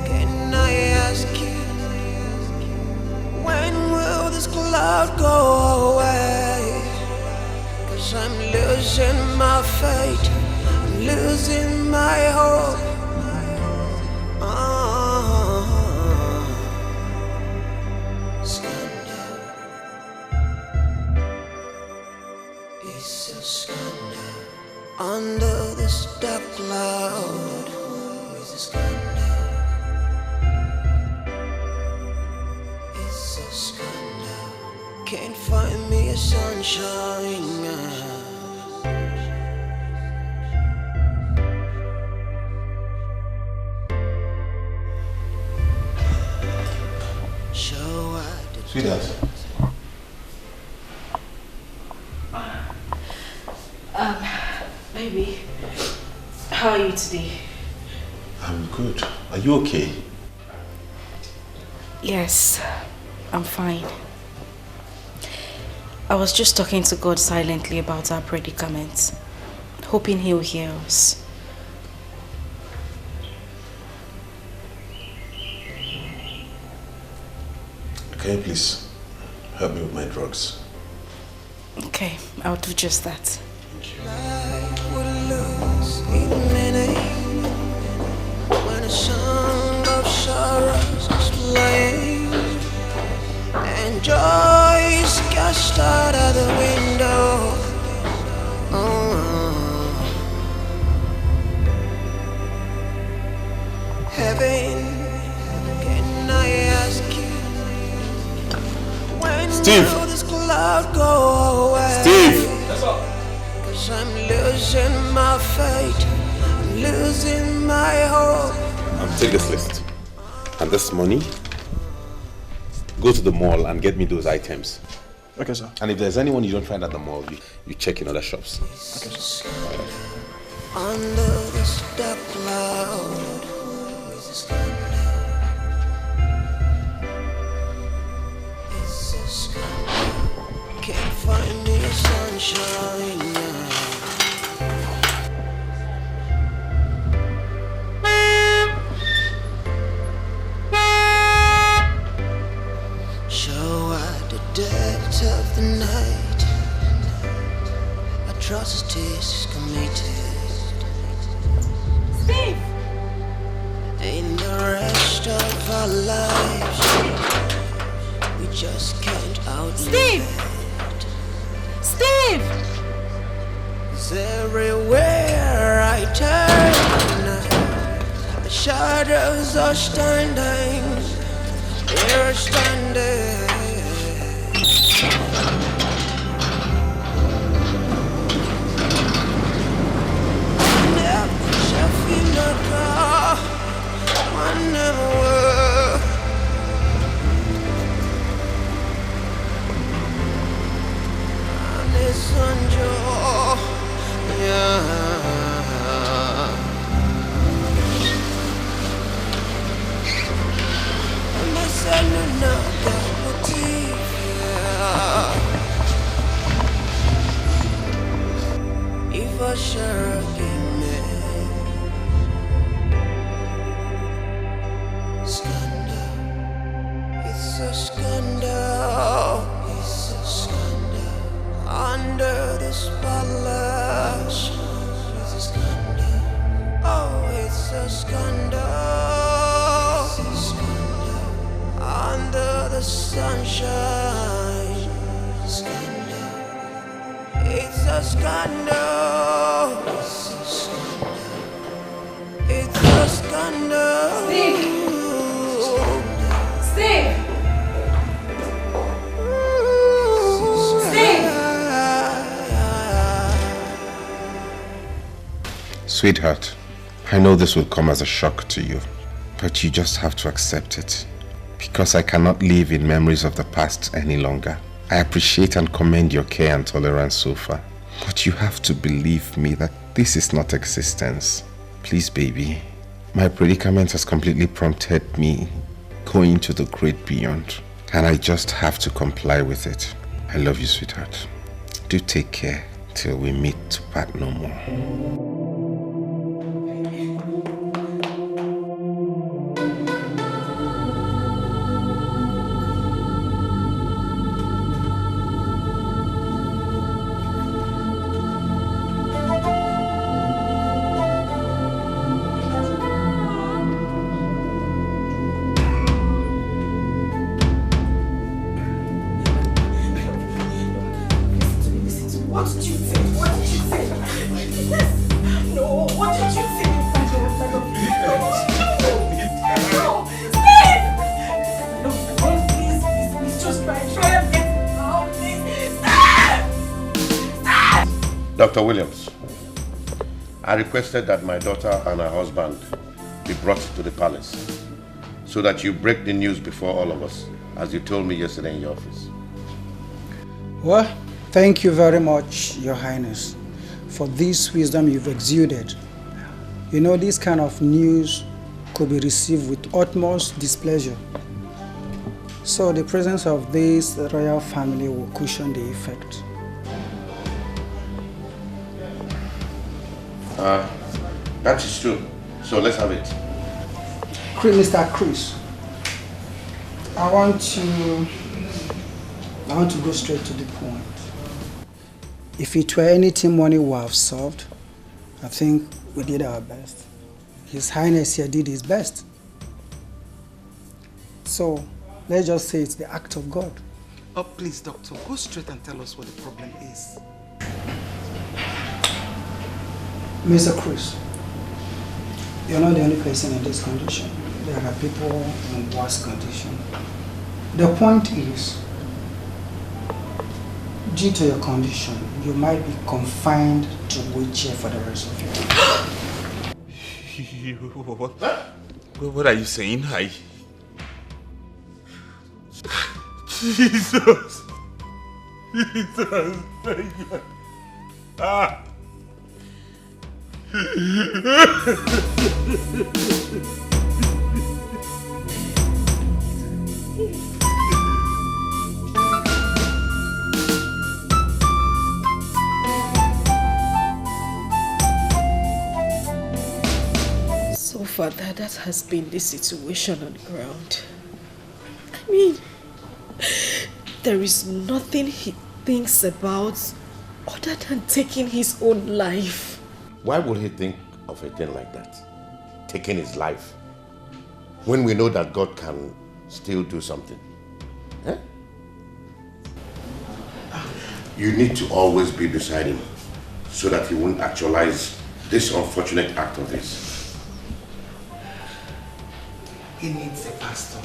L: can I ask you, when will this cloud go away? 'Cause I'm losing my faith, I'm losing my hope. Scandal, it's a scandal under this dark cloud. It's a scandal, it's a scandal. Can't find me a sunshine.
B: Sweetheart.
M: Baby, how are you today?
B: I'm good. Are you okay?
M: Yes, I'm fine. I was just talking to God silently about our predicament, hoping He'll hear us.
O: Can you please help me with my drugs?
M: Okay, I'll do just that.
L: When a song of sorrows is playing and joy is cast out of the window. Heaven, can I ask you, when will this cloud go away?
S: Steve!
L: 'Cause I'm losing my faith, I'm losing my hope.
S: Take this list. And this money, go to the mall and get me those items.
T: Okay, sir.
S: And if there's anyone you don't find at the mall, you check in other shops.
T: Okay, sir.
L: Under this dark cloud, can't find the sunshine now. So at the depth of the night, atrocities committed.
U: Steve!
L: In the rest of our lives, we just can't outlive.
U: Steve! Steve!
L: 'Cause everywhere I turn, the shadows are standing. They're standing. Never shall feel a car. One never. And it's on Joe. Yeah. If I share scandal, it's a scandal, it's a scandal. Under the spotlight, it's a scandal. Oh, it's a scandal. Under the sunshine, scandal. It's a scandal. It's a scandal.
U: Steve! Steve! Steve!
B: Sweetheart, I know this will come as a shock to you, but you just have to accept it. Because I cannot live in memories of the past any longer. I appreciate and commend your care and tolerance so far. But you have to believe me that this is not existence. Please, baby. My predicament has completely prompted me going to the great beyond. And I just have to comply with it. I love you, sweetheart. Do take care till we meet to part no more. Dr. Williams, I requested that my daughter and her husband be brought to the palace so that you break the news before all of us, as you told me yesterday in your office.
C: Well, thank you very much, Your Highness, for this wisdom you've exuded. You know, this kind of news could be received with utmost displeasure. So the presence of this royal family will cushion the effect.
B: That is true. So let's have it.
C: Mr. Chris, I want to go straight to the point. If it were anything money would have solved, I think we did our best. His Highness here did his best. So, let's just say it's the act of God.
A: Oh, please, doctor, go straight and tell us what the problem is.
C: Mr. Chris, you're not the only person in this condition. There are people in worse condition. The point is, due to your condition, you might be confined to wheelchair for the rest of your life.
J: What are you saying? Jesus! Jesus! Ah!
D: So far, that has been the situation on the ground. I mean, there is nothing he thinks about other than taking his own life.
B: Why would he think of a thing like that? Taking his life? When we know that God can still do something. Eh? You need to always be beside him so that he won't actualize this unfortunate act of his.
A: He needs a pastor.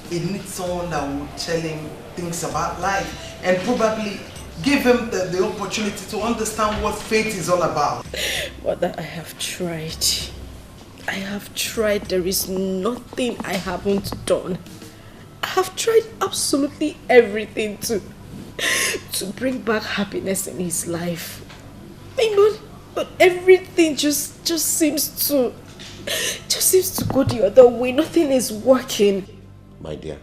A: He needs someone that will tell him things about life and probably give him the opportunity to understand what faith is all about.
D: Mother, I have tried. I have tried. There is nothing I haven't done. I have tried absolutely everything to bring back happiness in his life. But everything just seems to go the other way. Nothing is working.
B: My dear,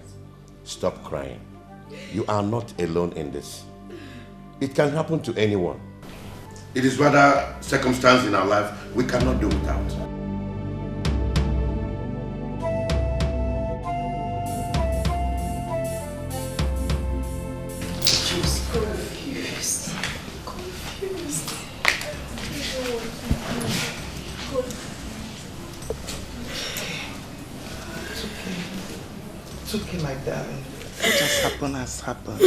B: stop crying. You are not alone in this. It can happen to anyone. It is rather circumstance in our life we cannot do without.
A: Just
D: confused.
A: It's okay, my darling. What has happened has happened.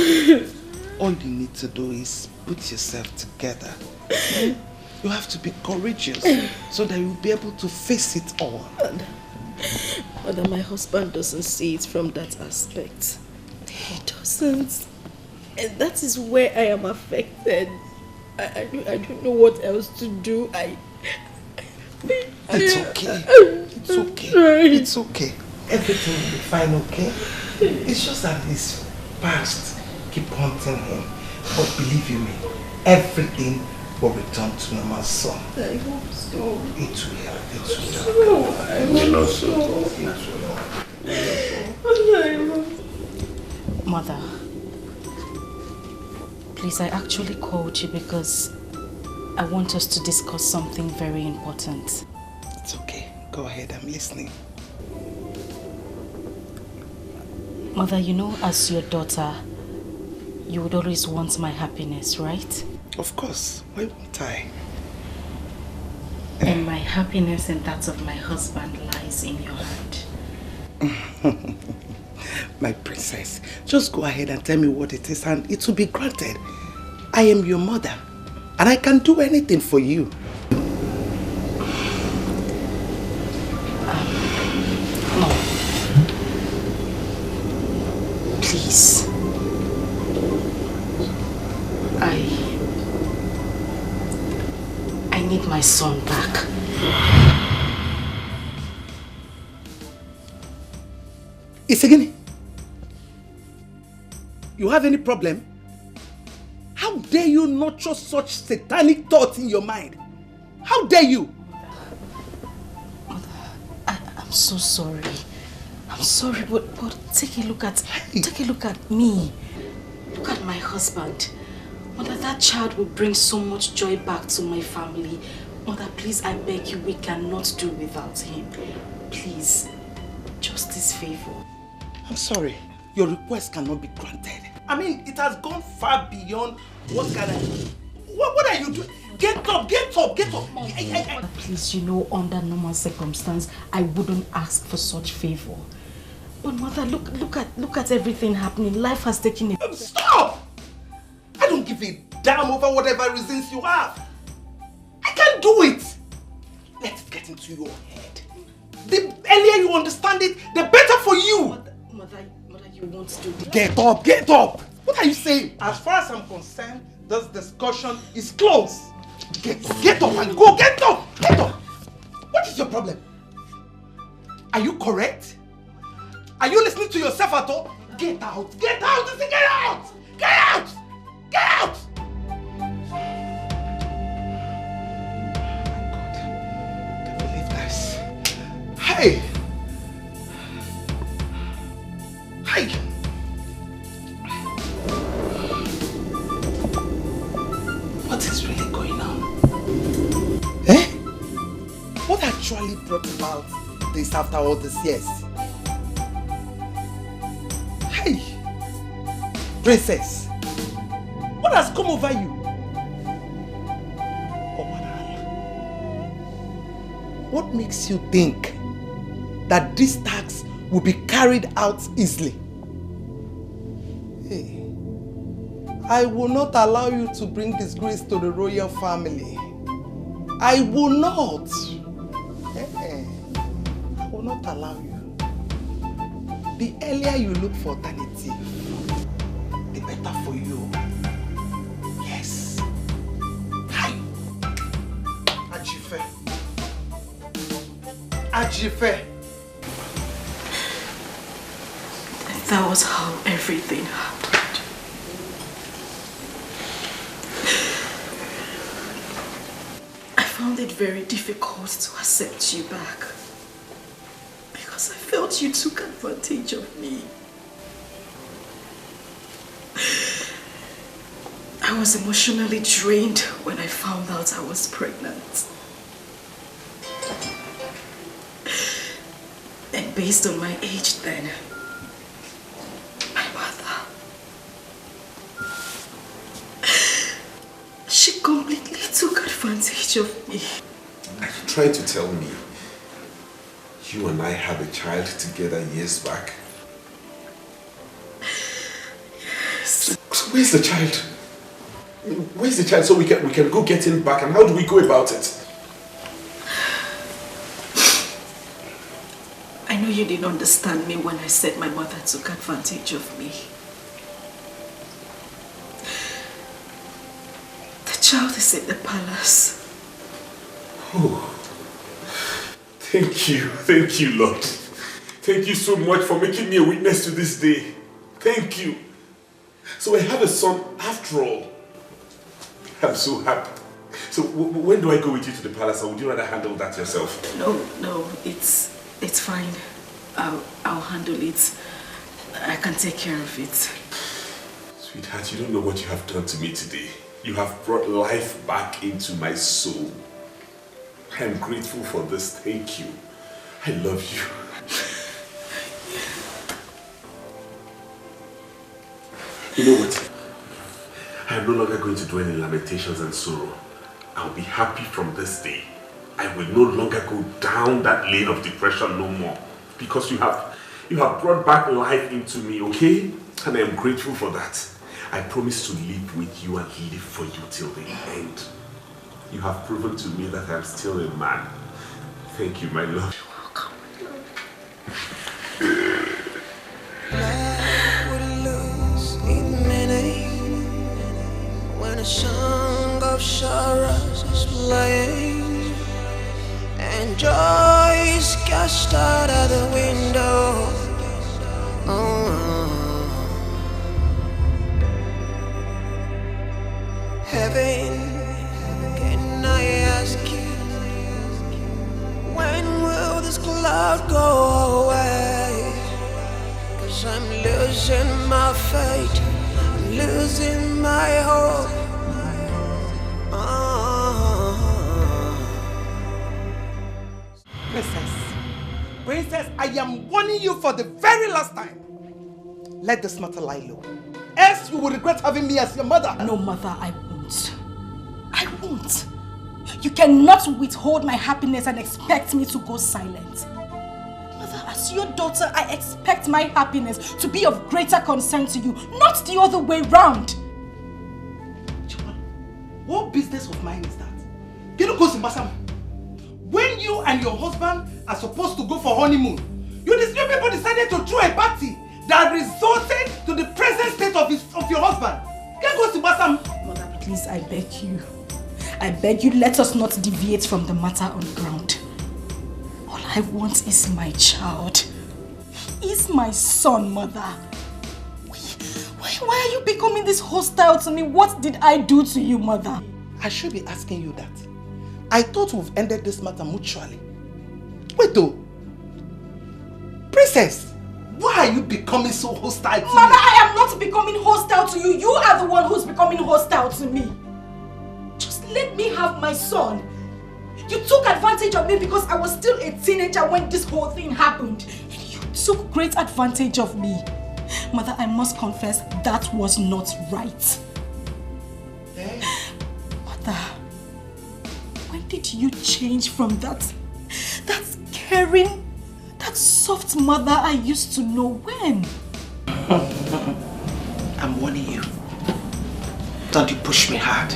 A: All you need to do is put yourself together. You have to be courageous so that you'll be able to face it all.
D: Mother, my husband doesn't see it from that aspect. He doesn't. And that is where I am affected. I don't know what else to do.
A: It's okay. It's okay. It's okay. Everything will be fine, okay? It's just that his past keep haunting him. But believe you me, everything will return to normal soon.
D: I hope so.
A: It will.
B: We know so.
D: Mother, please, I actually called you because I want us to discuss something very important.
A: It's okay. Go ahead, I'm listening.
D: Mother, you know, as your daughter, you would always want my happiness, right?
A: Of course. Why won't I?
D: And my happiness and that of my husband lies in your hand.
A: My princess, just go ahead and tell me what it is and it will be granted. I am your mother and I can do anything for you.
D: No. Please. I need my son back.
A: Isegini, you have any problem? How dare you nurture such satanic thoughts in your mind? How dare you?
D: Mother, I'm so sorry. I'm sorry, but take a look at me. Look at my husband. Mother, that child will bring so much joy back to my family. Mother, please, I beg you, we cannot do without him. Please, just this favor.
A: I'm sorry, your request cannot be granted. I mean, it has gone far beyond what can I... What are you doing? Get up, get up, get up!
D: Please, you know, under normal circumstance, I wouldn't ask for such favor. But Mother, look at everything happening. Life has taken a...
A: Stop! I don't give a damn over whatever reasons you have. I can't do it. Let it get into your head. The earlier you understand it, the better for you.
D: Mother, you won't do this.
A: Get up, get up! What are you saying? As far as I'm concerned, this discussion is closed. Get up and go, get up, get up! What is your problem? Are you correct? Are you listening to yourself at all? Get out, get out, get out! Get out! Get out! Can't believe this. Hey! Hey! What is really going on? Eh? What actually brought about this after all these years? Hey! Princess! What has come over you? What makes you think that this tax will be carried out easily? Hey, I will not allow you to bring disgrace to the royal family. I will not. I will not allow you. The earlier you look for alternative, the better for you. Yes. Hi. Ajife. Ajife.
D: That was how everything happened. I found it very difficult to accept you back because I felt you took advantage of me. I was emotionally drained when I found out I was pregnant. And based on my age then, my mother, she completely took advantage of me.
J: Are you trying to tell me you and I had a child together years back?
D: Yes.
J: So where's the child? Where's the child so we can go get him back, and how do we go about it?
D: I know you didn't understand me when I said my mother took advantage of me. The child is in the palace.
J: Oh, thank you, Lord. Thank you so much for making me a witness to this day. Thank you. So I have a son after all. I'm so happy. So when do I go with you to the palace, or would you rather handle that yourself?
D: No, it's fine. I'll handle it. I can take care of it.
J: Sweetheart, you don't know what you have done to me today. You have brought life back into my soul. I am grateful for this. Thank you. I love you. You know what? I am no longer going to dwell in lamentations and sorrow. I'll be happy from this day. I will no longer go down that lane of depression no more. Because you have brought back life into me, okay? And I am grateful for that. I promise to live with you and live for you till the end. You have proven to me that I am still a man. Thank you, my love.
D: You're welcome.
L: Life would lose its meaning when a song of sorrows is playing and joy is cast out of the window. Heaven, can I ask you, when will this cloud go away? losing my faith, I'm losing my hope.
A: Princess, I am warning you for the very last time. Let this matter lie low. Else you will regret having me as your mother.
D: No, mother, I won't. I won't. You cannot withhold my happiness and expect me to go silent. Mother, as your daughter, I expect my happiness to be of greater concern to you, not the other way round.
A: What business of mine is that? When you and your husband are supposed to go for honeymoon, you people decided to throw a party that resulted to the present state of your husband.
D: Mother, please, I beg you. I beg you, let us not deviate from the matter on ground. All I want is my child. He is my son, Mother. Why are you becoming this hostile to me? What did I do to you, Mother?
A: I should be asking you that. I thought we've ended this matter mutually. Wait though. Princess, why are you becoming so hostile to me?
D: Mother, I am not becoming hostile to you. You are the one who's becoming hostile to me. Just let me have my son. You took advantage of me because I was still a teenager when this whole thing happened. And you took great advantage of me. Mother, I must confess, that was not right.
A: Hey.
D: Mother, when did you change from that caring, that soft mother I used to know? When?
A: I'm warning you. Don't you push me hard.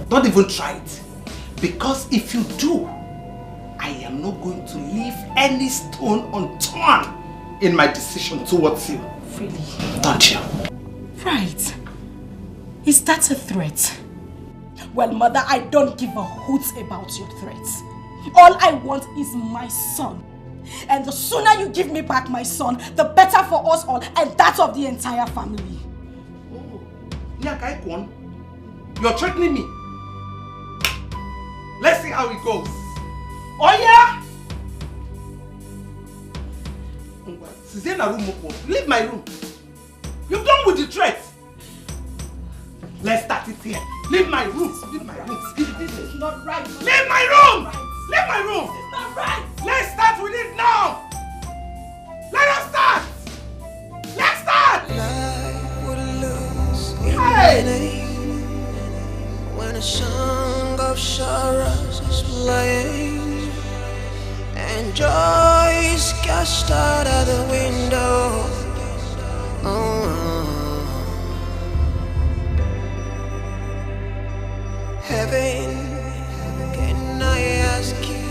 A: Don't even try it. Because if you do, I am not going to leave any stone unturned in my decision towards you.
D: Really?
A: Don't you?
D: Right. Is that a threat? Well, Mother, I don't give a hoot about your threats. All I want is my son. And the sooner you give me back my son, the better for us all and that of the entire family.
A: Oh, Nyakaikwan, you're threatening me. Let's see how it goes. Oh yeah? Leave my room. You're done with the threat. Let's start it here. Leave my room. Leave my room.
D: This is not right.
A: Leave my room. Leave my room.
D: This is not right.
A: Let's start with it now. Let us start. Let's start.
L: Life would lose its
A: Hey.
L: meaning when a song of sorrows is playing and joy is cast out of the window. Heaven, can I ask you,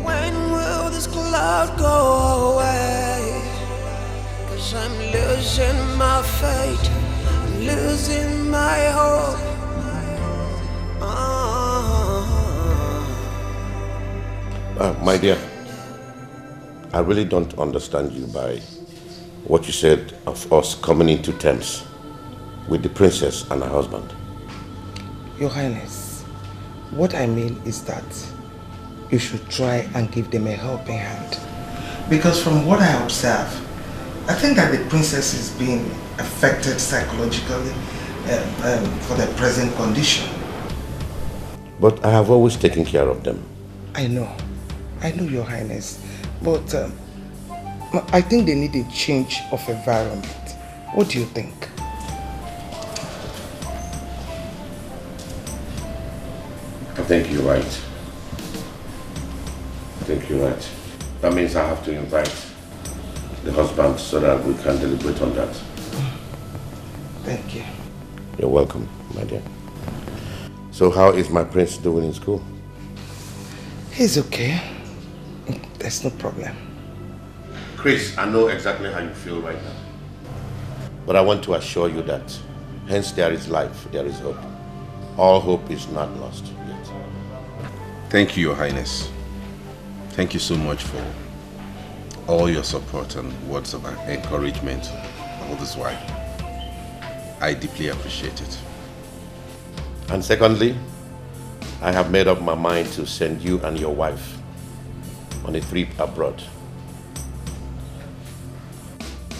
L: when will this cloud go away? 'Cause I'm losing my faith, I'm losing my hope.
B: My dear, I really don't understand you by what you said of us coming into terms with the princess and her husband.
A: Your Highness, what I mean is that you should try and give them a helping hand. Because from what I observe, I think that the princess is being affected psychologically for the present condition.
B: But I have always taken care of them.
A: I know, Your Highness, but I think they need a change of environment. What do you think?
B: I think you're right. That means I have to invite the husband so that we can deliberate on that.
A: Thank you.
B: You're welcome, my dear. So how is my prince doing in school?
A: He's okay. There's no problem.
B: Chris, I know exactly how you feel right now. But I want to assure you that hence there is life, there is hope. All hope is not lost yet.
J: Thank you, Your Highness. Thank you so much for all your support and words of encouragement all this while. I deeply appreciate it.
B: And secondly, I have made up my mind to send you and your wife on a trip abroad.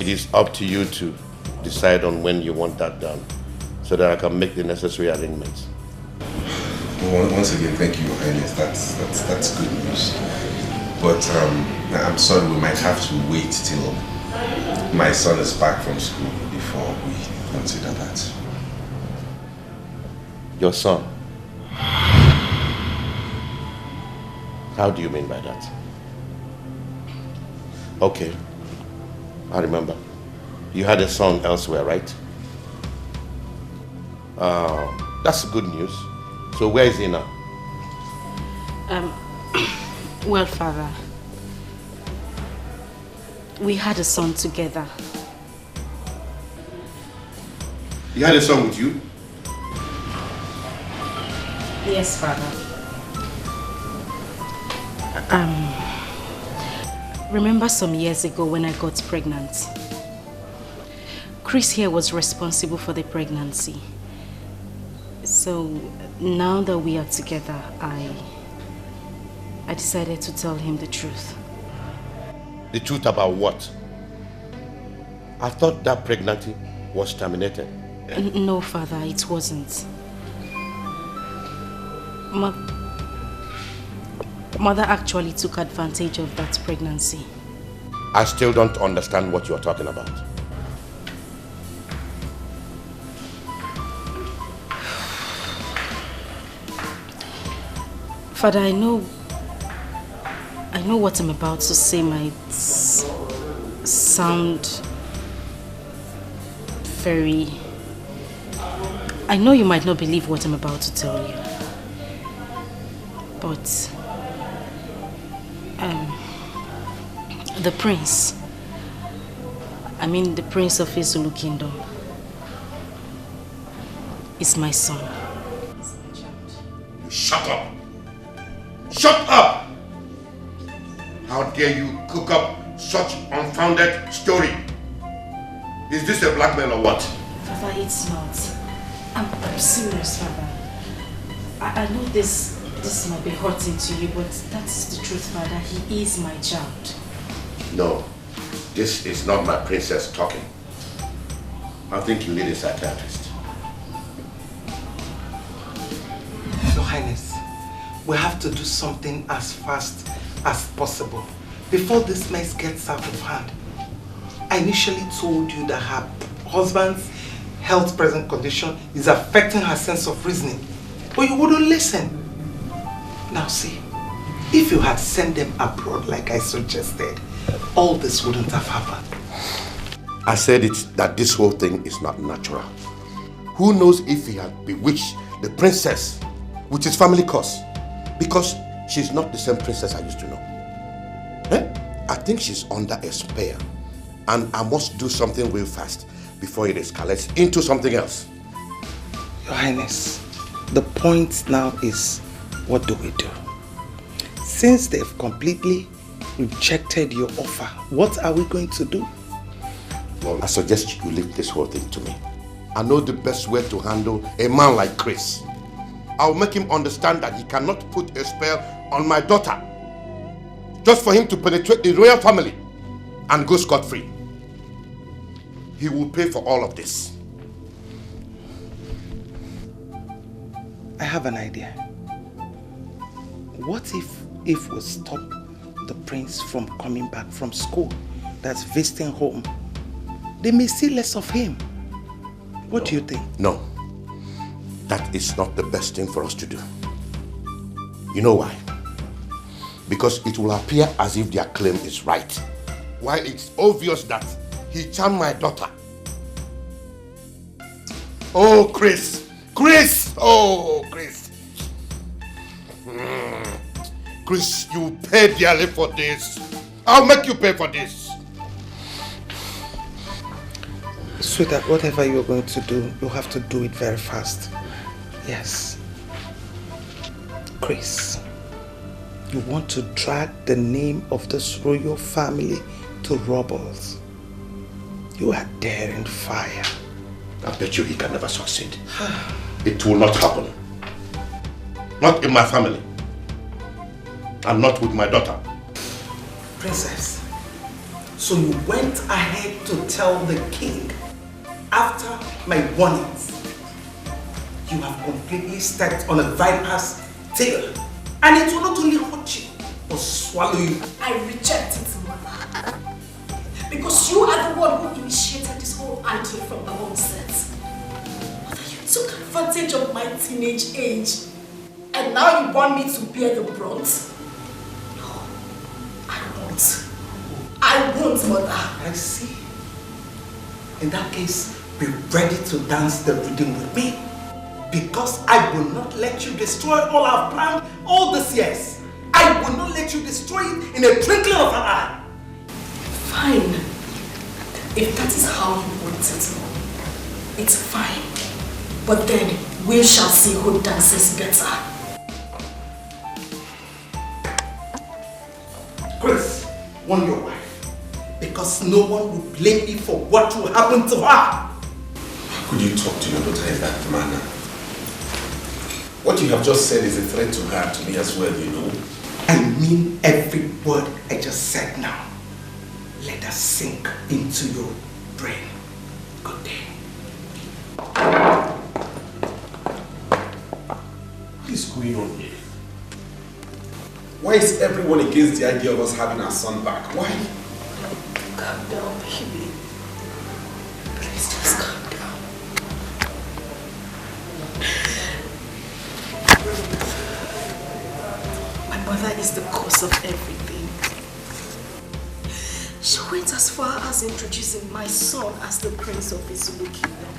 B: it is up to you to decide on when you want that done, so that I can make the necessary arrangements.
J: Well, once again, thank you, Your Highness. That's good news. But I'm sorry, we might have to wait till my son is back from school before we consider that.
B: Your son? How do you mean by that? Okay, I remember. You had a son elsewhere, right? That's good news. So where is he now?
M: Well, Father, we had a son together.
B: You had a son with you?
M: Yes, Father. Remember some years ago when I got pregnant? Chris here was responsible for the pregnancy. So now that we are together, I decided to tell him the truth.
B: The truth about what? I thought that pregnancy was terminated.
M: No, Father, it wasn't. Mother actually took advantage of that pregnancy.
B: I still don't understand what you're talking about.
M: Father, I know what I'm about to say might sound very... I know you might not believe what I'm about to tell you. But... the prince, the prince of Izulu Kingdom, is my son.
B: Shut up! Shut up! How dare you cook up such unfounded story? Is this a blackmail or what?
M: Father, it's not. I'm serious, Father. I know this might be hurting to you, but that's the truth, Father. He is my child.
B: No, this is not my princess talking. I think you need a psychiatrist.
A: Your Highness, we have to do something as fast as possible before this mess gets out of hand. I initially told you that her husband's health present condition is affecting her sense of reasoning, but you wouldn't listen. Now see, if you had sent them abroad like I suggested, all this wouldn't have happened.
B: I said that this whole thing is not natural. Who knows if he had bewitched the princess with his family curse? Because she's not the same princess I used to know. I think she's under a spell, and I must do something real fast before it escalates into something else.
A: Your Highness, the point now is, what do we do? Since they've completely rejected your offer, what are we going to do?
B: Well, I suggest you leave this whole thing to me. I know the best way to handle a man like Chris. I'll make him understand that he cannot put a spell on my daughter just for him to penetrate the royal family and go scot-free. He will pay for all of this.
A: I have an idea. What if we stop the prince from coming back from school, that's visiting home? They may see less of him. What do you think?
B: No, that is not the best thing for us to do. You know why? Because it will appear as if their claim is right, while it's obvious that he charmed my daughter. Oh, Chris! Chris! Oh, Chris! Chris, you pay dearly for this. I'll make you pay for this.
A: Sweetheart, whatever you're going to do, you have to do it very fast. Yes. Chris, you want to drag the name of this royal family to rubbles. You are daring fire.
B: I bet you he can never succeed. It will not happen. Not in my family. And not with my daughter.
A: Princess, So you went ahead to tell the king after my warnings. You have completely stepped on a viper's tail. And it will not only hurt you, but swallow you.
U: I reject it, mother. Because you are the one who initiated this whole idea from the onset. Mother, you took advantage of my teenage age. And now you want me to bear the brunt? No, I won't. I won't, mother.
A: I see. In that case, be ready to dance the rhythm with me. Because I will not let you destroy all I've planned all these years. I will not let you destroy it in a twinkling of an eye.
U: Fine. If that is how you want it, it's fine. But then we shall see who dances better.
A: Chris, warn your wife. Because no one will blame me for what will happen to her.
J: How could you talk to your daughter in that manner? What you have just said is a threat to her, to me as well, you know.
A: I mean every word I just said now. Let us sink into your brain. Good day.
J: What is going on here? Why is everyone against the idea of us having our son back? Why?
U: Calm down, baby. Please just calm down. My mother is the cause of everything. She went as far as introducing my son as the prince of his Zulu kingdom.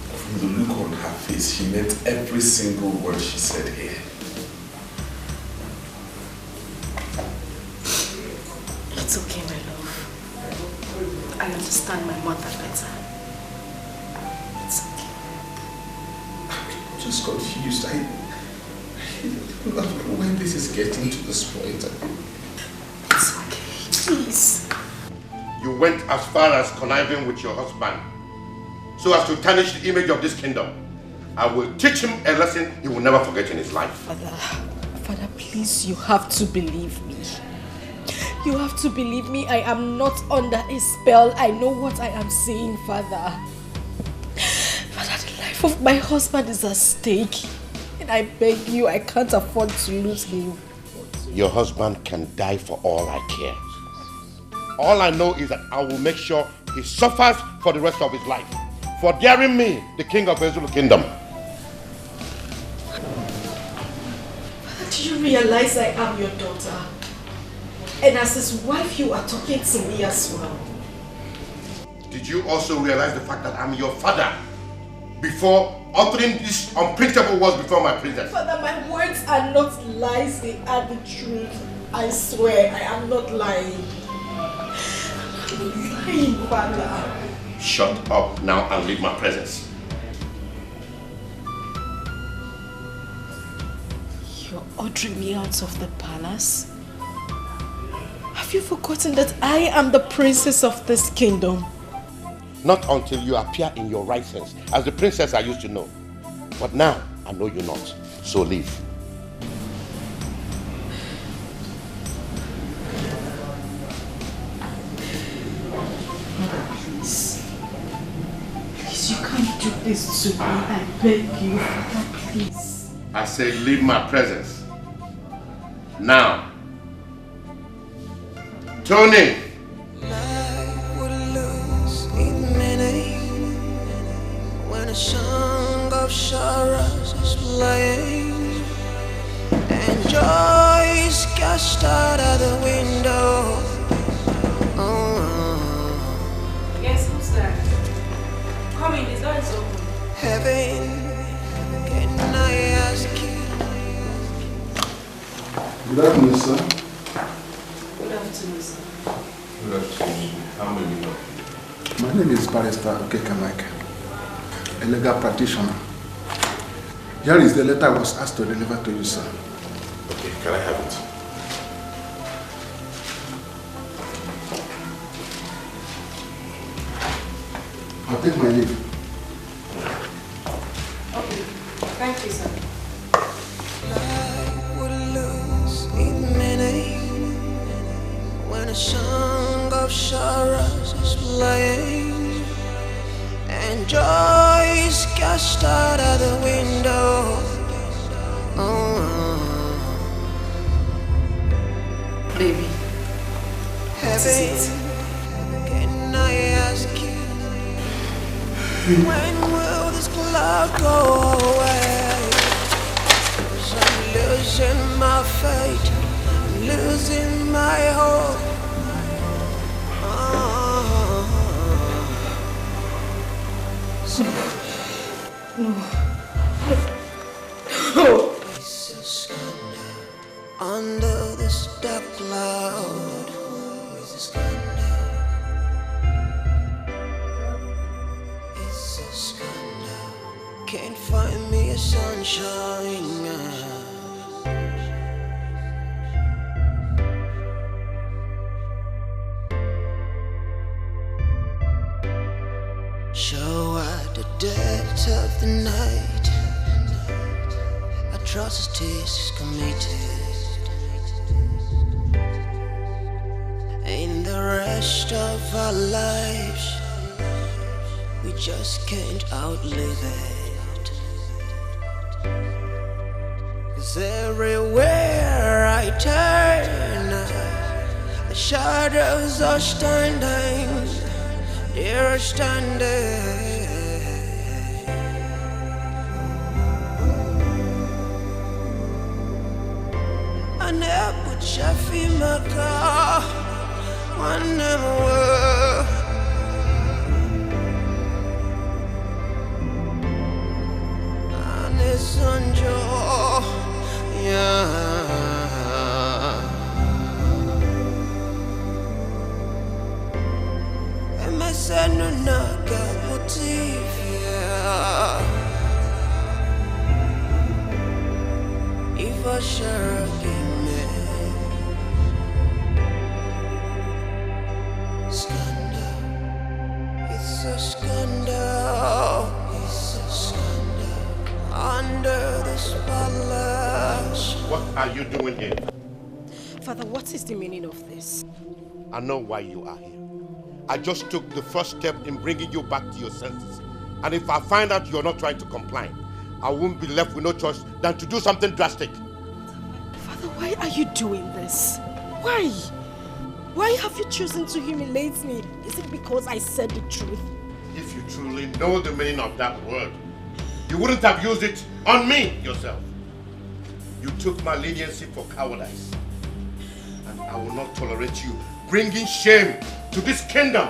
J: From the look on her face, she meant every single word she said here.
U: It's okay, my love. I understand my mother better. It's okay.
J: I'm just confused. I don't know when this is getting to this point.
U: It's okay, please.
B: You went as far as conniving with your husband so as to tarnish the image of this kingdom. I will teach him a lesson he will never forget in his life.
D: Father, please, you have to believe me. You have to believe me. I am not under a spell. I know what I am saying, Father. Father, the life of my husband is at stake. And I beg you, I can't afford to lose him.
B: Your husband can die for all I care. All I know is that I will make sure he suffers for the rest of his life for daring me, the king of the Zulu kingdom.
U: Do you realize I am your daughter? And as his wife, you are talking to me as well.
B: Did you also realize the fact that I'm your father before uttering these unprintable words before my princess?
U: Father, my words are not lies, they are the truth. I swear, I am not lying. I'm not lying, Father.
B: Shut up now and leave my presence.
D: You're ordering me out of the palace? Have you forgotten that I am the princess of this kingdom?
B: Not until you appear in your right sense, as the princess I used to know. But now, I know you not. So leave.
U: Please. Please, you can't do this to me. I beg you, Father, please.
B: I say leave my presence. Now. Tony!
L: When a song of sorrows is playing and joy is cast out of the window.
U: Yes, who's that? Come in, the door is open.
L: Heaven, can I ask you?
J: Good afternoon, sir.
U: Good afternoon, sir.
J: Good afternoon. How may we help you?
Q: My name is Barrister Okekamike, a legal practitioner. Here is the letter I was asked to deliver to you, sir.
J: Okay, can I have it?
Q: I'll take my leave.
U: Okay, thank you, sir.
L: Would lose in meaning when a song of sorrows is playing, and joy is cast out of the window.
U: Baby,
L: Heaven, can I ask you, when will this cloud go away? 'Cause I'm losing my faith, losing my hope.
U: No.
L: Under this dark cloud, it's a scandal. Can't find me a sunshine. Show at the depth of the night, atrocities committed. In the rest of our lives, we just can't outlive it. 'Cause everywhere I turn, the shadows are standing, they're standing. I never Shafi Maka, one more. And it's Sanjo, yeah. Emesenu naga motivia. If I share a scandal, it's a scandal, under the spotlight.
B: What are you doing here?
U: Father, what is the meaning of this?
B: I know why you are here. I just took the first step in bringing you back to your senses. And if I find out you're not trying to comply, I won't be left with no choice than to do something drastic.
U: Father, why are you doing this? Why? Why have you chosen to humiliate me? Is it because I said the truth?
B: If you truly know the meaning of that word, you wouldn't have used it on me yourself. You took my leniency for cowardice. And I will not tolerate you bringing shame to this kingdom.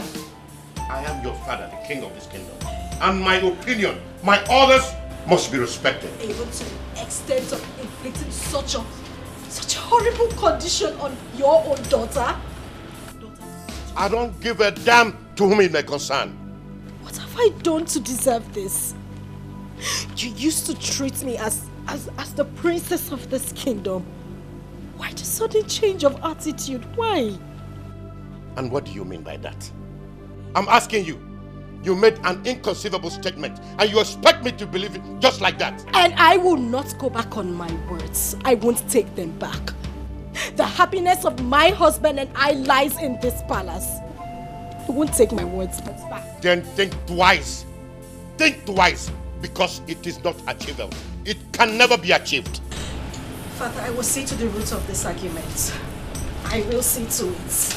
B: I am your father, the king of this kingdom. And my opinion, my orders must be respected.
U: Even to the extent of inflicting such a horrible condition on your own daughter?
B: I don't give a damn to whom it may concern.
U: What have I done to deserve this? You used to treat me as the princess of this kingdom. Why the sudden change of attitude? Why?
B: And what do you mean by that? I'm asking you. You made an inconceivable statement and you expect me to believe it just like that.
U: And I will not go back on my words. I won't take them back. The happiness of my husband and I lies in this palace. I won't take my words back.
B: Then think twice. Think twice, because it is not achievable. It can never be achieved.
U: Father, I will see to the root of this argument. I will see to it.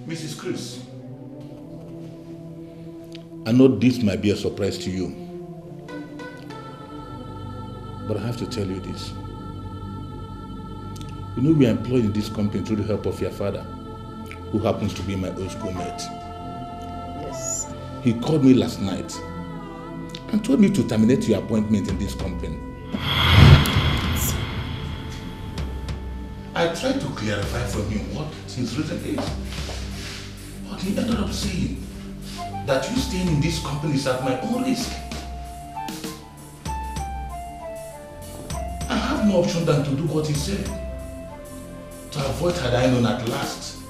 Q: Mrs. Cruz, I know this might be a surprise to you, but I have to tell you this. You know, we are employed in this company through the help of your father, who happens to be my old schoolmate.
U: Yes.
Q: He called me last night and told me to terminate your appointment in this company. I tried to clarify from him what his reason is, but he ended up saying that you staying in this company is at my own risk. I have no option than to do what he said, to avoid had I known at last.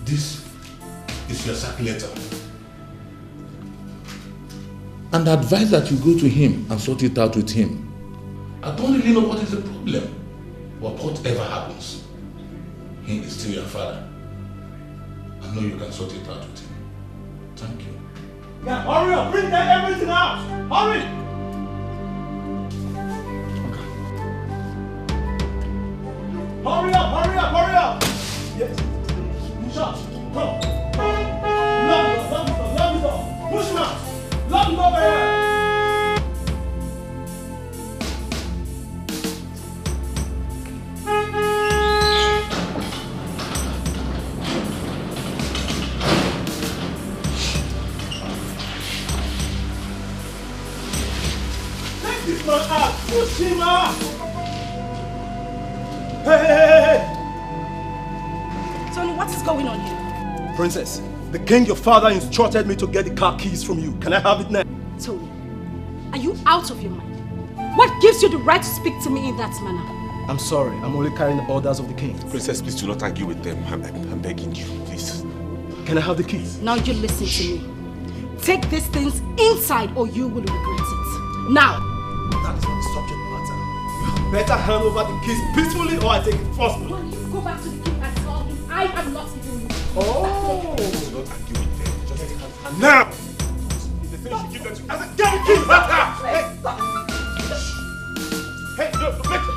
Q: This is your sack letter. And I advise that you go to him and sort it out with him. I don't really know what is the problem. But whatever happens, he is still your father. I know you can sort it out with him. Thank you.
O: Yeah, hurry up! Bring that everything out! Hurry! Hurry up! Hurry up! Hurry up! Yes. Push out. Come. Lock the door. Push him out. Lock the door very well. Take this man out. Push him out. Hey!
U: Tony, what is going on here?
O: Princess, the king, your father, instructed me to get the car keys from you. Can I have it now?
U: Tony, are you out of your mind? What gives you the right to speak to me in that manner?
O: I'm sorry. I'm only carrying the orders of the king.
S: Princess, please do not argue with them. I'm begging you, please.
O: Can I have the keys?
U: Now you listen to me. Take these things inside or you will regret it. Now!
O: That is not the subject matter. You have better hand over the keys peacefully or I take it forcefully.
U: Well, you go back to the king and tell him I am not even you.
O: Oh!
S: Do not argue with them. Just take it
O: now! If they finish, you give them to me. I said, get the keys back now! Hey, look, make it!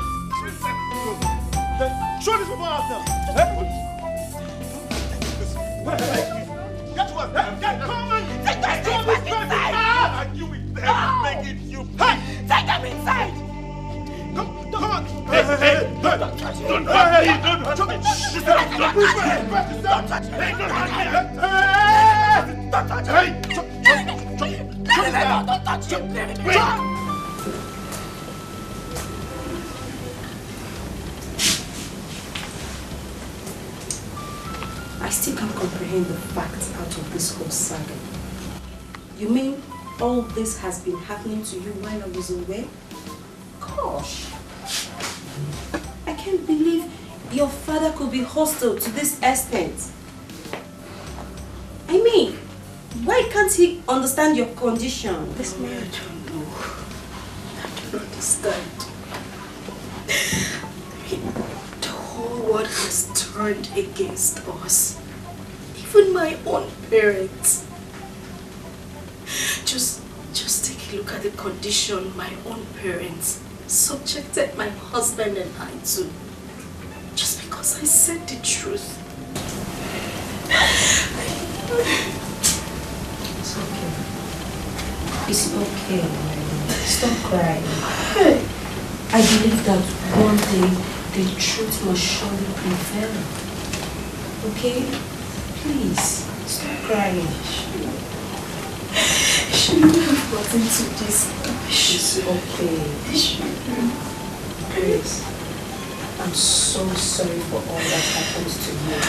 O: Show this people out now! Hey, get to us! Get, come on!
R: Take those things back inside!
O: You with them, make it you. Hey!
R: Take them inside!
O: Come on! Hey! Don't touch me! Don't touch me! Don't touch me! Don't touch me!
U: I still can't comprehend the facts out of this whole saga. You mean all this has been happening to you while I was away? Gosh! I can't believe your father could be hostile to this extent. I mean, why can't he understand your condition? This man, I don't know. I don't understand. The whole world has turned against us. Even my own parents. Just take a look at the condition my own parents subjected my husband and I to. Just because I said the truth. It's okay. It's okay. Stop crying. I believe that one day the truth must surely prevail. Okay? Please, stop crying. Shouldn't have gotten to this. It's okay. Please. I'm so sorry for all that happens to you.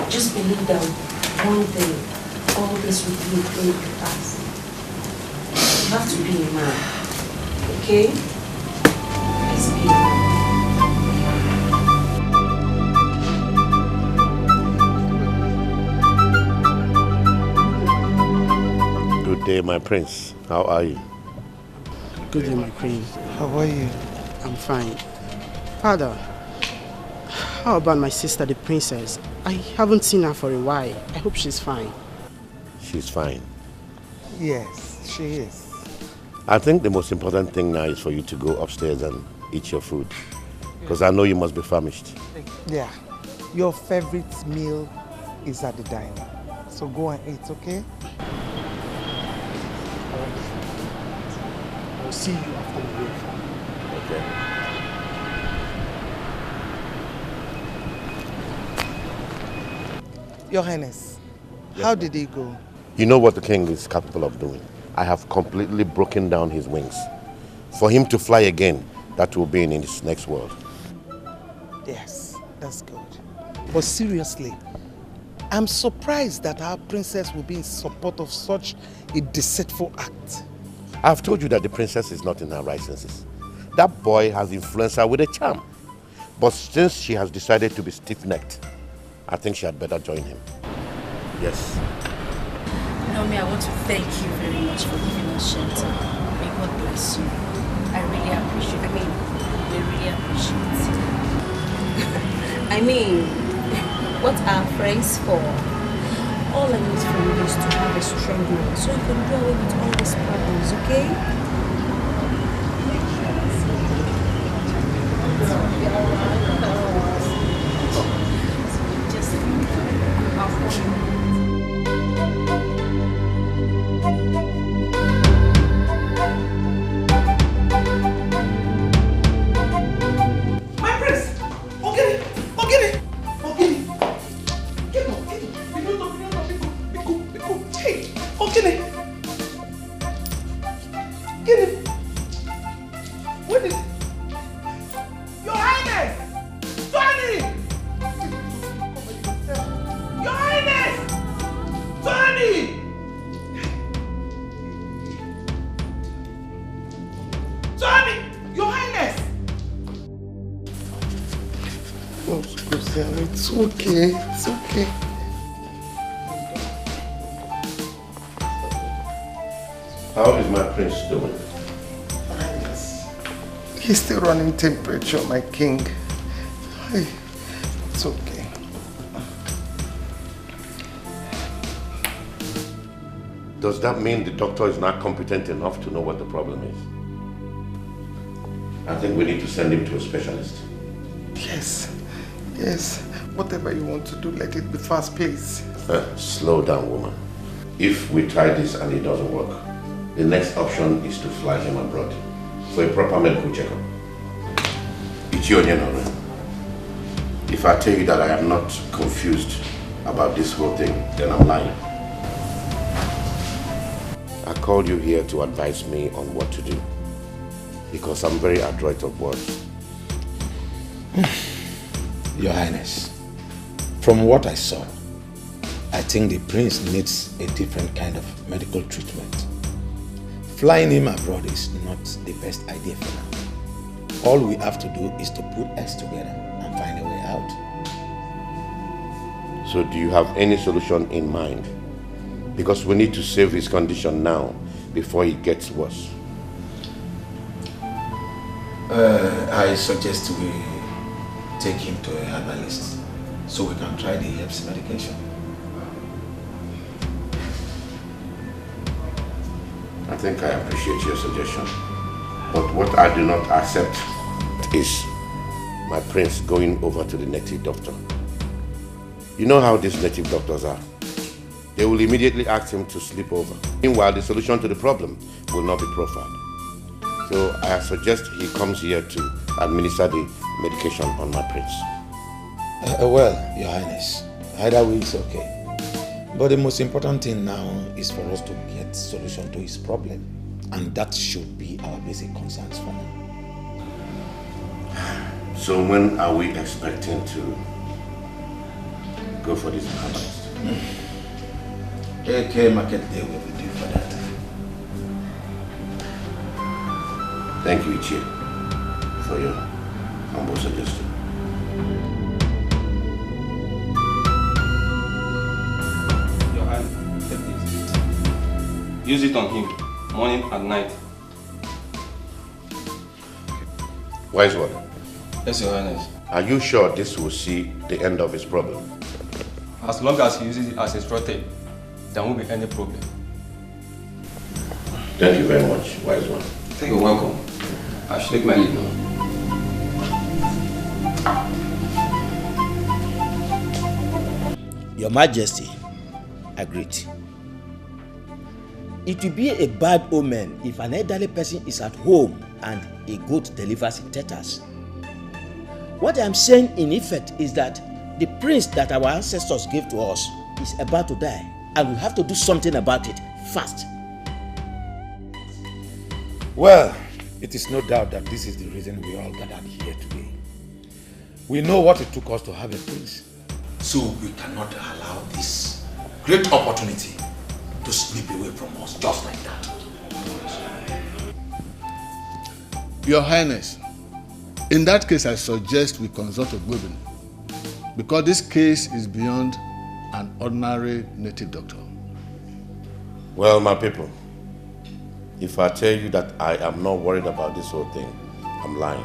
U: Just believe that one day all this will be a thing in the past. You have to be a man. Okay? Please be a man.
B: Good day, my prince. How are you?
V: Good day, my queen.
A: How are you?
V: I'm fine. Father, how about my sister, the princess? I haven't seen her for a while. I hope she's fine.
B: She's fine.
A: Yes, she is.
B: I think the most important thing now is for you to go upstairs and eat your food. Because I know you must be famished.
A: Yeah. Your favorite meal is at the diner. So go and eat, okay?
V: I'll see you after the break.
B: Okay.
A: Your Highness, how did it go?
B: You know what the king is capable of doing. I have completely broken down his wings. For him to fly again, that will be in his next world.
A: Yes, that's good. But seriously, I'm surprised that our princess will be in support of such a deceitful act.
B: I've told you that the princess is not in her right senses. That boy has influenced her with a charm. But since she has decided to be stiff-necked, I think she had better join him. Yes.
M: Naomi, I want to thank you very much for giving us shelter. May God bless you. I really appreciate it. We really appreciate it. What are friends for? All I need from you is to have a strong mind so you can do away with all these problems, okay?
B: It's okay. It's okay. How is my prince doing?
A: Yes. He's still running temperature, my king. It's okay.
B: Does that mean the doctor is not competent enough to know what the problem is? I think we need to send him to a specialist.
A: Yes. Yes. Whatever you want to do, let it be fast, please.
B: Slow down, woman. If we try this and it doesn't work, the next option is to fly him abroad for a proper medical checkup. It's your name. If I tell you that I am not confused about this whole thing, then I'm lying. I called you here to advise me on what to do, because I'm very adroit of words.
Q: Your Highness, from what I saw, I think the prince needs a different kind of medical treatment. Flying him abroad is not the best idea for now. All we have to do is to put us together and find a way out.
B: So do you have any solution in mind? Because we need to save his condition now before it gets worse.
Q: I suggest we take him to a herbalist so we can try the herbs medication.
B: I think I appreciate your suggestion. But what I do not accept is my prince going over to the native doctor. You know how these native doctors are. They will immediately ask him to sleep over. Meanwhile, the solution to the problem will not be profiled. So I suggest he comes here to administer the medication on my prince.
Q: Well, Your Highness, either way is okay. But the most important thing now is for us to get solution to his problem. And that should be our basic concerns for now.
B: So when are we expecting to go for this herbalist?
Q: AK Market Day will be due for that.
B: Thank you, Ichie, for your humble suggestion.
E: Your hand, take this. Use it on him, morning and night.
B: Wise one.
E: Yes, Your Highness.
B: Are you sure this will see the end of his problem?
E: As long as he uses it as instructed, there won't be any problem.
B: Thank you very much, wise one.
E: You're welcome. I should take my leave now.
K: Your Majesty, agreed. It will be a bad omen if an elderly person is at home and a goat delivers in tatters. What I'm saying in effect is that the prince that our ancestors gave to us is about to die, and we have to do something about it fast.
Q: Well, it is no doubt that this is the reason we all gathered here today. We know what it took us to have a prince. So we cannot allow this great opportunity to slip away from us just like that.
W: Your Highness, in that case I suggest we consult Ogbobin, because this case is beyond an ordinary native doctor.
B: Well, my people, if I tell you that I am not worried about this whole thing, I'm lying.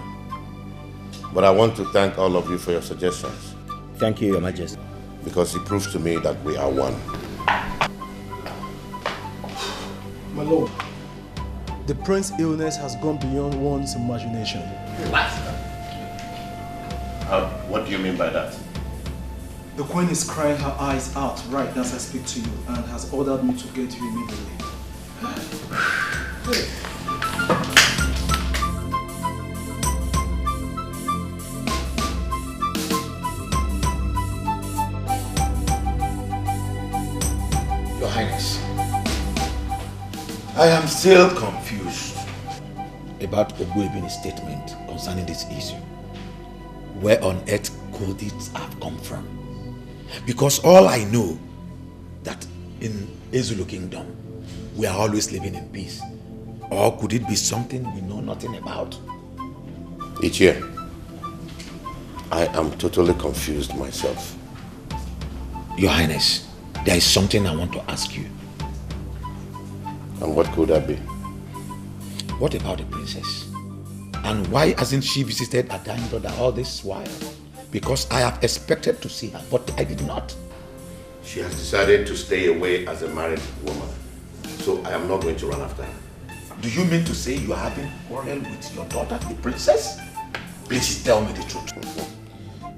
B: But I want to thank all of you for your suggestions.
K: Thank you, Your Majesty.
B: Because it proves to me that we are one.
T: My lord, the prince's illness has gone beyond one's imagination.
B: What do you mean by that?
T: The queen is crying her eyes out right as I speak to you and has ordered me to get you immediately.
K: Your Highness, I am still confused about Ogbuebi's statement concerning this issue. Where on earth could it have come from? Because all I know that in Ezulu Kingdom, we are always living in peace. Or could it be something we know nothing about?
B: Ichie, I am totally confused myself.
K: Your Highness, there is something I want to ask you.
B: And what could that be?
K: What about the princess? And why hasn't she visited her dying brother all this while? Because I have expected to see her, but I did not.
B: She has decided to stay away as a married woman. So I am not going to run after her.
K: Do you mean to say you are having quarrel with your daughter, the princess? Please tell me the truth.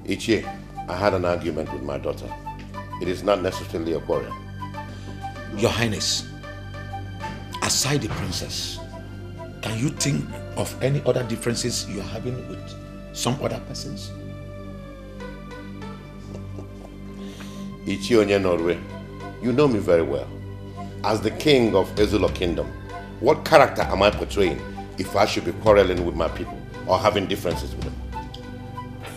B: Ichie, I had an argument with my daughter. It is not necessarily a quarrel.
K: Your Highness, aside the princess, can you think of any other differences you are having with some other persons?
B: Ichie Onye Norwe, you know me very well. As the king of Ezulu Kingdom, what character am I portraying if I should be quarreling with my people or having differences with them?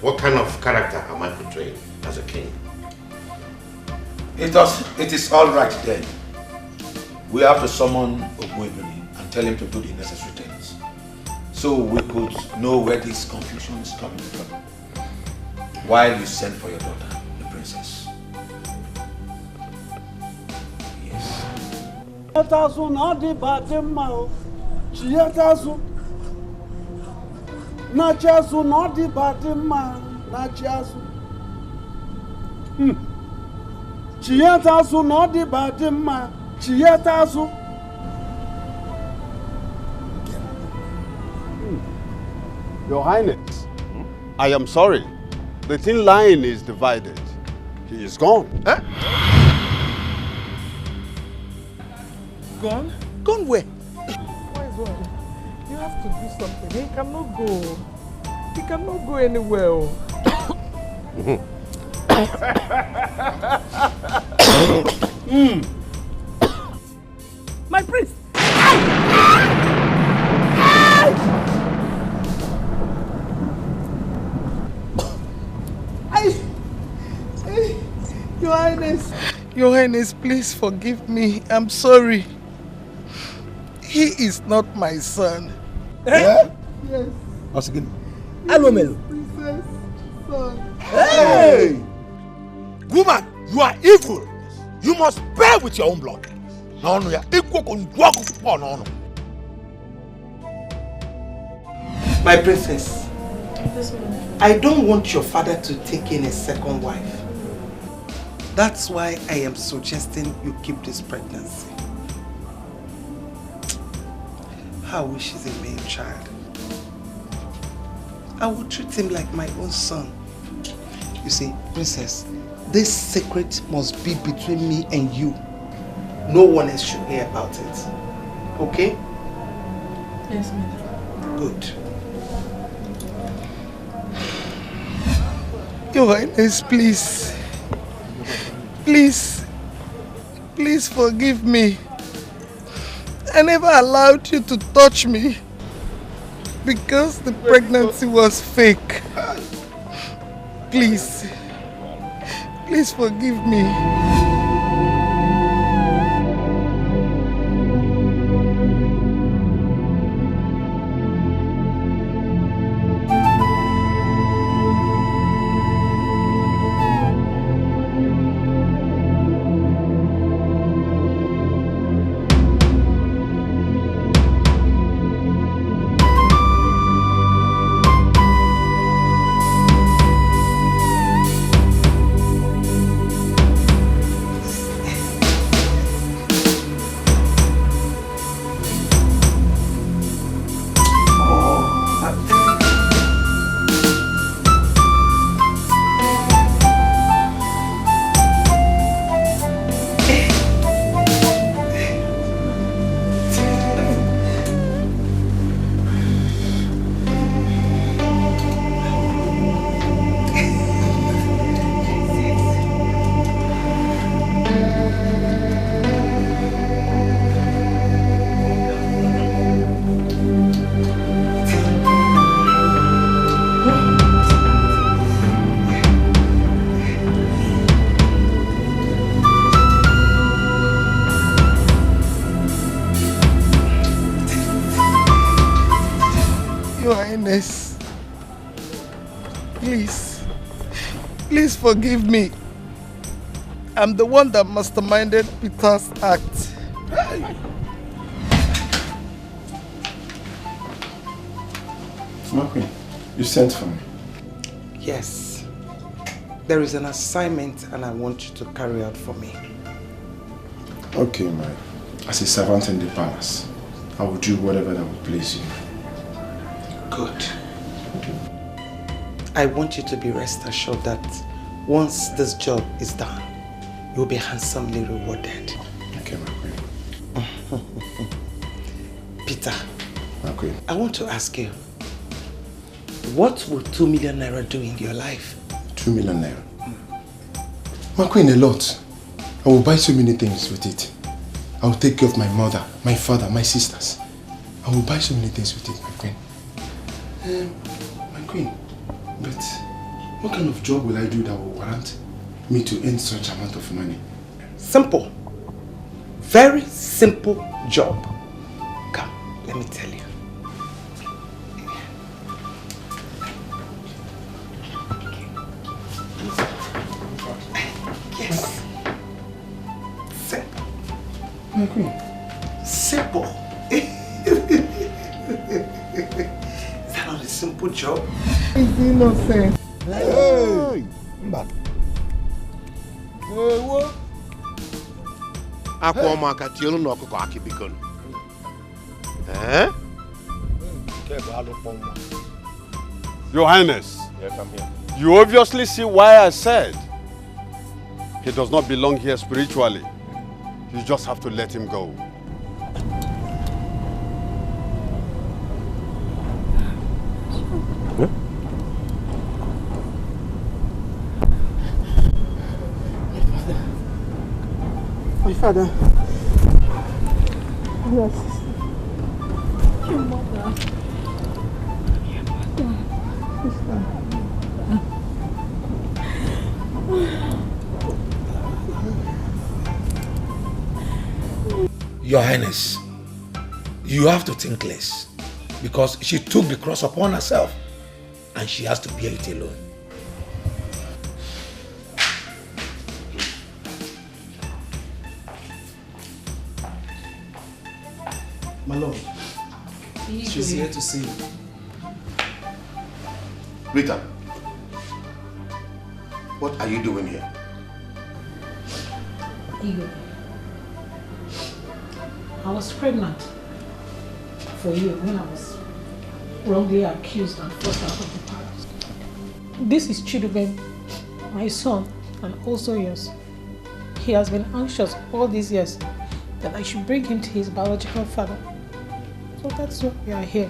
B: What kind of character am I portraying as a king?
K: It is all right then. We have to summon Ogbuebi and tell him to do the necessary things, so we could know where this confusion is coming from. While you send for your daughter, the princess. Yes.
G: Your Highness, I am sorry. The thin line is divided. He is gone.
I: Huh? Gone? Gone where?
P: Why is one? You have to do something. He cannot go. He cannot go anywhere.
I: My prince!
A: Your Highness, please forgive me. I'm sorry. He is not my son.
K: Eh?
A: Yes.
K: Once again.
A: Alomelo. Princess son.
K: Hey! Woman, you are evil. You must bear with your own blood. No, no,
A: My princess, I don't want your father to take in a second wife. That's why I am suggesting you keep this pregnancy. I wish he's a male child. I will treat him like my own son. You see, princess, this secret must be between me and you. No one else should hear about it. Okay?
P: Yes, ma'am.
A: Good. Your Highness, please. Please forgive me. I never allowed you to touch me because the pregnancy was fake. Please forgive me. Highness, please forgive me. I'm the one that masterminded Peter's act.
F: My queen, you sent for me.
A: Yes. There is an assignment and I want you to carry out for me.
F: Okay, as a servant in the palace, I will do whatever that will please you.
A: Good. I want you to be rest assured that once this job is done, you'll be handsomely rewarded.
F: Okay, my queen.
A: Peter,
F: my queen,
A: I want to ask you, what will 2 million naira do in your life?
F: 2 million naira? My queen, a lot. I will buy so many things with it. I will take care of my mother, my father, my sisters. I will buy so many things with it, my queen. My queen, but what kind of job will I do that will warrant me to earn such amount of money?
A: Simple. Very simple job. Come, let me tell you. Yes. Simple.
F: My queen.
A: Simple. Is that not a simple job?
P: It's innocent.
G: Hey!
P: What?
G: Your Highness.
E: Yes, I'm here.
G: You obviously see why I said he does not belong here spiritually. You just have to let him go.
V: My father. Yes.
R: Your mother. Your mother.
Q: Your Highness, you have to think less because she took the cross upon herself and she has to bear it alone.
F: My lord, she's here to see you.
B: Rita, what are you doing here?
H: Igor, I was pregnant for you when I was wrongly accused and forced out of the palace. This is Chiduben, my son, and also yours. He has been anxious all these years that I should bring him to his biological father. So that's why we are here.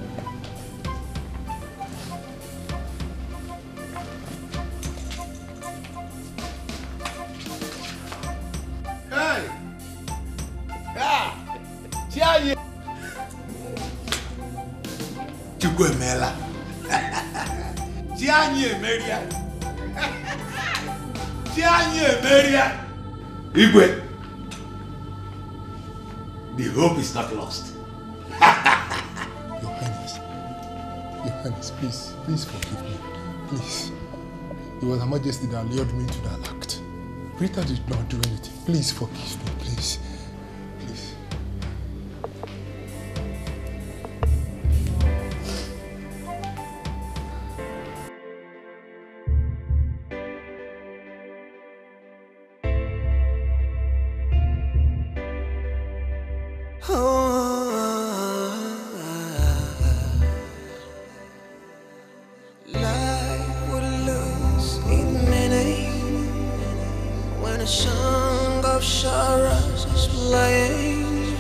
Q: Hey! Ah! Chiaye! Chugwemela. Chianye Maria. Chianye Maria. Igwe. The hope is not lost.
F: Your Highness, please forgive me. Please. It was Her Majesty that lured me to that act. Rita did not do anything. Please forgive me, please. Please.
L: Life would lose its meaning when a song of sorrows is playing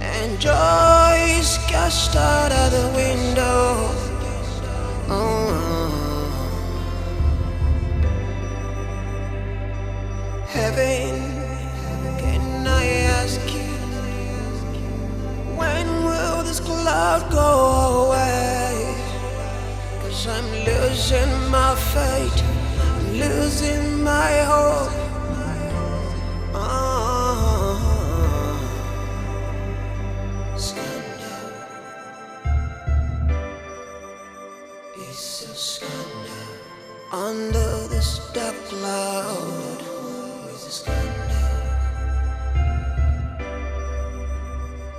L: and joy is cast out of the window. Heaven, can I ask you, when will this cloud go away? 'Cause I'm losing my faith, I'm losing my hope. Stand up. under this dark cloud is a scandal.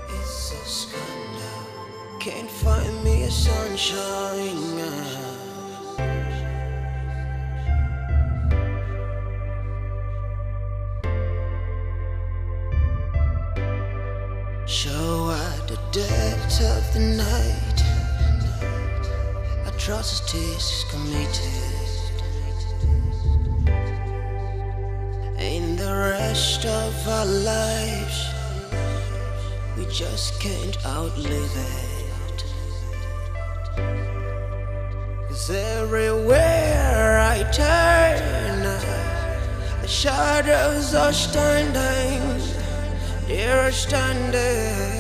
L: It's a scandal. Can't find me a sunshine. Show at the depths of the night, atrocities committed. In the rest of our lives, we just can't outlive it. 'Cause everywhere I turn, the shadows are standing. They're standing